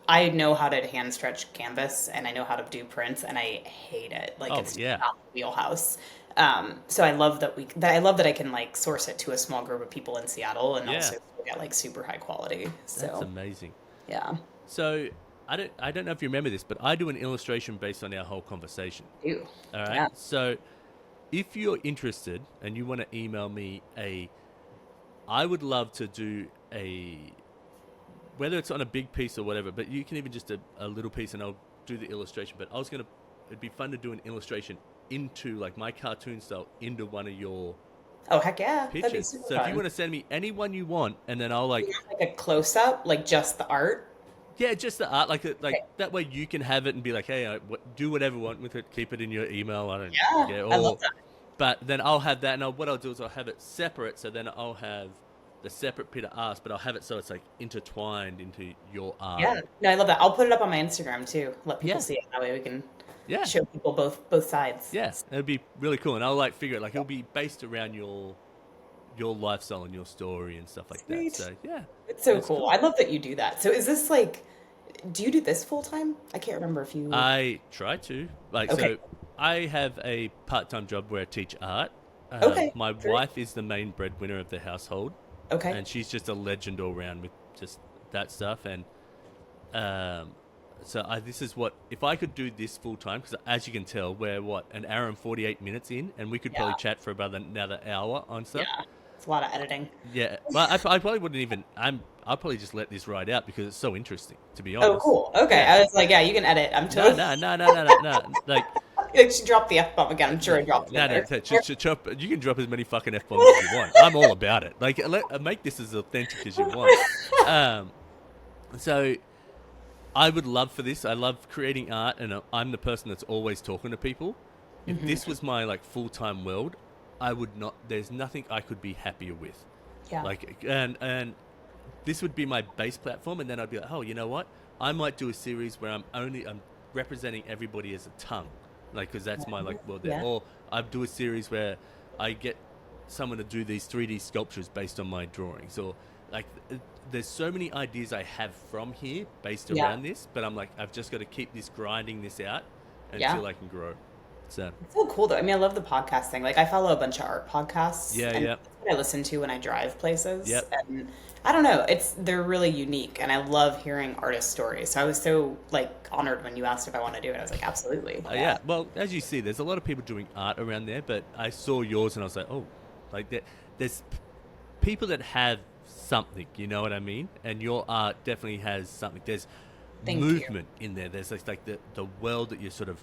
I know how to hand stretch canvas and I know how to do prints, and I hate it. Like, it's not the wheelhouse. So I love that I can like source it to a small group of people in Seattle and also get like super high quality. So
that's amazing.
Yeah.
So I don't know if you remember this, but I do an illustration based on our whole conversation.
You.
All right.
Yeah.
So if you're interested and you want to email me I would love to do whether it's on a big piece or whatever, but you can even just a little piece and I'll do the illustration. But it'd be fun to do an illustration into like my cartoon style into one of your
heck yeah,
pictures.
That'd be super
So
fun.
if you want to send me any one you want, and then I'll like
a close up, like just the art.
Yeah, just the art, that way you can have it and be like, hey, do whatever you want with it. Keep it in your email. I
love that.
But then I'll have that, and what I'll do is I'll have it separate. So then I'll have the separate bit of art, but I'll have it so it's like intertwined into your art.
Yeah, no, I love that. I'll put it up on my Instagram too. Let people see it. That way we can show people both sides.
Yeah, it'd be really cool, and I'll like figure it it'll be based around your lifestyle and your story and stuff like
Sweet.
that. So yeah,
it's so cool. I love that you do that. So is this like, do you do this full time? I can't remember if you.
I try to
Okay.
So I have a part-time job where I teach art. My wife is the main breadwinner of the household.
Okay.
And she's just a legend all around with just that stuff. And this is what, if I could do this full time, because as you can tell, we're an hour and 48 minutes in, and we could probably chat for about another hour on stuff.
Yeah, it's a lot of editing.
Yeah, well, I probably wouldn't even, I'll probably just let this ride out because it's so interesting, to be honest.
Oh, cool. Okay, I was like, you can edit. I'm totally...
No. Like,
she dropped the F-bomb again. I'm sure I dropped it.
You can drop as many fucking F-bombs as you want. I'm all about it. Like, make this as authentic as you want. So I would love for this. I love creating art, and I'm the person that's always talking to people. If this was my like full-time world, I would not. There's nothing I could be happier with.
Yeah.
Like, and this would be my base platform, and then I'd be like, oh, you know what? I might do a series where I'm representing everybody as a tongue, like, because that's my like world there.
Yeah.
Or I'd do a series where I get someone to do these 3D sculptures based on my drawings, or like. There's so many ideas I have from here based around this, but I'm like, I've just got to keep grinding this out until I can grow. So
it's so cool though. I mean, I love the podcast thing. Like, I follow a bunch of art podcasts.
Yeah.
That's what I listen to when I drive places.
Yep.
And I don't know, they're really unique, and I love hearing artist stories. So I was so like honored when you asked if I want to do it. I was like, absolutely.
Yeah. Well, as you see, there's a lot of people doing art around there, but I saw yours and I was like, oh, like there's people that have something, you know what I mean? And your art definitely has something. There's movement in there. There's like the world that you sort of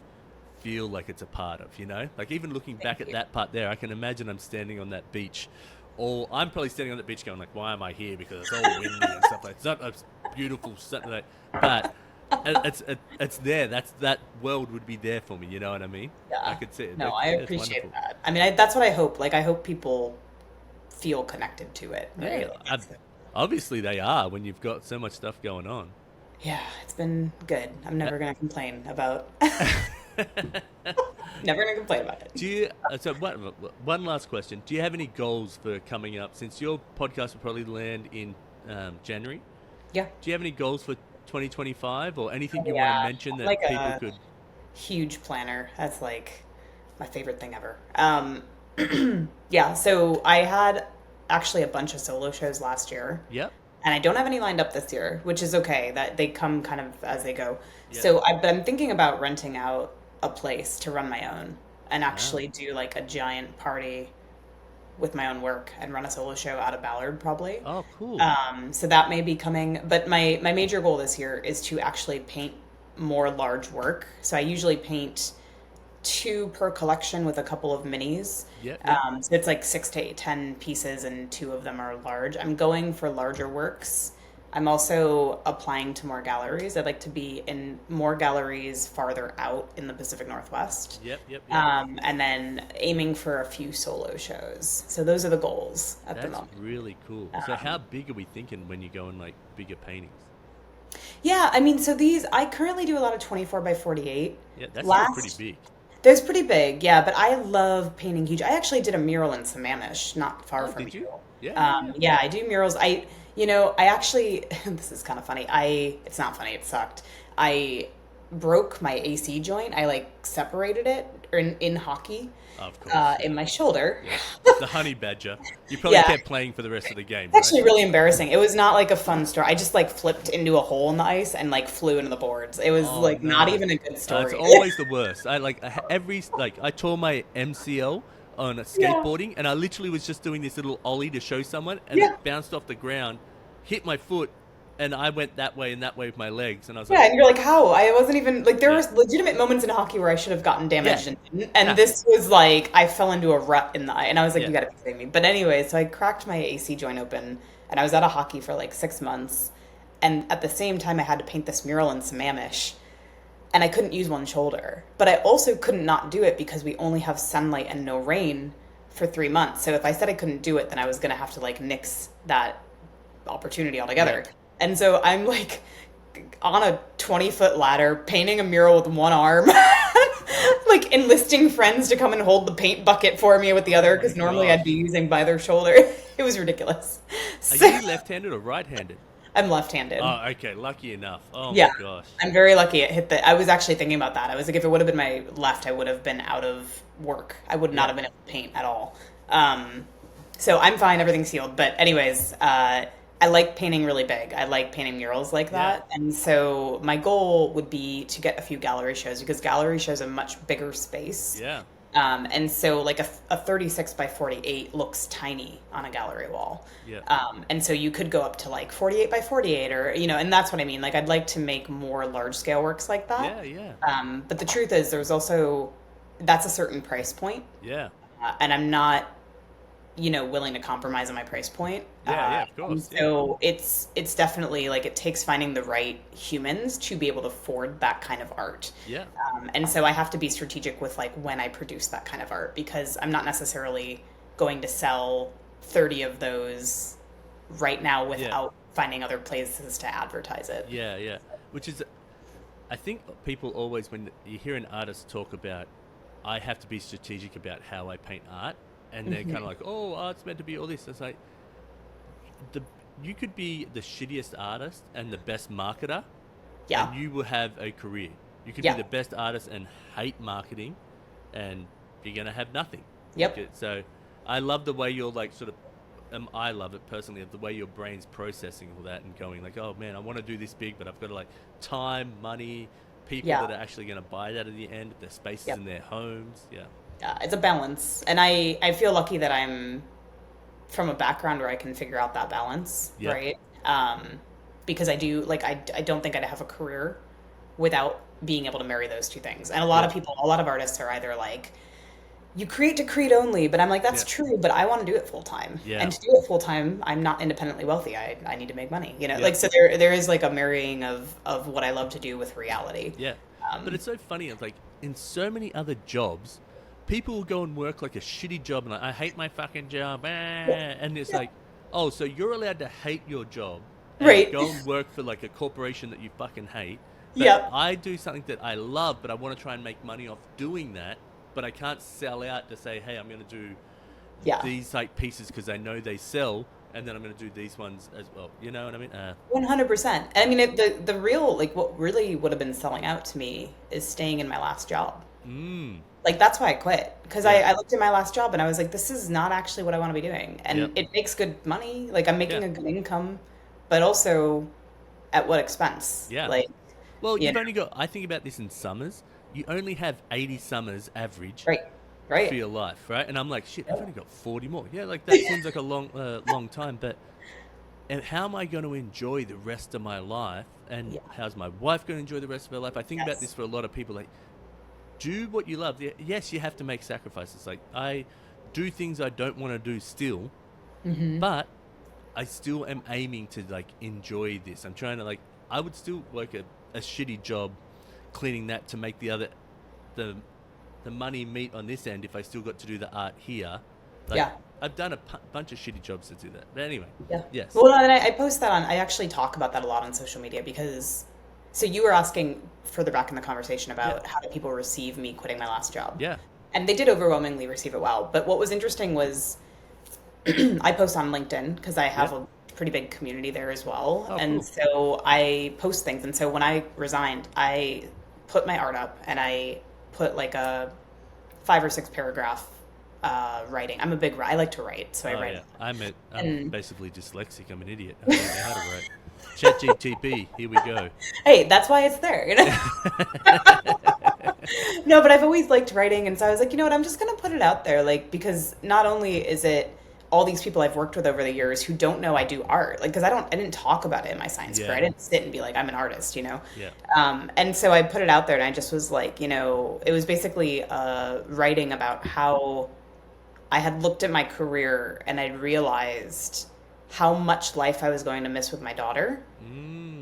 feel like it's a part of, you know? Like, even looking back at that part there, I can imagine I'm standing on that beach, or I'm probably standing on that beach going like, why am I here? Because it's all windy and stuff like that. It's not a beautiful something like, but it's there. That world would be there for me, you know what I mean?
Yeah.
I could see it.
No, I appreciate that. I mean, that's what I hope. Like, I hope people feel connected to it. Right?
Yeah, obviously they are when you've got so much stuff going on.
Yeah, it's been good. I'm never going to complain about never going to complain about it.
Do you, so one last question. Do you have any goals for coming up, since your podcast will probably land in January.
Yeah.
Do you have any goals for 2025 or anything you want to
Yeah.
mention
I'm
that
like
people
a
could?
huge planner. That's like my favorite thing ever. Yeah, so I had actually a bunch of solo shows last year,
Yep.
and I don't have any lined up this year, which is okay. That they come kind of as they go.
Yep.
So I've been thinking about renting out a place to run my own and
Wow.
actually do like a giant party with my own work and run a solo show out of Ballard probably.
Oh, cool.
So that may be coming, but my major goal this year is to actually paint more large work. So I usually paint two per collection with a couple of minis.
Yep. Yep.
So it's like 6 to 10 pieces, and two of them are large. I'm going for larger works. I'm also applying to more galleries. I'd like to be in more galleries farther out in the Pacific Northwest.
Yep. Yep. Yep.
And then aiming for a few solo shows. So those are the goals at the
That's
moment.
really cool. So how big are we thinking when you go in like bigger paintings?
Yeah, I mean, so these, I currently do a lot of 24 by 48.
Yeah, that's still pretty big.
There's pretty big, yeah, but I love painting huge. I actually did a mural in Sammamish, not far from
Did
you.
you? Yeah.
Yeah, I do murals. I actually, this is kind of funny. It's not funny, it sucked. I broke my AC joint. I like separated it in hockey,
Of course.
in my shoulder.
Yeah. The honey badger. You probably
Yeah.
kept playing for the rest of the game,
It's
right?
actually really embarrassing. It was not like a fun story. I just like flipped into a hole in the ice and like flew into the boards. It was
Oh,
like not
no.
even a good story.
It's always the worst. I tore my MCL on skateboarding, and I literally was just doing this little ollie to show someone, and
Yeah.
it bounced off the ground, hit my foot, and I went that way and that way with my legs, and I was
Yeah,
like,
and you're like, how? I wasn't even like there
Yeah.
was legitimate moments in hockey where I should have gotten damaged
Yeah.
and didn't. And
Yeah.
this was like I fell into a rut in the eye, and I was like,
Yeah.
you gotta be kidding me. But anyway, so I cracked my AC joint open, and I was out of hockey for like 6 months, and at the same time I had to paint this mural in Sammamish, and I couldn't use one shoulder, but I also couldn't not do it because we only have sunlight and no rain for 3 months. So if I said I couldn't do it, then I was gonna have to like nix that opportunity altogether.
Yeah.
And so I'm like on a 20-foot ladder painting a mural with one arm, like enlisting friends to come and hold the paint bucket for me with the other, because normally
gosh.
I'd be using by their shoulder. It was ridiculous.
are
So,
you left-handed or right-handed?
I'm left-handed.
Oh, okay, lucky enough. Oh
Yeah.
my gosh.
I'm very lucky it hit I was actually thinking about that. I was like, if it would have been my left, I would have been out of work. I would not have been able to paint at all. So I'm fine. Everything's healed. But anyways, I like painting really big. I like painting murals like that.
Yeah.
And so my goal would be to get a few gallery shows, because gallery shows a much bigger space.
Yeah.
And so like a 36 by 48 looks tiny on a gallery wall.
Yeah.
And so you could go up to like 48 by 48 or, and that's what I mean. Like I'd like to make more large scale works like that.
Yeah, yeah.
But the truth is that's a certain price point.
Yeah.
And I'm not, willing to compromise on my price point.
Yeah, of course.
And so it's definitely like it takes finding the right humans to be able to afford that kind of art.
Yeah.
And so I have to be strategic with like when I produce that kind of art, because I'm not necessarily going to sell 30 of those right now without finding other places to advertise it.
Yeah, yeah. Which is, I think people always, when you hear an artist talk about, I have to be strategic about how I paint art, and they're kind of like, oh, art's meant to be all this. It's like, you could be the shittiest artist and the best marketer,
Yeah.
and you will have a career. You could
Yeah.
be the best artist and hate marketing, and you're going to have nothing.
Yep.
So I love the way you're like sort of, I love it personally, the way your brain's processing all that and going like, oh man, I want to do this big, but I've got to like time, money, people
Yeah.
that are actually going to buy that at the end, their spaces
Yep.
in their homes. Yeah.
It's a balance. And I feel lucky that I'm from a background where I can figure out that balance,
Yeah.
right? Because I do, like, I don't think I'd have a career without being able to marry those two things. And a lot of artists are either like, you create to create only, but I'm like, that's true, but I want to do it full time.
Yeah.
And to do it full time, I'm not independently wealthy. I need to make money,
Yeah.
like, so there is like a marrying of what I love to do with reality.
Yeah. But it's so funny. It's like in so many other jobs, people will go and work like a shitty job and like, I hate my fucking job. And it's like, oh, so you're allowed to hate your job and
Right.
go and work for like a corporation that you fucking hate. But
Yep.
I do something that I love, but I want to try and make money off doing that. But I can't sell out to say, hey, I'm going to do
Yeah.
these like pieces because I know they sell, and then I'm going to do these ones as well. You know what I mean?
100%. I mean, the real, like, what really would have been selling out to me is staying in my last job.
Mm.
Like, that's why I quit. Because
Yeah.
I looked at my last job and I was like, this is not actually what I want to be doing. And
Yep.
it makes good money. Like, I'm making
Yeah.
a good income, but also at what expense?
Yeah.
Like,
Well,
you
you've
know,
only got, I think about this in summers, you only have 80 summers average
right,
for
right.
your life, right? And I'm like, shit, I've only got 40 more. Yeah, like that seems like a long time, but and how am I going to enjoy the rest of my life? And
Yeah.
how's my wife going to enjoy the rest of her life? I think about
Yes.
this for a lot of people. Like, do what you love. Yes, you have to make sacrifices. Like, I do things I don't want to do still, but I still am aiming to like enjoy this. I'm trying to like, I would still work a shitty job cleaning that to make the money meet on this end if I still got to do the art here. Like,
Yeah.
I've done a bunch of shitty jobs to do that. But anyway,
Yeah.
yes.
Well, and I post that on, I actually talk about that a lot on social media because, so you were asking further back in the conversation about how do people receive me quitting my last job.
Yeah.
And they did overwhelmingly receive it well. But what was interesting was I post on LinkedIn because I have a pretty big community there as well.
Oh,
and
cool.
so I post things. And so when I resigned, I put my art up and I put like a 5 or 6 paragraph writing. I'm a big, I like to write, so I write.
Yeah. I'm
And-
basically dyslexic. I'm an idiot. I don't know how to write. ChatGPT, here we go.
Hey, that's why it's there, you know? No, but I've always liked writing, and so I was like, you know what, I'm just gonna put it out there, like, because not only is it all these people I've worked with over the years who don't know I do art, like, because I didn't talk about it in my science fair. I didn't sit and be like, I'm an artist, you know?
Yeah.
And so I put it out there, and I just was like, you know, it was basically writing about how I had looked at my career and I realized how much life I was going to miss with my daughter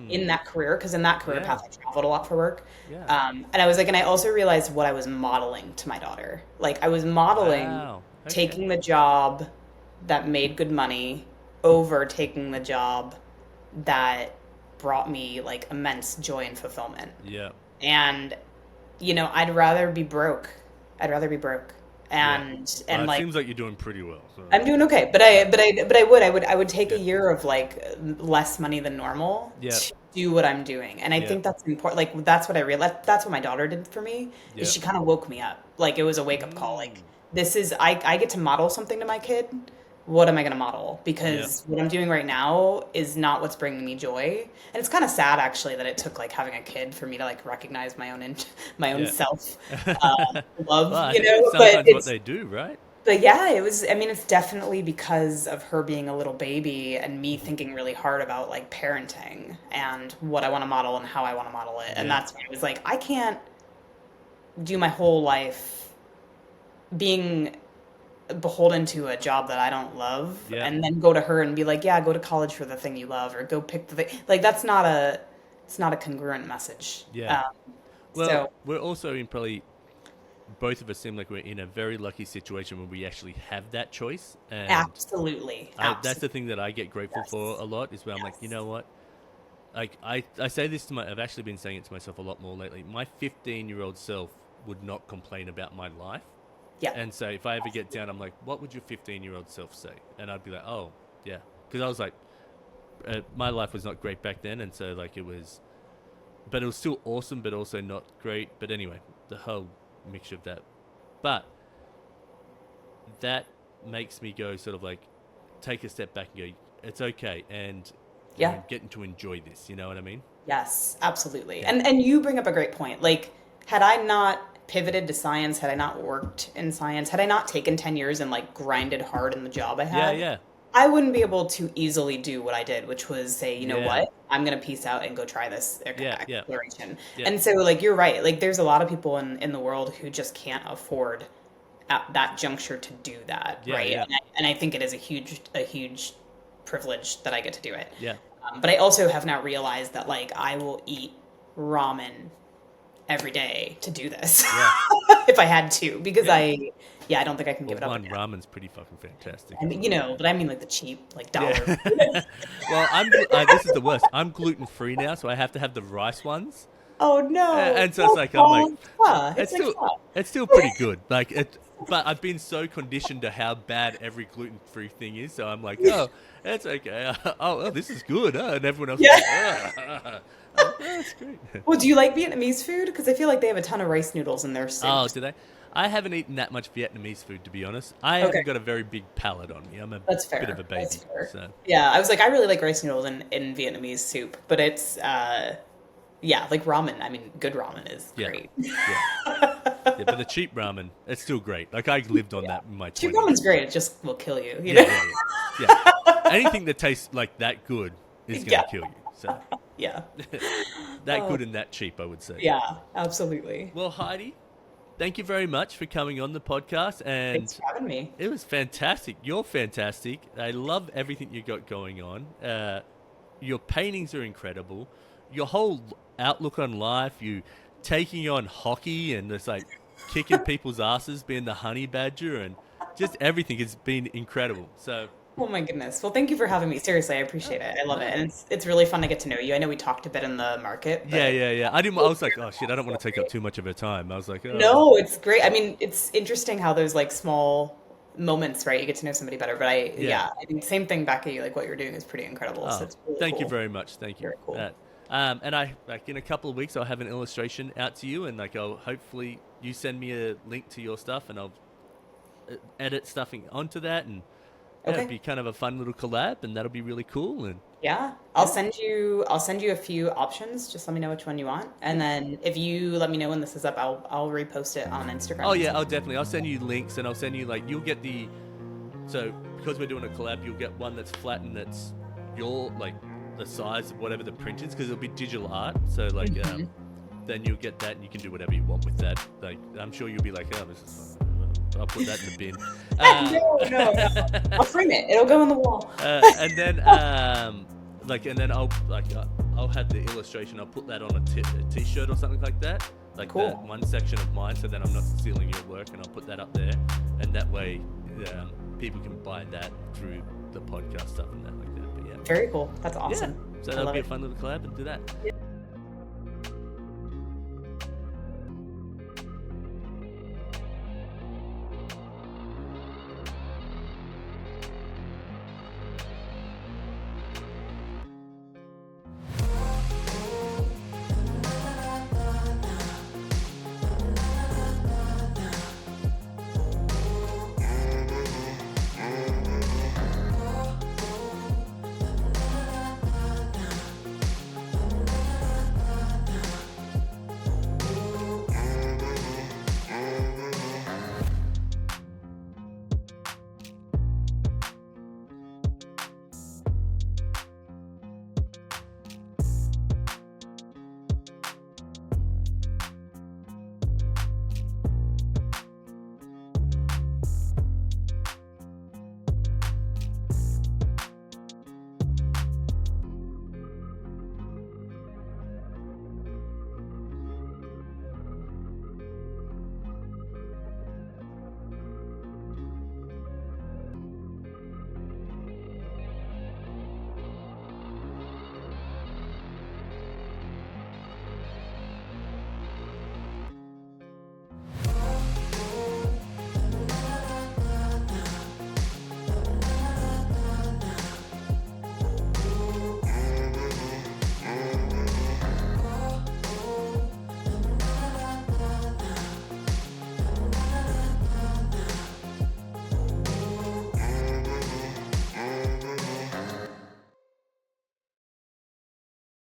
in that career, because in that career path I traveled a lot for work.
Yeah.
And I was like, and I also realized what I was modeling to my daughter. Like I was modeling
Wow. Okay.
taking the job that made good money over taking the job that brought me like immense joy and fulfillment.
Yeah.
And you know, I'd rather be broke. I'd rather be broke. And
Well, it
like
seems like you're doing pretty well. So.
I'm doing okay, but I would take a year of like less money than normal
Yeah.
to do what I'm doing, and I think that's important. Like that's what I realized. That's what my daughter did for me.
Yeah.
Is she kind of woke me up. Like it was a wake up call. Like this is I get to model something to my kid. What am I going to model? Because what I'm doing right now is not what's bringing me joy. And it's kind of sad actually that it took like having a kid for me to like recognize my own self love,
Well,
you know.
sometimes
But
what they do, right?
But yeah, it was, I mean, it's definitely because of her being a little baby and me thinking really hard about like parenting and what I want to model and how I want to model it. And that's when it was like, I can't do my whole life being beholden to a job that I don't love and then go to her and be like, yeah, go to college for the thing you love or go pick the thing. Like it's not a congruent message.
Yeah. Well,
so
we're also in probably, both of us seem like we're in a very lucky situation where we actually have that choice. And
absolutely.
that's the thing that I get grateful for a lot is where I'm like, you know what? Like I say this I've actually been saying it to myself a lot more lately. My 15-year-old self would not complain about my life.
Yeah.
And so if I ever get down, I'm like, what would your 15-year-old self say? And I'd be like, oh, yeah. Because I was like, my life was not great back then. And so like it was still awesome, but also not great. But anyway, the whole mixture of that. But that makes me go sort of like, take a step back and go, it's okay. And I'm getting to enjoy this. You know what I mean?
Yes, absolutely. Yeah. And you bring up a great point. Like, had I not pivoted to science, had I not worked in science, had I not taken 10 years and like grinded hard in the job I had, I wouldn't be able to easily do what I did, which was say, you know what, I'm going to peace out and go try this exploration. And so like, you're right. Like there's a lot of people in the world who just can't afford at that juncture to do that. Right. Yeah. And I think it is a huge privilege that I get to do it.
Yeah.
But I also have now realized that like I will eat ramen every day to do this if I had to, because I don't think I can give it up.
One ramen's pretty fucking fantastic.
I mean, you know, but I mean like the cheap like dollar.
Well, this is the worst. I'm gluten free now, so I have to have the rice ones.
Oh no!
And so it's like, I'm like,
It's
it's still pretty good. Like it, but I've been so conditioned to how bad every gluten-free thing is. So I'm like, oh, that's okay. Oh, this is good. And everyone else is like, oh, that's great.
Well, do you like Vietnamese food? Because I feel like they have a ton of rice noodles in their soups.
Oh, do they? I haven't eaten that much Vietnamese food, to be honest. I haven't got a very big palate on me. I'm a
That's fair.
bit of a baby.
That's fair.
So.
Yeah, I was like, I really like rice noodles in Vietnamese soup, but it's yeah, like ramen. I mean, good ramen is great.
Yeah, but the cheap ramen, it's still great. Like I lived on that in my 20s.
Cheap ramen's great. It just will kill you. You know?
Yeah. Anything that tastes like that good is gonna kill you. So
yeah,
that good and that cheap, I would say.
Yeah, absolutely.
Well, Heidi, thank you very much for coming on the podcast, and
thanks for having me.
It was fantastic. You're fantastic. I love everything you got going on. Your paintings are incredible. Your whole outlook on life, you taking on hockey and it's like kicking people's asses, being the honey badger, and just everything has been incredible. So.
Oh my goodness. Well, thank you for having me. Seriously, I appreciate it. I love it. And it's really fun to get to know you. I know we talked a bit in the market.
But yeah. I was like, oh shit, I don't want to take up too much of her time. I was like, oh.
No, it's great. I mean, it's interesting how those like small moments, right? You get to know somebody better. But I think same thing back at you. Like what you're doing is pretty incredible. So it's really
thank
cool.
you very much. Thank you.
Very cool.
And I like in a couple of weeks I'll have an illustration out to you, and like I'll hopefully you send me a link to your stuff, and I'll edit stuffing onto that, and it'll be kind of a fun little collab, and that'll be really cool. And
I'll send you a few options. Just let me know which one you want, and then if you let me know when this is up, I'll repost it on Instagram.
Oh yeah, I'll send you links, and I'll send you you'll get so because we're doing a collab, you'll get one that's flat and that's your the size of whatever the print is, because it'll be digital art. So then you'll get that, and you can do whatever you want with that. Like I'm sure you'll be like, oh, this is fun. I'll put that in the bin.
No. I'll frame it. It'll go on the wall.
And then I'll have the illustration. I'll put that on a t-shirt or something like that.
Cool.
That one section of mine, so then I'm not stealing your work, and I'll put that up there, and that way people can buy that through the podcast stuff and that like that. But yeah.
Very cool. That's awesome.
Yeah. So that'll be a fun little collab and do that.